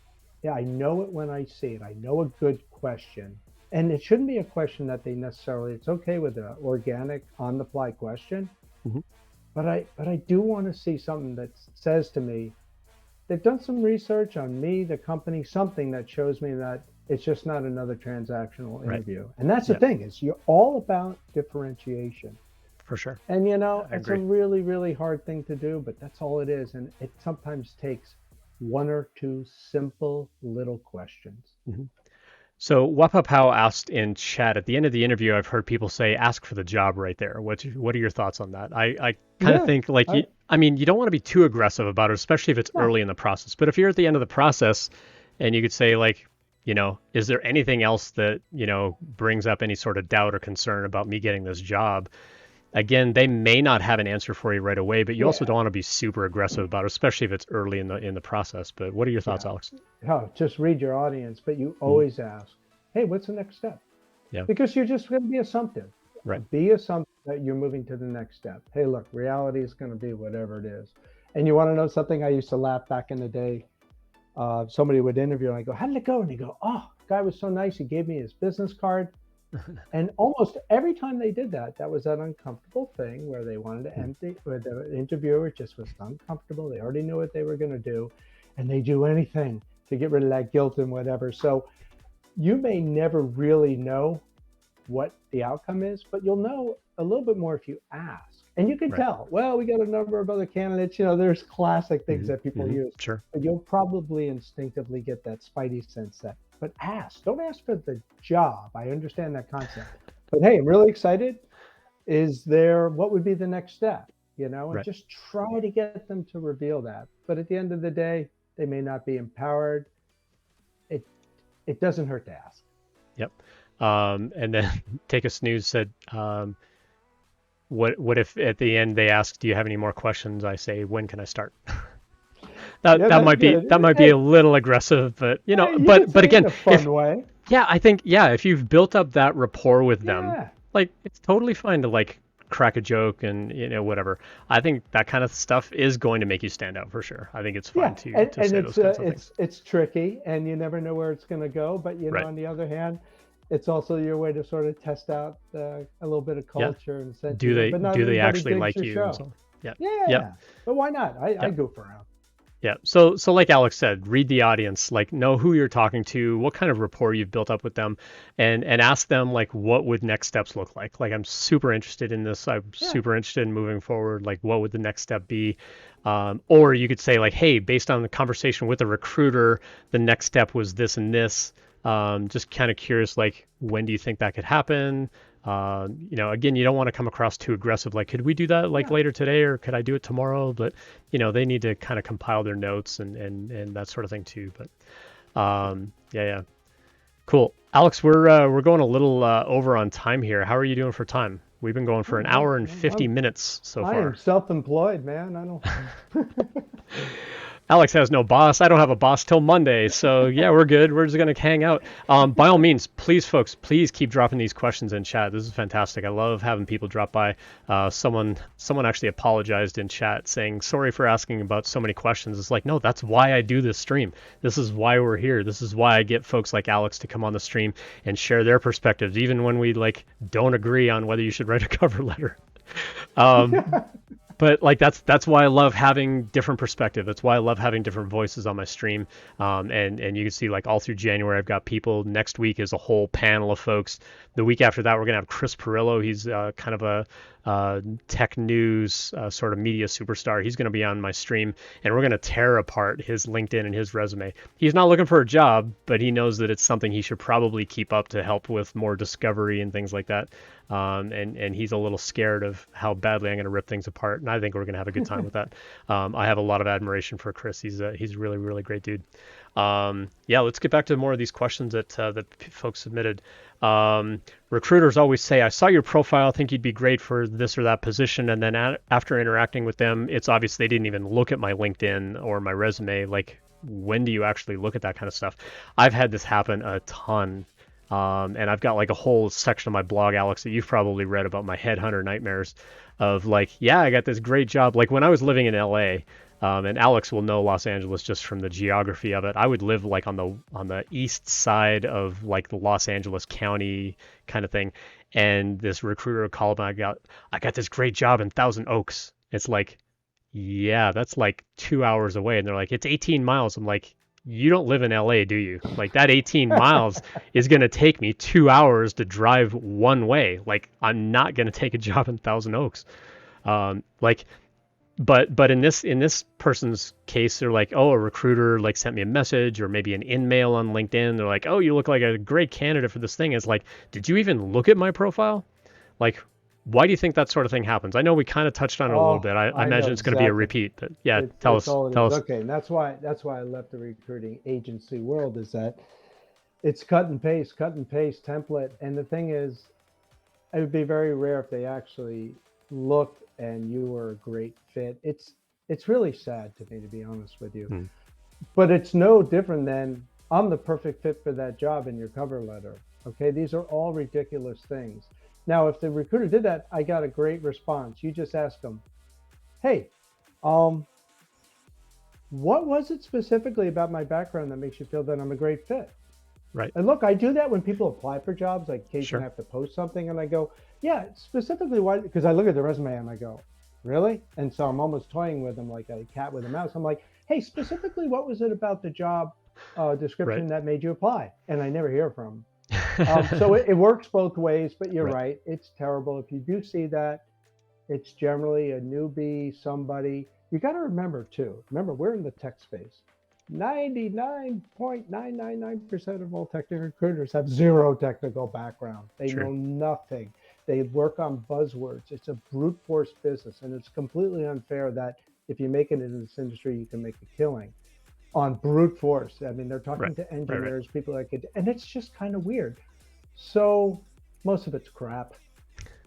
yeah, I know it when I see it. I know a good question. And it shouldn't be a question that they necessarily, it's okay with an organic on the fly question. Mhm. But I do want to see something that says to me, they've done some research on me, the company, something that shows me that it's just not another transactional Right. interview. And that's the Yeah, thing is you're all about differentiation. for sure. And I it's a agree. really, really hard thing to do, but that's all it is. And it sometimes takes one or two simple little questions. Mhm. So Wapapao asked in chat at the end of the interview, I've heard people say, "Ask for the job right there." What are your thoughts on that? I kind of Yeah. think like I I mean, you don't want to be too aggressive about it, especially if it's no. early in the process. But if you're at the end of the process, and you could say like, is there anything else that brings up any sort of doubt or concern about me getting this job? Again, they may not have an answer for you right away, but you also Yeah. don't want to be super aggressive about it, especially if it's early in the process. But what are your thoughts, Yeah. Alex? Oh, just read your audience, but you Mhm. always ask, hey, what's the next step? Yeah, Because you're just going to be assumptive. right. Be assumptive that you're moving to the next step. Hey, look, reality is going to be whatever it is. And you want to know something? I used to laugh back in the day. Somebody would interview, and I go, how did it go? And they go, oh, guy was so nice. He gave me his business card. And almost every time they did that, that was that uncomfortable thing where they wanted to empty, where the interviewer just was uncomfortable. They already knew what they were going to do, and they do anything to get rid of that guilt and whatever. So you may never really know what the outcome is, but you'll know a little bit more if you ask. And you can Right. tell, well, we got a number of other candidates, there's classic things Hmm. that people Hmm. use, Sure. but you'll probably instinctively get that spidey sense that, but ask, don't ask for the job. I understand that concept, but hey, I'm really excited. What would be the next step? And Right. just try to get them to reveal that. But at the end of the day, they may not be empowered. It, it doesn't hurt to ask. Yep. And then Take a Snooze said, what if at the end they ask, "Do you have any more questions?" I say, "When can I start?" That Yeah, that that's might be good. that might be a Hey, little aggressive, but hey, you can but say it in again, a if fun way. I think if you've built up that rapport with them, Yeah, like it's totally fine to like crack a joke and whatever. I think that kind of stuff is going to make you stand out for sure. I think it's fine yeah, to and say it's those kinds of things. it's tricky, and you never know where it's going to go. But Right. on the other hand, it's also your way to sort of test out a little bit of Yeah. culture and sense of Do humor. they But not do they everybody actually digs like your you and show. so on? Yeah. Yep. Yeah, but why not? I Yep. goof around. Yeah. So like Alex said, read the audience, like know who you're talking to, what kind of rapport you've built up with them, and ask them like what would next steps look like. Like I'm super interested in this. I'm Yeah, super interested in moving forward. Like what would the next step be? Or you could say like, hey, based on the conversation with the recruiter, the next step was this and this. Just kind of curious, like when do you think that could happen? Again, you don't want to come across too aggressive. Like, could we do that like yeah. later today, or could I do it tomorrow? But they need to kind of compile their notes and that sort of thing too. But yeah, yeah, cool. Alex, we're going a little over on time here. How are you doing for time? We've been going for Oh, an hour and well, 50 minutes so I am far. self-employed, man. I don't. Alex has no boss. I don't have a boss till Monday. So yeah, we're good. We're just gonna hang out. By all means, please, folks, please keep dropping these questions in chat. This is fantastic. I love having people drop by. Someone actually apologized in chat saying sorry for asking about so many questions. It's like, no, that's why I do this stream. This is why we're here. This is why I get folks like Alex to come on the stream and share their perspectives, even when we like don't agree on whether you should write a cover letter. Um, but like that's why I love having different perspective. That's why I love having different voices on my stream. And you can see like all through January, I've got people. Next week is a whole panel of folks. The week after that, we're gonna have Chris Pirillo. He's kind of a tech news sort of media superstar. He's going to be on my stream, and we're going to tear apart his LinkedIn and his resume. He's not looking for a job, but he knows that it's something he should probably keep up to help with more discovery and things like that. And he's a little scared of how badly I'm going to rip things apart, and I think we're going to have a good time with that. I have a lot of admiration for Chris. He's a really, really great dude. Yeah, let's get back to more of these questions that folks submitted. Recruiters always say, I saw your profile, think you'd be great for this or that position, and then after interacting with them, it's obvious they didn't even look at my LinkedIn or my resume. Like, when do you actually look at that kind of stuff? I've had this happen a ton. And I've got like a whole section of my blog, Alex, that you've probably read about my headhunter nightmares of like, yeah, I got this great job. Like when I was living in LA, and Alex will know Los Angeles just from the geography of it. I would live like on the east side of like the Los Angeles County kind of thing, and this recruiter called me. I got this great job in Thousand Oaks. It's like, yeah, that's like 2 hours away, and they're like, it's 18 miles. I'm like, you don't live in LA, do you? Like that 18 miles is going to take me 2 hours to drive one way. Like I'm not going to take a job in Thousand Oaks. Like but in this person's case, they're like, oh, a recruiter like sent me a message or maybe an in-mail on LinkedIn. They're like, oh, you look like a great candidate for this thing. It's like, did you even look at my profile? Like, why do you think that sort of thing happens? I know we kind of touched on it a little bit. I imagine it's going to be a repeat, but yeah, tell us. Okay, and that's why I left the recruiting agency world, is that it's cut and paste template. And the thing is, it would be very rare if they actually looked and you were a great fit. It's really sad to me, to be honest with you. But it's no different than I'm the perfect fit for that job in your cover letter. Okay, these are all ridiculous things. Now, if the recruiter did that, I got a great response. You just ask them, hey, what was it specifically about my background that makes you feel that I'm a great fit? Right. And look, I do that when people apply for jobs, like occasionally I have to post something and I go, yeah, specifically why, because I look at the resume and I go, really? And so I'm almost toying with them like a cat with a mouse. I'm like, hey, specifically, what was it about the job description that made you apply? And I never hear from them. So it works both ways, but you're right. It's terrible. If you do see that, it's generally a newbie, somebody. You got to remember too, we're in the tech space. 99.999% of all technical recruiters have zero technical background. They know nothing. They work on buzzwords. It's a brute force business, and it's completely unfair that if you make it in this industry, you can make a killing on brute force. I mean, they're talking to engineers, people like it, and it's just kind of weird. So most of it's crap.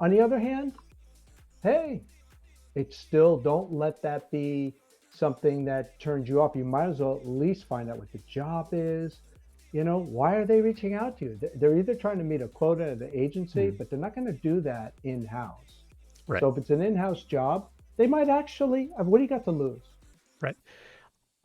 On the other hand, hey, it's still, don't let that be something that turns you off. You might as well at least find out what the job is. You know, why are they reaching out to you? They're either trying to meet a quota at the agency, but they're not going to do that in-house. So if it's an in-house job, they might actually, what do you got to lose? Right.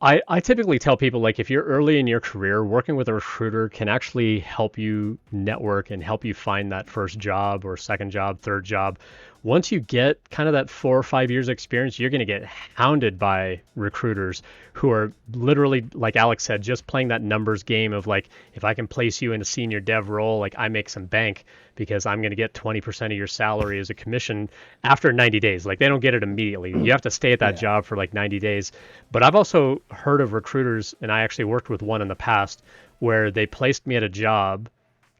I typically tell people, like, if you're early in your career, working with a recruiter can actually help you network and help you find that first job or second job, third job. Once you get kind of that 4 or 5 years experience, you're going to get hounded by recruiters who are literally, like Alex said, just playing that numbers game of like, if I can place you in a senior dev role, like I make some bank because I'm going to get 20% of your salary as a commission after 90 days. Like they don't get it immediately. You have to stay at that job for like 90 days. But I've also heard of recruiters, and I actually worked with one in the past, where they placed me at a job,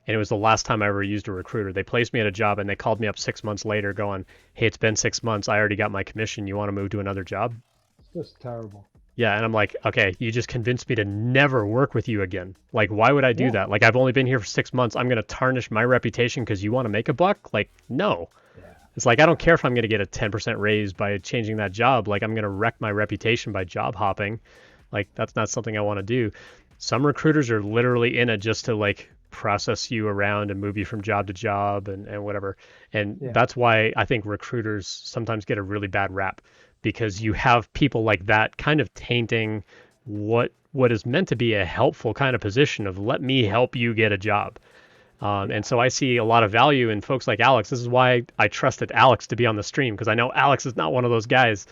and it was the last time I ever used a recruiter. They placed me at a job and they called me up 6 months later going, hey, it's been 6 months. I already got my commission. You want to move to another job? It's just terrible. Yeah. And I'm like, okay, you just convinced me to never work with you again. Like, why would I do that? Like, I've only been here for 6 months. I'm going to tarnish my reputation because you want to make a buck? Like, no. It's like, I don't care if I'm going to get a 10% raise by changing that job. Like, I'm going to wreck my reputation by job hopping. Like, that's not something I want to do. Some recruiters are literally in it just to like process you around and move you from job to job and whatever. And Yeah. that's why I think recruiters sometimes get a really bad rap, because you have people like that kind of tainting what is meant to be a helpful kind of position of let me help you get a job. And so I see a lot of value in folks like Alex. This is why I trusted Alex to be on the stream, because I know Alex is not one of those guys.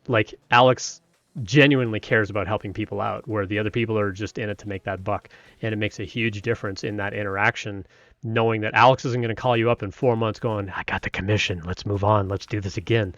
Like, Alex genuinely cares about helping people out, where the other people are just in it to make that buck. And it makes a huge difference in that interaction, knowing that Alex isn't going to call you up in 4 months going, I got the commission, let's move on, let's do this again.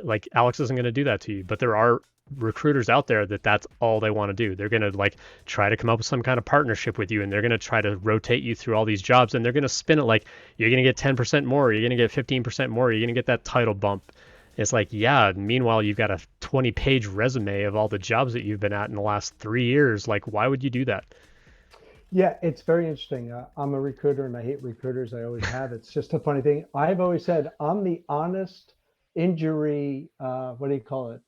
Like, Alex isn't going to do that to you. But there are recruiters out there that's all they want to do. They're going to like try to come up with some kind of partnership with you, and they're going to try to rotate you through all these jobs, and they're going to spin it like you're going to get 10% more, you're going to get 15% more, you're going to get that title bump. It's like, yeah, meanwhile you've got a 20-page resume of all the jobs that you've been at in the last 3 years. Like, why would you do that? Yeah, it's very interesting. I'm a recruiter and I hate recruiters. I always have. It's just a funny thing. I've always said I'm the honest injury, what do you call it?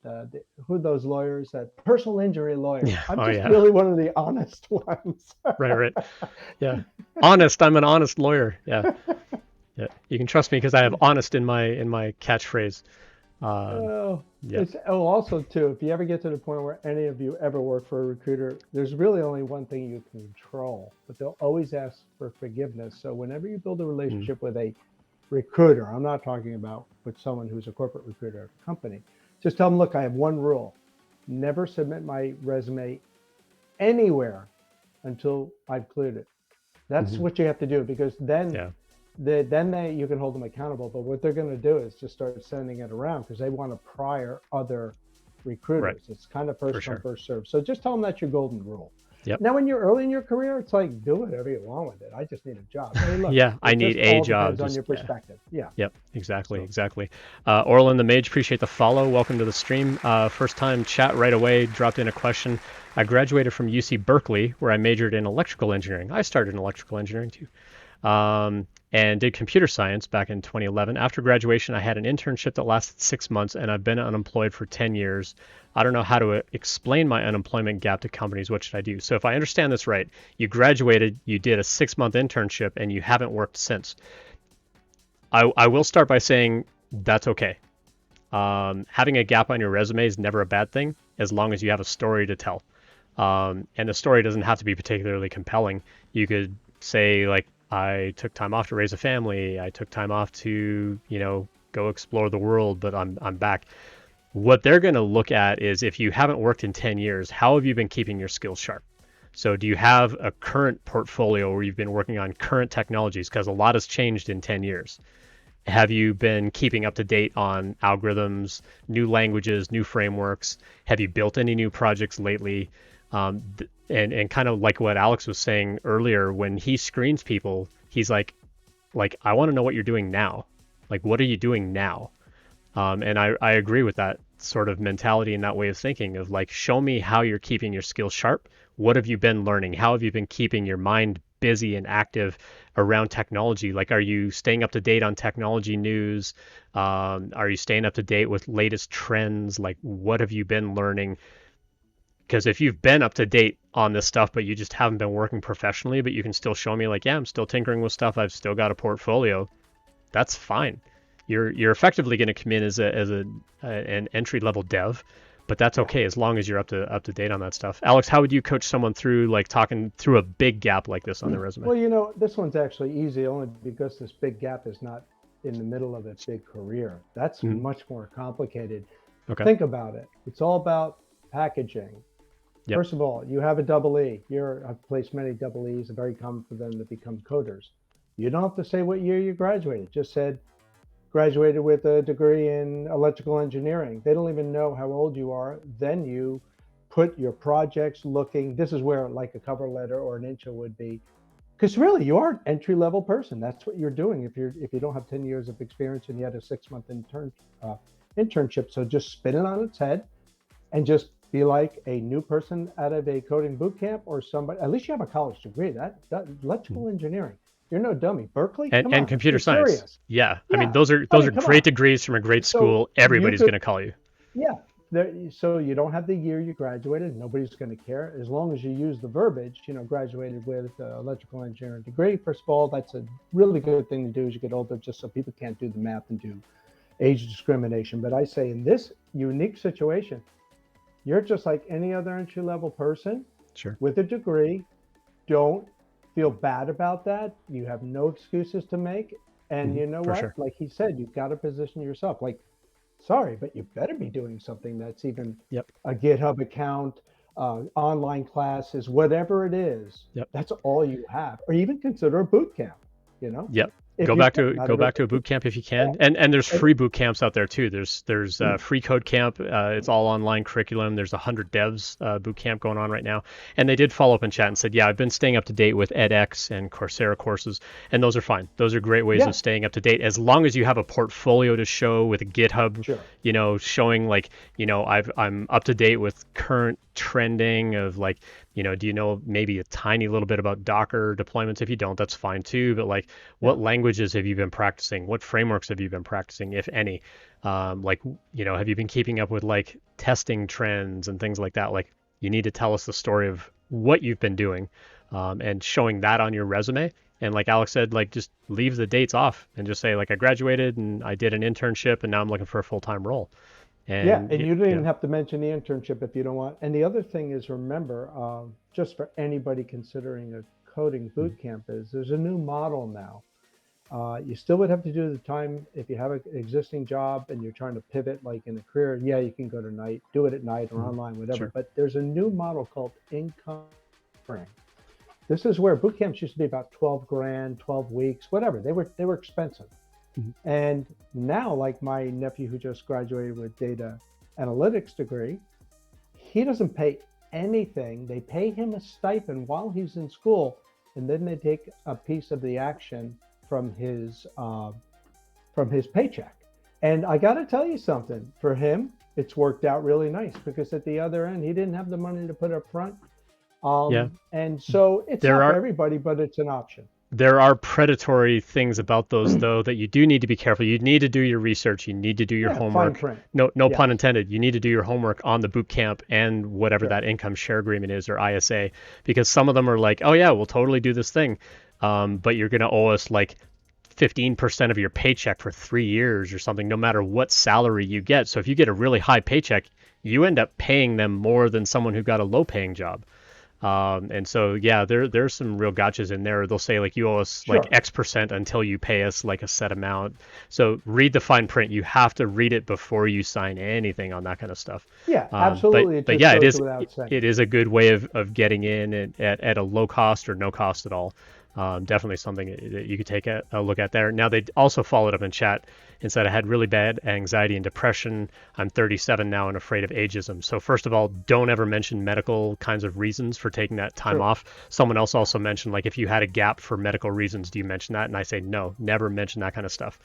Who are those lawyers? That personal injury lawyer. Yeah. I'm Oh just yeah. really one of the honest ones. Right. Yeah. Honest. I'm an honest lawyer. Yeah. Yeah. You can trust me because I have honest in my catchphrase. Oh, Yeah. Also too, if you ever get to the point where any of you ever work for a recruiter, there's really only one thing you can control, but they'll always ask for forgiveness. So whenever you build a relationship with a recruiter, I'm not talking about with someone who's a corporate recruiter at a company, just tell them, look, I have one rule: never submit my resume anywhere until I've cleared it. That's what you have to do, because then Yeah. you can hold them accountable. But what they're going to do is just start sending it around because they want to prior other recruiters. Right. It's kind of first sure. come, first serve. So just tell them that's your golden rule. Yep. Now, when you're early in your career, it's like, do whatever you want with it. I just need a job. Hey, look, Yeah, I need a job. Depends on your perspective. Yeah. Yep, exactly. Orlin the Mage, appreciate the follow. Welcome to the stream. First time chat right away. Dropped in a question. I graduated from UC Berkeley, where I majored in electrical engineering. I started in electrical engineering too. And did computer science back in 2011. After graduation, I had an internship that lasted 6 months, and I've been unemployed for 10 years. I don't know how to explain my unemployment gap to companies. What should I do? So if I understand this right, you graduated, you did a 6-month internship, and you haven't worked since. I will start by saying that's okay. Having a gap on your resume is never a bad thing, as long as you have a story to tell. And the story doesn't have to be particularly compelling. You could say, like, I took time off to raise a family. I took time off to, go explore the world, but I'm back. What they're going to look at is, if you haven't worked in 10 years, how have you been keeping your skills sharp? So do you have a current portfolio where you've been working on current technologies? Because a lot has changed in 10 years. Have you been keeping up to date on algorithms, new languages, new frameworks? Have you built any new projects lately? And kind of like what Alex was saying earlier, when he screens people, he's like, I want to know what you're doing now. Like, what are you doing now? And I agree with that sort of mentality and that way of thinking of like, show me how you're keeping your skills sharp. What have you been learning? How have you been keeping your mind busy and active around technology? Like, are you staying up to date on technology news? Are you staying up to date with latest trends? Like, what have you been learning? Because if you've been up to date on this stuff, but you just haven't been working professionally, but you can still show me like, yeah, I'm still tinkering with stuff, I've still got a portfolio, that's fine. You're effectively going to come in as an entry level dev, but that's okay as long as you're up to date on that stuff. Alex, how would you coach someone through like talking through a big gap like this on their resume? Well, this one's actually easy only because this big gap is not in the middle of its big career. That's much more complicated. Okay. Think about it. It's all about packaging. Yep. First of all, you have a double E. I've placed many double E's. It's very common for them to become coders. You don't have to say what year you graduated. Just said, graduated with a degree in electrical engineering. They don't even know how old you are. Then you put your projects this is where like a cover letter or an intro would be. Because really, you are an entry-level person. That's what you're doing if you don't have 10 years of experience and you had a 6-month internship. So just spin it on its head and just be like a new person out of a coding boot camp or somebody. At least you have a college degree. That electrical engineering. You're no dummy. Berkeley and computer science. Yeah. I mean, those are great degrees from a great school. Everybody's going to call you. Yeah. So you don't have the year you graduated. Nobody's going to care as long as you use the verbiage. Graduated with electrical engineering degree. First of all, that's a really good thing to do as you get older, just so people can't do the math and do age discrimination. But I say in this unique situation, you're just like any other entry level person Sure. with a degree. Don't feel bad about that. You have no excuses to make. And you know For what? sure. Like he said, you've got to position yourself. Like, sorry, but you better be doing something that's even Yep. a GitHub account, online classes, whatever it is. Yep. That's all you have, or even consider a boot camp. You know, Yep. if Go you back can, to not go back to a everybody. boot camp if you can, and there's And, free boot camps out there too. There's free code camp. It's all online curriculum. There's 100 devs boot camp going on right now, and they did follow up in chat and said, yeah, I've been staying up to date with edX and Coursera courses, and those are fine. Those are great ways yeah, of staying up to date as long as you have a portfolio to show with a GitHub, sure. showing like, I'm up to date with current trending of like, do you know maybe a tiny little bit about Docker deployments? If you don't, that's fine too. But like, Yeah. what languages have you been practicing? What frameworks have you been practicing, if any? Like, have you been keeping up with like testing trends and things like that? Like, you need to tell us the story of what you've been doing, and showing that on your resume. And like Alex said, like just leave the dates off and just say like I graduated and I did an internship and now I'm looking for a full-time role. Yeah, And and you don't even have to mention the internship if you don't want. And the other thing is, remember, just for anybody considering a coding boot camp, is there's a new model now. You still would have to do the time if you have an existing job and you're trying to pivot, like in a career. Yeah, you can go to night, do it at night or online, whatever. Sure. But there's a new model called income sharing. This is where boot camps used to be about 12 grand, 12 weeks, whatever. They were expensive. Mhm. And now, like my nephew who just graduated with data analytics degree, he doesn't pay anything. They pay him a stipend while he's in school, and then they take a piece of the action from his paycheck. And I got to tell you something. For him, it's worked out really nice because at the other end, he didn't have the money to put up front. Yeah. And so it's There not for are everybody, but it's an option. there are predatory things about those though that you do need to be careful. You need to do your research. You need to do your Yeah, fine homework. print. No Yes, pun intended. You need to do your homework on the boot camp and whatever sure. that income share agreement is or ISA, because some of them are like, oh yeah, we'll totally do this thing, but you're gonna owe us like 15% of your paycheck for 3 years or something, no matter what salary you get. So if you get a really high paycheck, you end up paying them more than someone who got a low paying job. And so, yeah, there's some real gotchas in there. They'll say like you owe us like Sure. X% until you pay us like a set amount. So read the fine print. You have to read it before you sign anything on that kind of stuff. Yeah, But absolutely. It but just yeah, goes without saying. it is a good way of getting in at a low cost or no cost at all. Definitely something that you could take a look at there. Now, they also followed up in chat and said, I had really bad anxiety and depression. I'm 37 now and afraid of ageism. So first of all, don't ever mention medical kinds of reasons for taking that time True. off. Someone else also mentioned, like, if you had a gap for medical reasons, do you mention that? And I say, no, never mention that kind of stuff.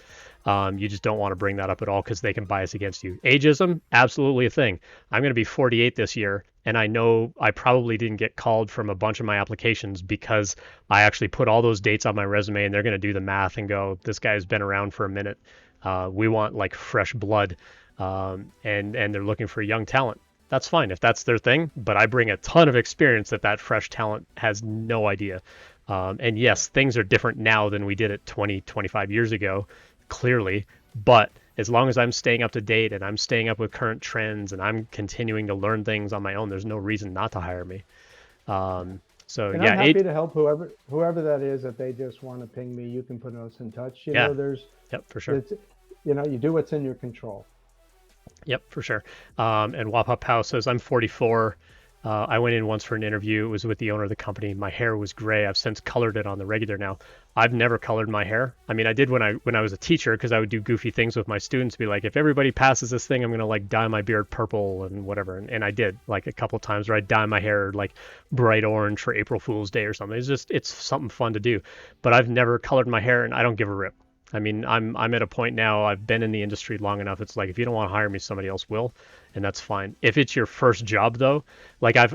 You just don't want to bring that up at all because they can bias against you. Ageism, absolutely a thing. I'm going to be 48 this year, and I know I probably didn't get called from a bunch of my applications because I actually put all those dates on my resume, and they're going to do the math and go, this guy's been around for a minute. We want like fresh blood, and they're looking for young talent. That's fine if that's their thing, but I bring a ton of experience that fresh talent has no idea. And yes, things are different now than we did it 20, 25 years ago, clearly, but as long as I'm staying up to date and I'm staying up with current trends and I'm continuing to learn things on my own, there's no reason not to hire me. So And I'm yeah, happy to help whoever that is. If they just want to ping me, you can put us in touch. You yeah, know, there's, yep, for sure. it's, you do what's in your control. Yep, for sure. And Wapop Pow says, I'm 44. I went in once for an interview. It was with the owner of the company. My hair was gray. I've since colored it on the regular now. I've never colored my hair. I mean, I did when I was a teacher because I would do goofy things with my students, be like, if everybody passes this thing, I'm going to like dye my beard purple and whatever. And I did like a couple of times where I'd dye my hair like bright orange for April Fool's Day or something. It's something fun to do. But I've never colored my hair and I don't give a rip. I mean, I'm at a point now, I've been in the industry long enough. It's like, if you don't want to hire me, somebody else will, and that's fine. If it's your first job though, like I've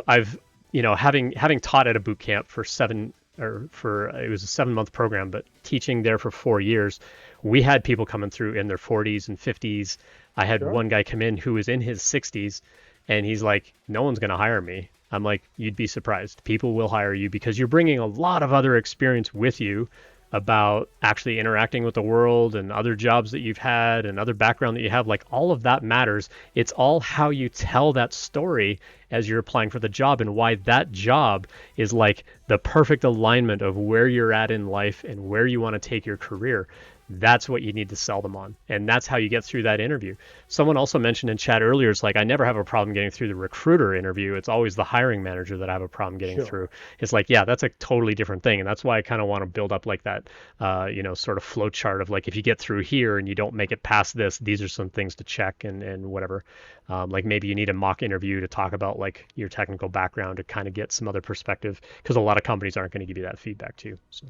having taught at a boot camp for it was a 7-month program, but teaching there for 4 years, we had people coming through in their 40s and 50s. I had Sure. one guy come in who was in his 60s, and he's like, no one's going to hire me. I'm like, you'd be surprised. People will hire you because you're bringing a lot of other experience with you about actually interacting with the world and other jobs that you've had and other background that you have. Like, all of that matters. It's all how you tell that story as you're applying for the job, and why that job is like the perfect alignment of where you're at in life and where you want to take your career. That's what you need to sell them on. And that's how you get through that interview. Someone also mentioned in chat earlier, it's like, I never have a problem getting through the recruiter interview. It's always the hiring manager that I have a problem getting Sure. through. It's like, yeah, that's a totally different thing. And that's why I kind of want to build up like that, sort of flow chart of like, if you get through here and you don't make it past this, these are some things to check and whatever. Like maybe you need a mock interview to talk about like your technical background to kind of get some other perspective, because a lot of companies aren't going to give you that feedback too. So.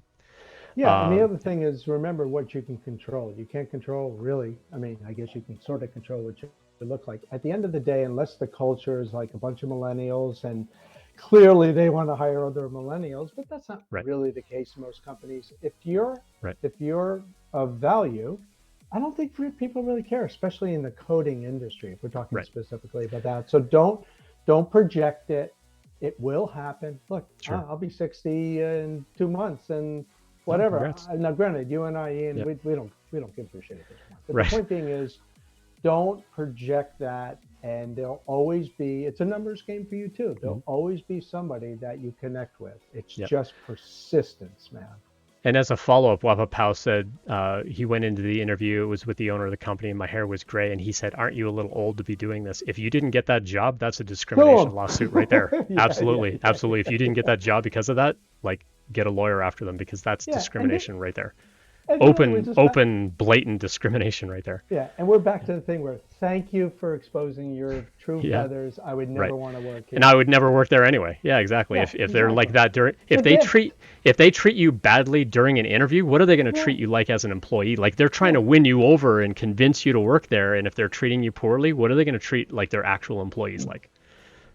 Yeah, and the other thing is, remember what you can control. You can't control really. I mean, I guess you can sort of control what you look like. At the end of the day, unless the culture is like a bunch of millennials, and clearly they want to hire other millennials, but that's not Right. really the case in most companies. If you're Right. of value, I don't think people really care, especially in the coding industry, if we're talking Right. specifically about that. So don't project it. It will happen. Look, Sure. I'll be 60 in 2 months, and whatever. Congrats. Now, granted, you and I, Ian, Yep. we don't give a shit at this point. But Right. the point being is, don't project that, and there'll always be. It's a numbers game for you too. There'll always be somebody that you connect with. It's just persistence, man. And as a follow-up, Wapa Pao said he went into the interview. It was with the owner of the company, and my hair was gray. And he said, "Aren't you a little old to be doing this? If you didn't get that job, that's a discrimination lawsuit right there. Absolutely. Absolutely. If you didn't get that job because of that, like, get a lawyer after them, because that's discrimination right there. Open, blatant discrimination right there." Yeah, and we're back to the thing where, thank you for exposing your true feathers. I would never want to work here. And I would never work there anyway. Yeah, exactly. If they're like that if they treat you badly during an interview, what are they going to treat you like as an employee? Like, they're trying to win you over and convince you to work there, and if they're treating you poorly, what are they going to treat like their actual employees like?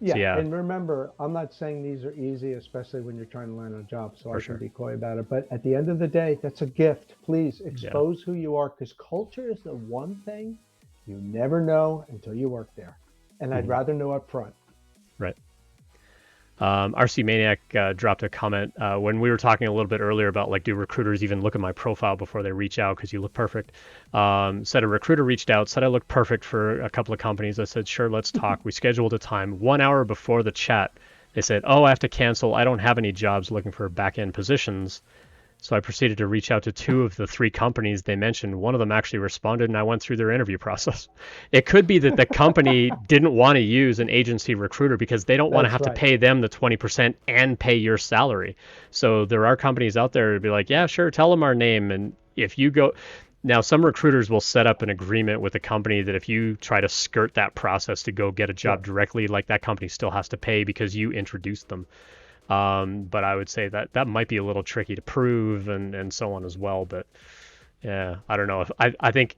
Yeah, and remember, I'm not saying these are easy, especially when you're trying to land a job, so I can be coy about it. But at the end of the day, that's a gift. Please expose who you are, because culture is the one thing you never know until you work there. And I'd rather know up front. Right. RC Maniac dropped a comment when we were talking a little bit earlier about, like, do recruiters even look at my profile before they reach out because you look perfect? Said a recruiter reached out, said I looked perfect for a couple of companies. I said, sure, let's talk. We scheduled a time. 1 hour before the chat, they said, oh, I have to cancel. I don't have any jobs looking for back-end positions. So I proceeded to reach out to 2 of the 3 companies they mentioned. One of them actually responded, and I went through their interview process. It could be that the company didn't want to use an agency recruiter because they don't want to have to pay them the 20% and pay your salary. So there are companies out there to be like, yeah, sure, tell them our name. And if you go... Now, some recruiters will set up an agreement with a company that if you try to skirt that process to go get a job directly, like, that company still has to pay because you introduced them. But I would say that might be a little tricky to prove and so on as well. But yeah, I don't know. If I think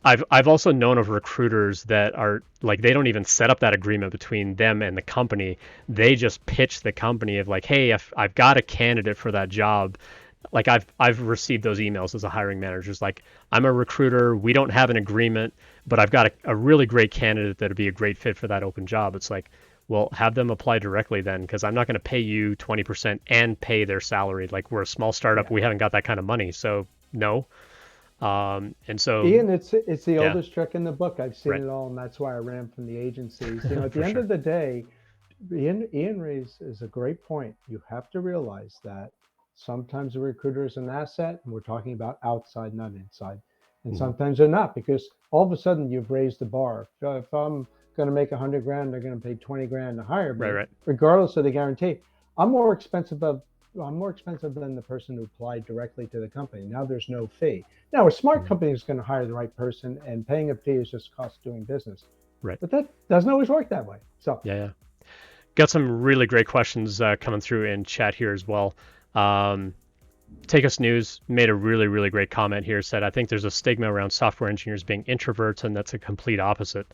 I've also known of recruiters that are like, they don't even set up that agreement between them and the company. They just pitch the company of like, hey, if I've got a candidate for that job. Like, I've received those emails as a hiring manager. It's like, I'm a recruiter. We don't have an agreement, but I've got a really great candidate that would be a great fit for that open job. It's like, well, have them apply directly then, because I'm not going to pay you 20% and pay their salary. Like, we're a small startup. We haven't got that kind of money. So no. And so, Ian, it's the oldest trick in the book. I've seen it all, and that's why I ran from the agencies. You know, at the end of the day, Ian raises a great point. You have to realize that sometimes a recruiter is an asset, and we're talking about outside, not inside. And sometimes they're not, because all of a sudden you've raised the bar. If I'm going to make $100,000, they're going to pay $20,000 to hire me, regardless of the guarantee. I'm more expensive than the person who applied directly to the company. Now there's no fee. Now, a smart company is going to hire the right person, and paying a fee is just cost doing business. Right. But that doesn't always work that way. So yeah. Got some really great questions coming through in chat here as well. Take Us News made a really, really great comment here. Said, I think there's a stigma around software engineers being introverts, and that's a complete opposite.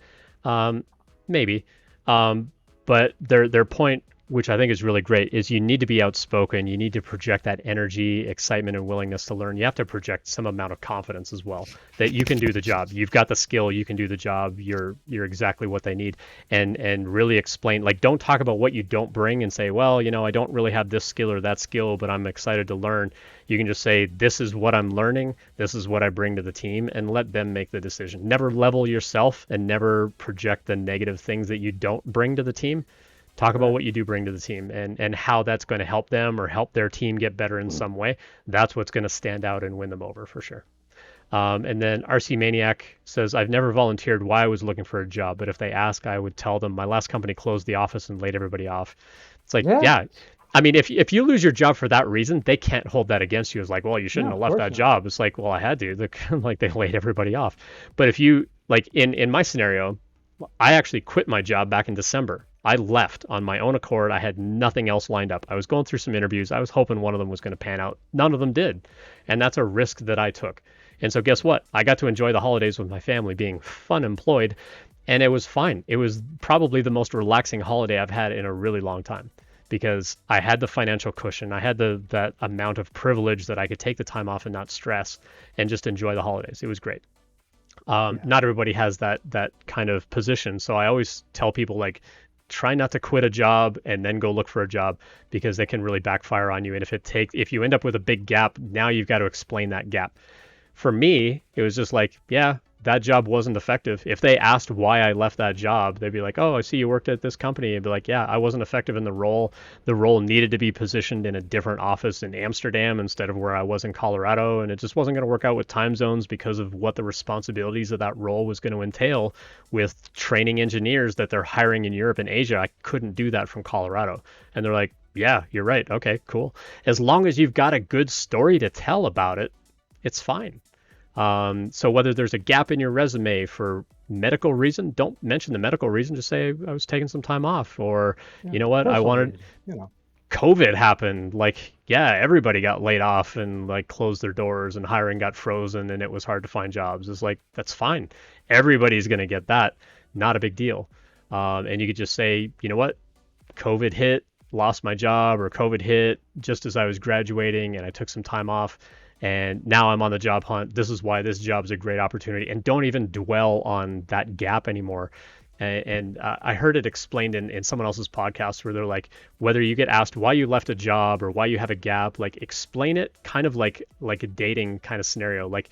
Maybe. But their point which I think is really great, is you need to be outspoken. You need to project that energy, excitement, and willingness to learn. You have to project some amount of confidence as well that you can do the job. You've got the skill. You can do the job. You're exactly what they need, and really explain. Like, don't talk about what you don't bring and say, well, I don't really have this skill or that skill, but I'm excited to learn. You can just say, this is what I'm learning. This is what I bring to the team, and let them make the decision. Never level yourself and never project the negative things that you don't bring to the team. Talk about what you do bring to the team and how that's going to help them or help their team get better in some way. That's what's going to stand out and win them over for sure. And then RC Maniac says, I've never volunteered why I was looking for a job, but if they ask, I would tell them my last company closed the office and laid everybody off. It's like, yeah. I mean, if you lose your job for that reason, they can't hold that against you as like, well, you shouldn't have left that job. It's like, well, I had to. Like, they laid everybody off. But if you, like, in my scenario, I actually quit my job back in December. I left on my own accord. I had nothing else lined up. I was going through some interviews. I was hoping one of them was going to pan out. None of them did. And that's a risk that I took. And so guess what? I got to enjoy the holidays with my family being fun employed, and it was fine. It was probably the most relaxing holiday I've had in a really long time because I had the financial cushion. I had that amount of privilege that I could take the time off and not stress and just enjoy the holidays. It was great. Not everybody has that kind of position. So I always tell people, like, try not to quit a job and then go look for a job because they can really backfire on you. And if you end up with a big gap, now you've got to explain that gap. For me, it was just like, yeah, that job wasn't effective. If they asked why I left that job, they'd be like, oh, I see you worked at this company. And be like, yeah, I wasn't effective in the role. The role needed to be positioned in a different office in Amsterdam instead of where I was in Colorado. And it just wasn't going to work out with time zones because of what the responsibilities of that role was going to entail with training engineers that they're hiring in Europe and Asia. I couldn't do that from Colorado. And they're like, yeah, you're right. Okay, cool. As long as you've got a good story to tell about it, it's fine. So whether there's a gap in your resume for medical reason, don't mention the medical reason. Just say I was taking some time off, or you know what, I wanted. COVID happened. Like, yeah, everybody got laid off and like closed their doors, and hiring got frozen, and it was hard to find jobs. It's like, that's fine. Everybody's gonna get that. Not a big deal. And you could just say, you know what, COVID hit, lost my job, or COVID hit just as I was graduating, and I took some time off. And now I'm on the job hunt. This is why this job is a great opportunity. And don't even dwell on that gap anymore. And I heard it explained in someone else's podcast where they're like, whether you get asked why you left a job or why you have a gap, like, explain it kind of like a dating kind of scenario. Like,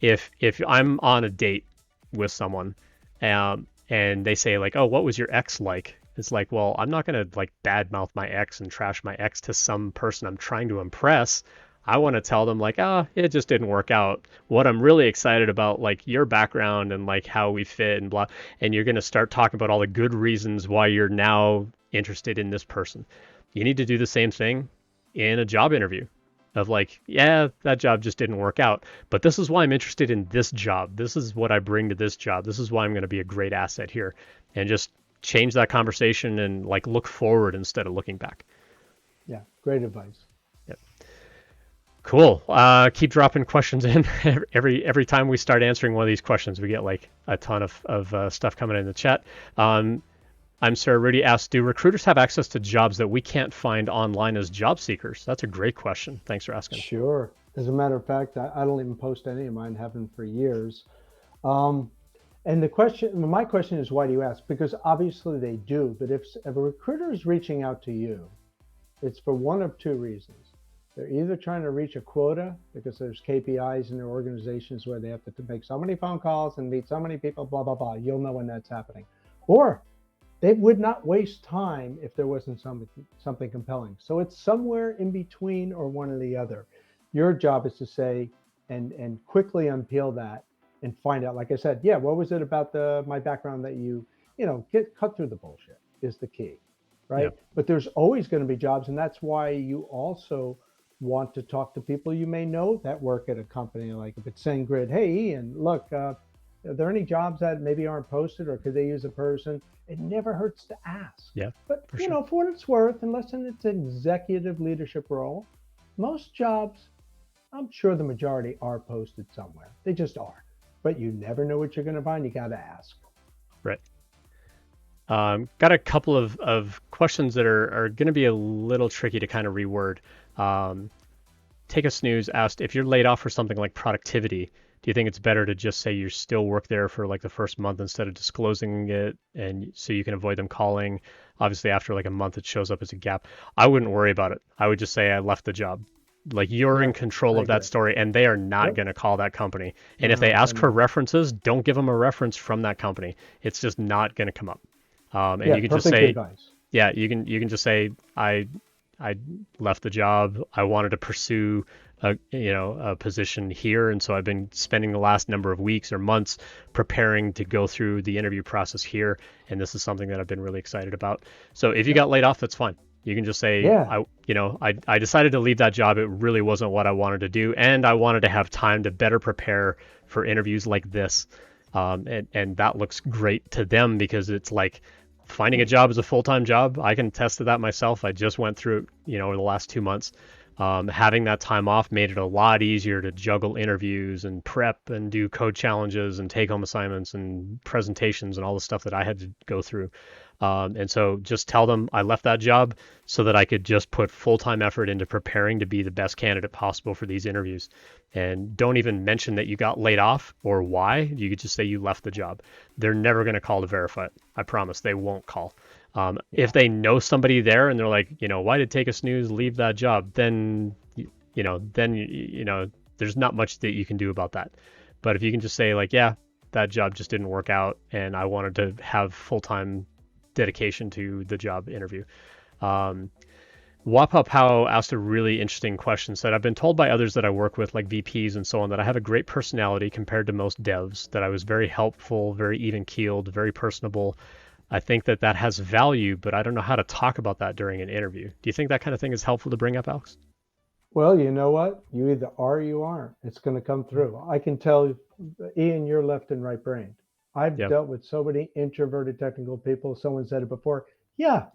if I'm on a date with someone and they say like, oh, what was your ex like? It's like, well, I'm not going to like badmouth my ex and trash my ex to some person I'm trying to impress. I want to tell them like, it just didn't work out. What I'm really excited about, like, your background and like how we fit and blah. And you're going to start talking about all the good reasons why you're now interested in this person. You need to do the same thing in a job interview of like, yeah, that job just didn't work out, but this is why I'm interested in this job. This is what I bring to this job. This is why I'm going to be a great asset here. And just change that conversation and like look forward instead of looking back. Yeah, great advice. Cool. Keep dropping questions in. Every time we start answering one of these questions, we get like a ton of stuff coming in the chat. I'm Sarah Rudy asked, do recruiters have access to jobs that we can't find online as job seekers? That's a great question. Thanks for asking. Sure. As a matter of fact, I don't even post any of mine, haven't for years. And my question is, why do you ask? Because obviously they do, but if a recruiter is reaching out to you, it's for one of two reasons. They're either trying to reach a quota because there's KPIs in their organizations where they have to make so many phone calls and meet so many people, blah, blah, blah. You'll know when that's happening. Or they would not waste time if there wasn't something compelling. So it's somewhere in between or one or the other. Your job is to say and quickly unpeel that and find out, like I said, yeah, what was it about my background that cut through the bullshit is the key, right? Yep. But there's always going to be jobs, and that's why you also want to talk to people you may know that work at a company. Like if it's SendGrid, hey Ian, look, are there any jobs that maybe aren't posted, or could they use a person? It never hurts to ask. Yeah. But for what it's worth, unless it's an executive leadership role, most jobs, I'm sure the majority are posted somewhere. They just are. But you never know what you're going to find. You got to ask. Right. Got a couple of questions that are going to be a little tricky to kind of reword. Um, Take a Snooze asked if you're laid off for something like productivity, do you think it's better to just say you still work there for like the first month instead of disclosing it, and so you can avoid them calling? Obviously, after like a month, it shows up as a gap. I wouldn't worry about it. I would just say I left the job. Like you're in Yeah, control I of that agree. story, and they are not Yep. going to call that company. And if they No, they're ask for not. references, don't give them a reference from that company. It's just not going to come up. And Yeah, you can just perfect say, advice. yeah, you can just say I left the job. I wanted to pursue a position here, and so I've been spending the last number of weeks or months preparing to go through the interview process here, and this is something that I've been really excited about. So if you Yep. got laid off, that's fine. You can just say Yeah. I decided to leave that job. It really wasn't what I wanted to do, and I wanted to have time to better prepare for interviews like this. And that looks great to them because it's like finding a job is a full-time job. I can attest to that myself. I just went through it, over the last 2 months. Having that time off made it a lot easier to juggle interviews and prep and do code challenges and take-home assignments and presentations and all the stuff that I had to go through. And so just tell them I left that job so that I could just put full-time effort into preparing to be the best candidate possible for these interviews. And don't even mention that you got laid off or why. You could just say you left the job. They're never going to call to verify it. I promise they won't call. If Yeah. they know somebody there and they're like, why did Take a Snooze leave that job? Then, there's not much that you can do about that. But if you can just say like, yeah, that job just didn't work out, and I wanted to have full-time dedication to the job interview. Um, Wapa Pao asked a really interesting question. Said, I've been told by others that I work with, like VPs and so on, that I have a great personality compared to most devs, that I was very helpful, very even keeled, very personable. I think that that has value, but I don't know how to talk about that during an interview. Do you think that kind of thing is helpful to bring up, Alex? Well, you know what? You either are or you aren't. It's going to come through. I can tell, Ian, you're left and right brained. I've Yeah. dealt with so many introverted technical people. Someone said it before. Yeah,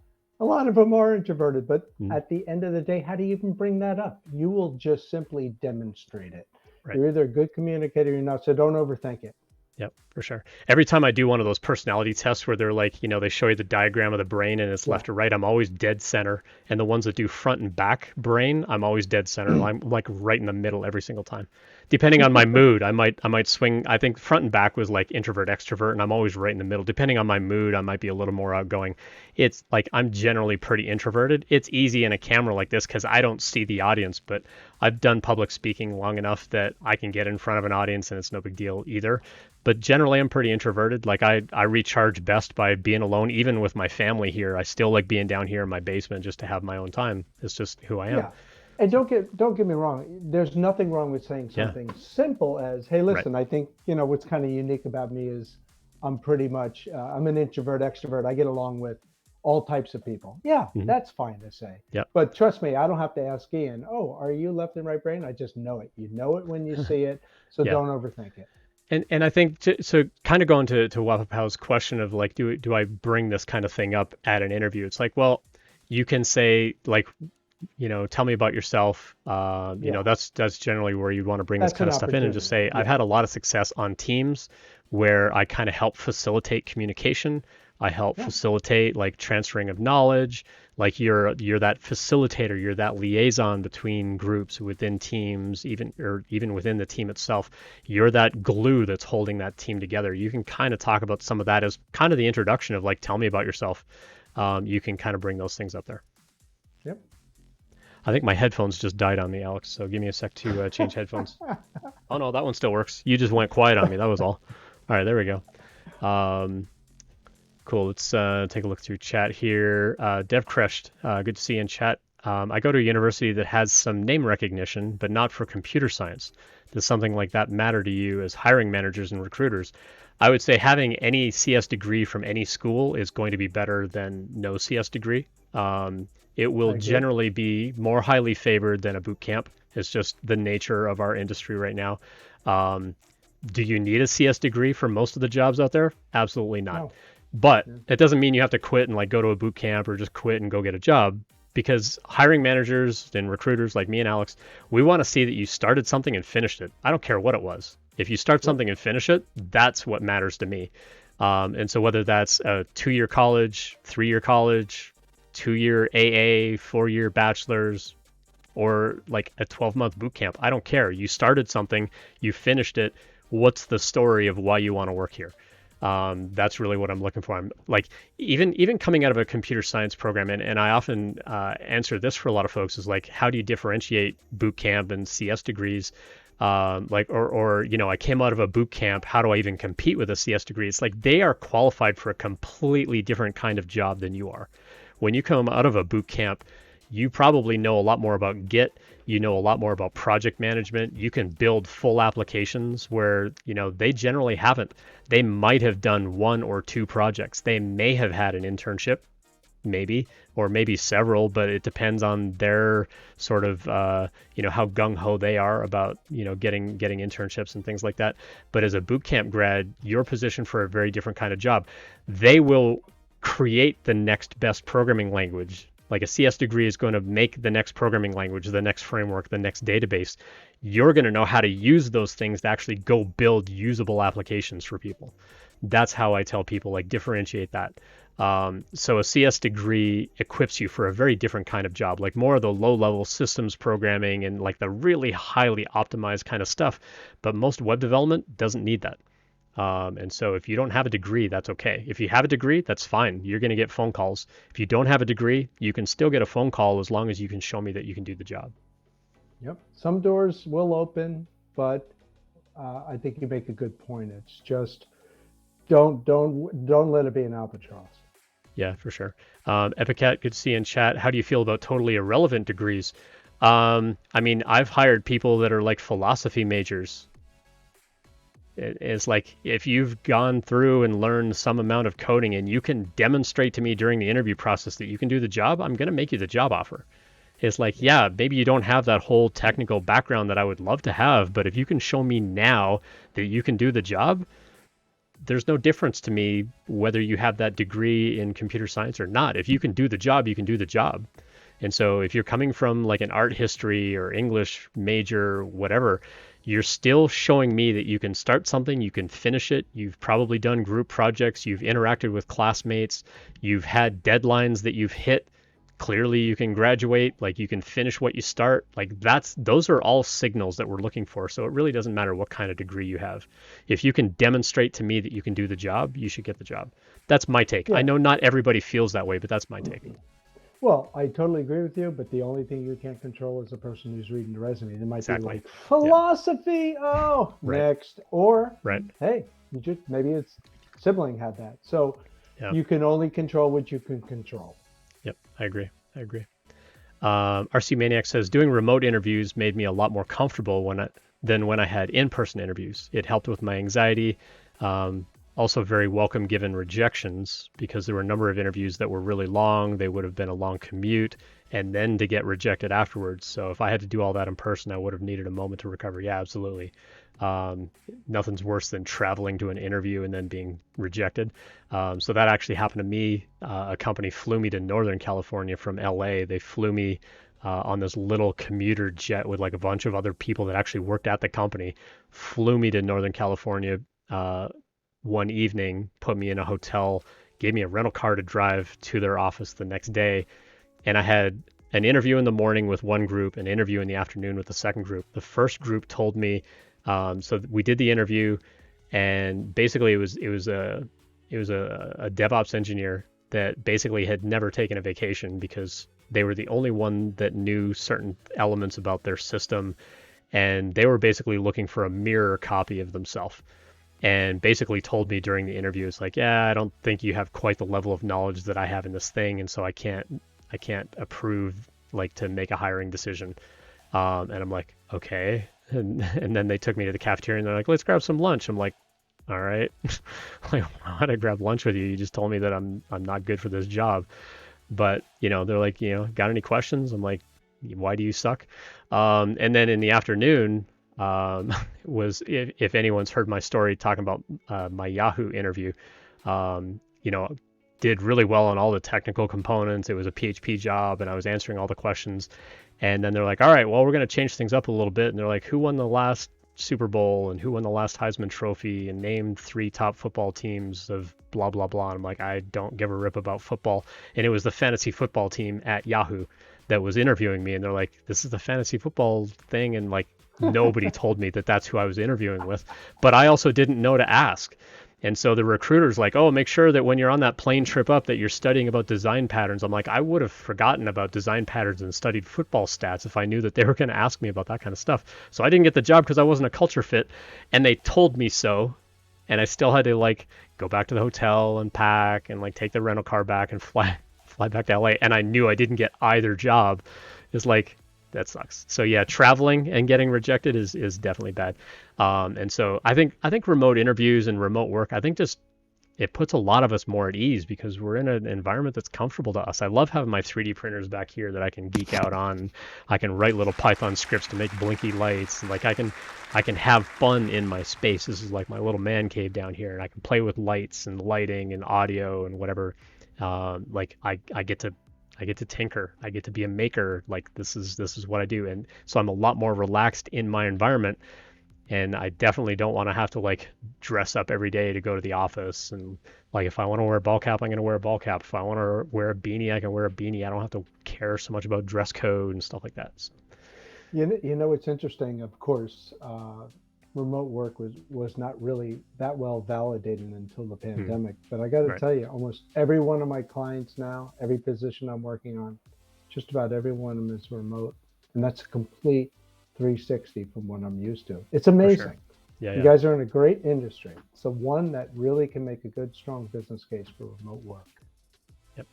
a lot of them are introverted, but Mm, at the end of the day, how do you even bring that up? You will just simply demonstrate it. right. You're either a good communicator or you're not, so don't overthink it. Yep, for sure. Every time I do one of those personality tests where they're like, they show you the diagram of the brain and it's Yeah. left to right, I'm always dead center. And the ones that do front and back brain, I'm always dead center. I'm like right in the middle every single time. Depending on my mood, I might swing. I think front and back was like introvert, extrovert, and I'm always right in the middle. Depending on my mood, I might be a little more outgoing. It's like I'm generally pretty introverted. It's easy in a camera like this because I don't see the audience, but I've done public speaking long enough that I can get in front of an audience and it's no big deal either. But generally, I'm pretty introverted. Like I recharge best by being alone, even with my family here. I still like being down here in my basement just to have my own time. It's just who I am. Yeah. And So don't get me wrong. There's nothing wrong with saying yeah, something simple as, "Hey, right. listen, I think what's kind of unique about me is I'm pretty much I'm an introvert, extrovert. I get along with all types of people." Yeah, Hmm. that's fine to say. Yeah. But trust me, I don't have to ask Ian. Oh, are you left and right brain? I just know it. You know it when you see it. So Yeah. don't overthink it. And I think so kind of going to Wapapao's question of like do I bring this kind of thing up at an interview? It's like, well, you can say like, tell me about yourself. Yeah, That's generally where you'd want to bring this that's kind an of stuff in and just opportunity. say, I've Yeah, had a lot of success on teams where I kind of help facilitate communication. I help yeah, facilitate like transferring of knowledge. Like you're that facilitator, you're that liaison between groups within teams, even within the team itself. You're that glue that's holding that team together. You can kind of talk about some of that as kind of the introduction of like, tell me about yourself. You can kind of bring those things up there. yep. I think my headphones just died on me, Alex. So give me a sec to change headphones. Oh no, that one still works. You just went quiet on me. That was all. All right, there we go. Um, cool. Let's take a look through chat here. Dev Crushed, good to see you in chat. I go to a university that has some name recognition, but not for computer science. Does something like that matter to you as hiring managers and recruiters? I would say having any CS degree from any school is going to be better than no CS degree. It will I agree. generally be more highly favored than a boot camp. It's just the nature of our industry right now. Um, do you need a CS degree for most of the jobs out there? Absolutely not. No. But Yeah. it doesn't mean you have to quit and like go to a boot camp or just quit and go get a job, because hiring managers and recruiters like me and Alex, we want to see that you started something and finished it. I don't care what it was. If you start Yep. something and finish it, that's what matters to me. And so whether that's a 2-year college, 3-year college, 2-year AA, 4-year bachelor's, or like a 12-month boot camp, I don't care. You started something, you finished it. What's the story of why you want to work here? That's really what I'm looking for. I'm like, even coming out of a computer science program, and I often answer this for a lot of folks is like, how do you differentiate boot camp and CS degrees? Like, or I came out of a boot camp. How do I even compete with a CS degree? It's like they are qualified for a completely different kind of job than you are. When you come out of a boot camp, you probably know a lot more about Git. You know a lot more about project management. You can build full applications where, they generally haven't. They might have done 1 or 2 projects. They may have had an internship, maybe, or maybe several, but it depends on their sort of, how gung-ho they are about, getting internships and things like that. But as a boot camp grad, you're positioned for a very different kind of job. They will create the next best programming language. Like a CS degree is going to make the next programming language, the next framework, the next database. You're going to know how to use those things to actually go build usable applications for people. That's how I tell people, like, differentiate that. So a CS degree equips you for a very different kind of job, like more of the low-level systems programming and like the really highly optimized kind of stuff. But most web development doesn't need that. And so if you don't have a degree, that's okay. If you have a degree, that's fine. You're going to get phone calls. If you don't have a degree, you can still get a phone call as long as you can show me that you can do the job. Yep. Some doors will open, but I think you make a good point. It's just don't let it be an albatross. Yeah, for sure. Epicat, good to see you in chat. How do you feel about totally irrelevant degrees? I mean, I've hired people that are like philosophy majors. It's like, if you've gone through and learned some amount of coding and you can demonstrate to me during the interview process that you can do the job, I'm going to make you the job offer. It's like, yeah, maybe you don't have that whole technical background that I would love to have, but if you can show me now that you can do the job, there's no difference to me whether you have that degree in computer science or not. If you can do the job, you can do the job. And so if you're coming from like an art history or English major, whatever, you're still showing me that you can start something, you can finish it. You've probably done group projects, you've interacted with classmates, you've had deadlines that you've hit. Clearly you can graduate, like you can finish what you start. Like those are all signals that we're looking for. So it really doesn't matter what kind of degree you have. If you can demonstrate to me that you can do the job, you should get the job. That's my take. Yeah. I know not everybody feels that way, but that's my take. Well, I totally agree with you, but the only thing you can't control is the person who's reading the resume. They might be like, philosophy, right. Next. Or, right. Hey, maybe its sibling had that. So you can only control what you can control. Yep, I agree. RC Maniac says, doing remote interviews made me a lot more comfortable than when I had in-person interviews. It helped with my anxiety. Also very welcome given rejections, because there were a number of interviews that were really long. They would have been a long commute, and then to get rejected afterwards. So if I had to do all that in person, I would have needed a moment to recover. Yeah, absolutely. Nothing's worse than traveling to an interview and then being rejected. So that actually happened to me. A company flew me to Northern California from LA. They flew me on this little commuter jet with like a bunch of other people that actually worked at the company, flew me to Northern California one evening, put me in a hotel, gave me a rental car to drive to their office the next day. And I had an interview in the morning with one group, an interview in the afternoon with the second group. The first group told me, so we did the interview, and basically it was a DevOps engineer that basically had never taken a vacation because they were the only one that knew certain elements about their system, and they were basically looking for a mirror copy of themselves. And basically told me during the interview, it's like, yeah, I don't think you have quite the level of knowledge that I have in this thing, and so I can't approve like to make a hiring decision. And I'm like, okay. And then they took me to the cafeteria and they're like, let's grab some lunch. I'm like, all right. Like, why would I grab lunch with you? You just told me that I'm not good for this job. But they're like, got any questions? I'm like, why do you suck? And then in the afternoon, was if anyone's heard my story talking about my Yahoo interview, did really well on all the technical components. It was a PHP job and I was answering all the questions. And then they're like, all right, well, we're going to change things up a little bit. And they're like, who won the last Super Bowl and who won the last Heisman Trophy and named 3 top football teams of blah blah blah. And I'm like, I don't give a rip about football. And it was the fantasy football team at Yahoo that was interviewing me, and they're like, this is the fantasy football thing, and like nobody told me that that's who I was interviewing with. But I also didn't know to ask. And so the recruiter's like, oh, make sure that when you're on that plane trip up that you're studying about design patterns. I'm like, I would have forgotten about design patterns and studied football stats if I knew that they were going to ask me about that kind of stuff. So I didn't get the job because I wasn't a culture fit. And they told me so. And I still had to like go back to the hotel and pack and like take the rental car back and fly back to LA. And I knew I didn't get either job. It's like, that sucks. So yeah, traveling and getting rejected is definitely bad. And so I think remote interviews and remote work, I think just it puts a lot of us more at ease because we're in an environment that's comfortable to us. I love having my 3D printers back here that I can geek out on. I can write little Python scripts to make blinky lights. Like I can have fun in my space. This is like my little man cave down here, and I can play with lights and lighting and audio and whatever. Like I get to tinker. I get to be a maker. Like this is what I do. And so I'm a lot more relaxed in my environment. And I definitely don't want to have to like dress up every day to go to the office. And like if I want to wear a ball cap, I'm going to wear a ball cap. If I want to wear a beanie, I can wear a beanie. I don't have to care so much about dress code and stuff like that. So, You know, it's interesting, of course, remote work was not really that well validated until the pandemic. But I got to right. tell you, almost every one of my clients now, every position I'm working on, just about every one of them is remote. And that's a complete 360 from what I'm used to. It's amazing. Sure. Yeah, You guys are in a great industry. It's the one that really can make a good, strong business case for remote work. Yep.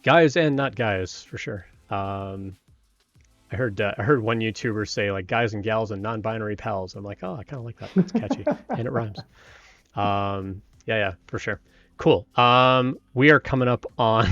Guys and not guys, for sure. I heard one YouTuber say like guys and gals and non-binary pals. I'm like, oh, I kind of like that. It's catchy and it rhymes. Yeah, for sure. Cool. We are coming up on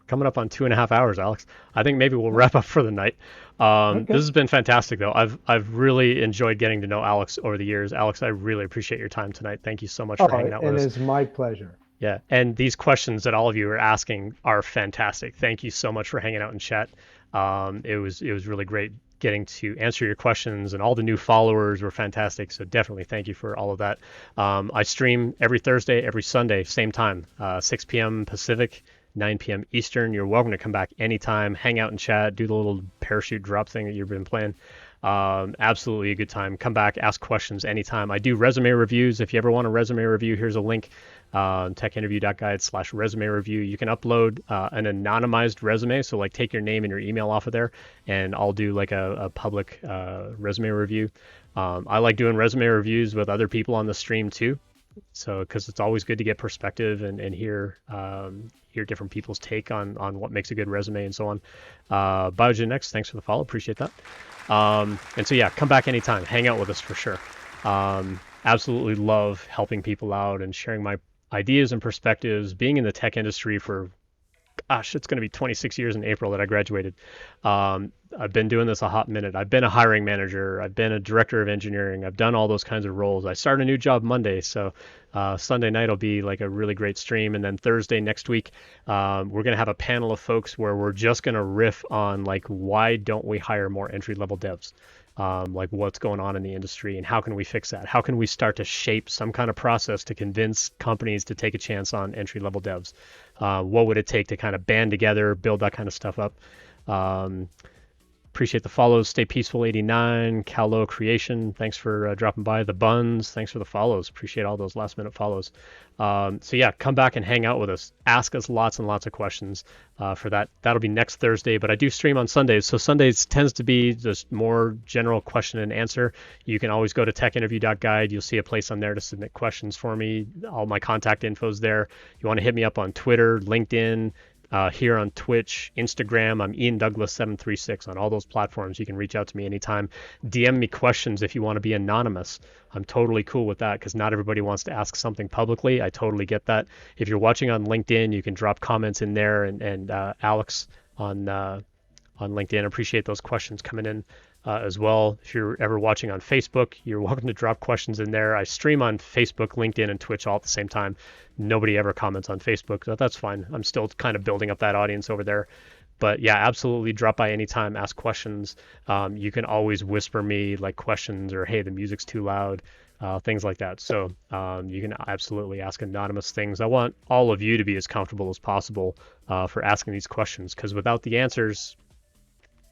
2.5 hours, Alex. I think maybe we'll wrap up for the night. Okay. This has been fantastic, though. I've really enjoyed getting to know Alex over the years. Alex, I really appreciate your time tonight. Thank you so much for hanging out with us. And it's my pleasure. Yeah, and these questions that all of you are asking are fantastic. Thank you so much for hanging out in chat. It was really great getting to answer your questions, and all the new followers were fantastic. So definitely thank you for all of that. I stream every Thursday, every Sunday, same time, 6 p.m. Pacific, 9 p.m. Eastern. You're welcome to come back anytime, hang out and chat, do the little parachute drop thing that you've been playing. Absolutely a good time. Come back, ask questions anytime. I do resume reviews. If you ever want a resume review, here's a link, techinterview.guide/resume review. You can upload an anonymized resume. So like take your name and your email off of there, and I'll do like a public resume review. I like doing resume reviews with other people on the stream too. So because it's always good to get perspective and hear different people's take on what makes a good resume and so on. Biogenetics, thanks for the follow. Appreciate that. And so, yeah, come back anytime. Hang out with us for sure. Absolutely love helping people out and sharing my ideas and perspectives. Being in the tech industry for, gosh, it's going to be 26 years in April that I graduated. I've been doing this a hot minute. I've been a hiring manager. I've been a director of engineering. I've done all those kinds of roles. I start a new job Monday, so Sunday night will be like a really great stream. And then Thursday next week, we're going to have a panel of folks where we're just going to riff on like, why don't we hire more entry-level devs? Like what's going on in the industry and how can we fix that? How can we start to shape some kind of process to convince companies to take a chance on entry-level devs? What would it take to kind of band together, build that kind of stuff up? Appreciate the follows. Stay Peaceful 89, Callow Creation, thanks for dropping by. The Buns, thanks for the follows. Appreciate all those last minute follows. So yeah, come back and hang out with us. Ask us lots and lots of questions for that. That'll be next Thursday, but I do stream on Sundays. So Sundays tends to be just more general question and answer. You can always go to techinterview.guide. You'll see a place on there to submit questions for me. All my contact info's there. You want to hit me up on Twitter, LinkedIn, here on Twitch, Instagram. I'm Ian Douglas 736 on all those platforms. You can reach out to me anytime. DM me questions if you want to be anonymous. I'm totally cool with that because not everybody wants to ask something publicly. I totally get that. If you're watching on LinkedIn, you can drop comments in there, and Alex on LinkedIn. Appreciate those questions coming in as well. If you're ever watching on Facebook, you're welcome to drop questions in there. I stream on Facebook, LinkedIn, and Twitch all at the same time. Nobody ever comments on Facebook, so that's fine. I'm still kind of building up that audience over there. But yeah, absolutely drop by anytime, ask questions. You can always whisper me like questions or, hey, the music's too loud, things like that. So you can absolutely ask anonymous things. I want all of you to be as comfortable as possible for asking these questions, because without the answers,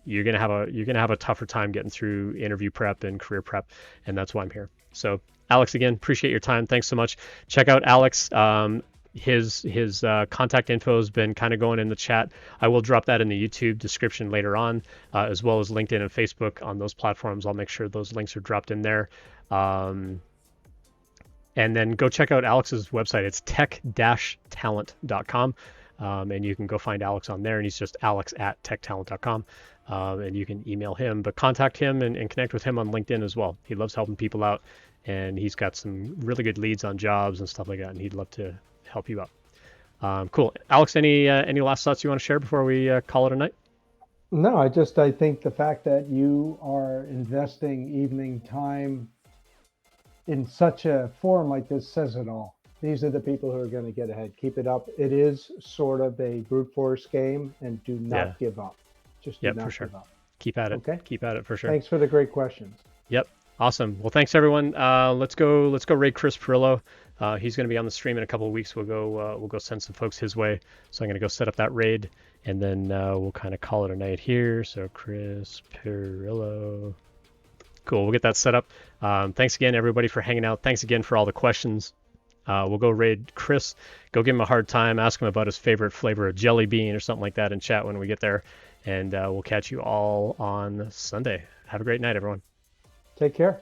you're gonna have a tougher time getting through interview prep and career prep, and that's why I'm here. So Alex, again, appreciate your time. Thanks so much. Check out Alex. His contact info has been kind of going in the chat. I will drop that in the YouTube description later on, as well as LinkedIn and Facebook on those platforms. I'll make sure those links are dropped in there. And then go check out Alex's website. It's tech-talent.com. And you can go find Alex on there, and he's just alex@techtalent.com. And you can email him, but contact him and connect with him on LinkedIn as well. He loves helping people out, and he's got some really good leads on jobs and stuff like that, and he'd love to help you out. Cool. Alex, any last thoughts you want to share before we call it a night? No, I think the fact that you are investing evening time in such a forum like this says it all. These are the people who are going to get ahead. Keep it up. It is sort of a brute force game, and do not give up. Just do not for sure. give up. Keep at it. Okay. Keep at it for sure. Thanks for the great questions. Yep. Awesome. Well, thanks everyone. Let's go raid Chris Perillo. He's going to be on the stream in a couple of weeks. We'll go send some folks his way. So I'm going to go set up that raid, and then we'll kind of call it a night here. So Chris Perillo. Cool. We'll get that set up. Thanks again, everybody, for hanging out. Thanks again for all the questions. We'll go raid Chris. Go give him a hard time. Ask him about his favorite flavor of jelly bean or something like that in chat when we get there. And we'll catch you all on Sunday. Have a great night, everyone. Take care.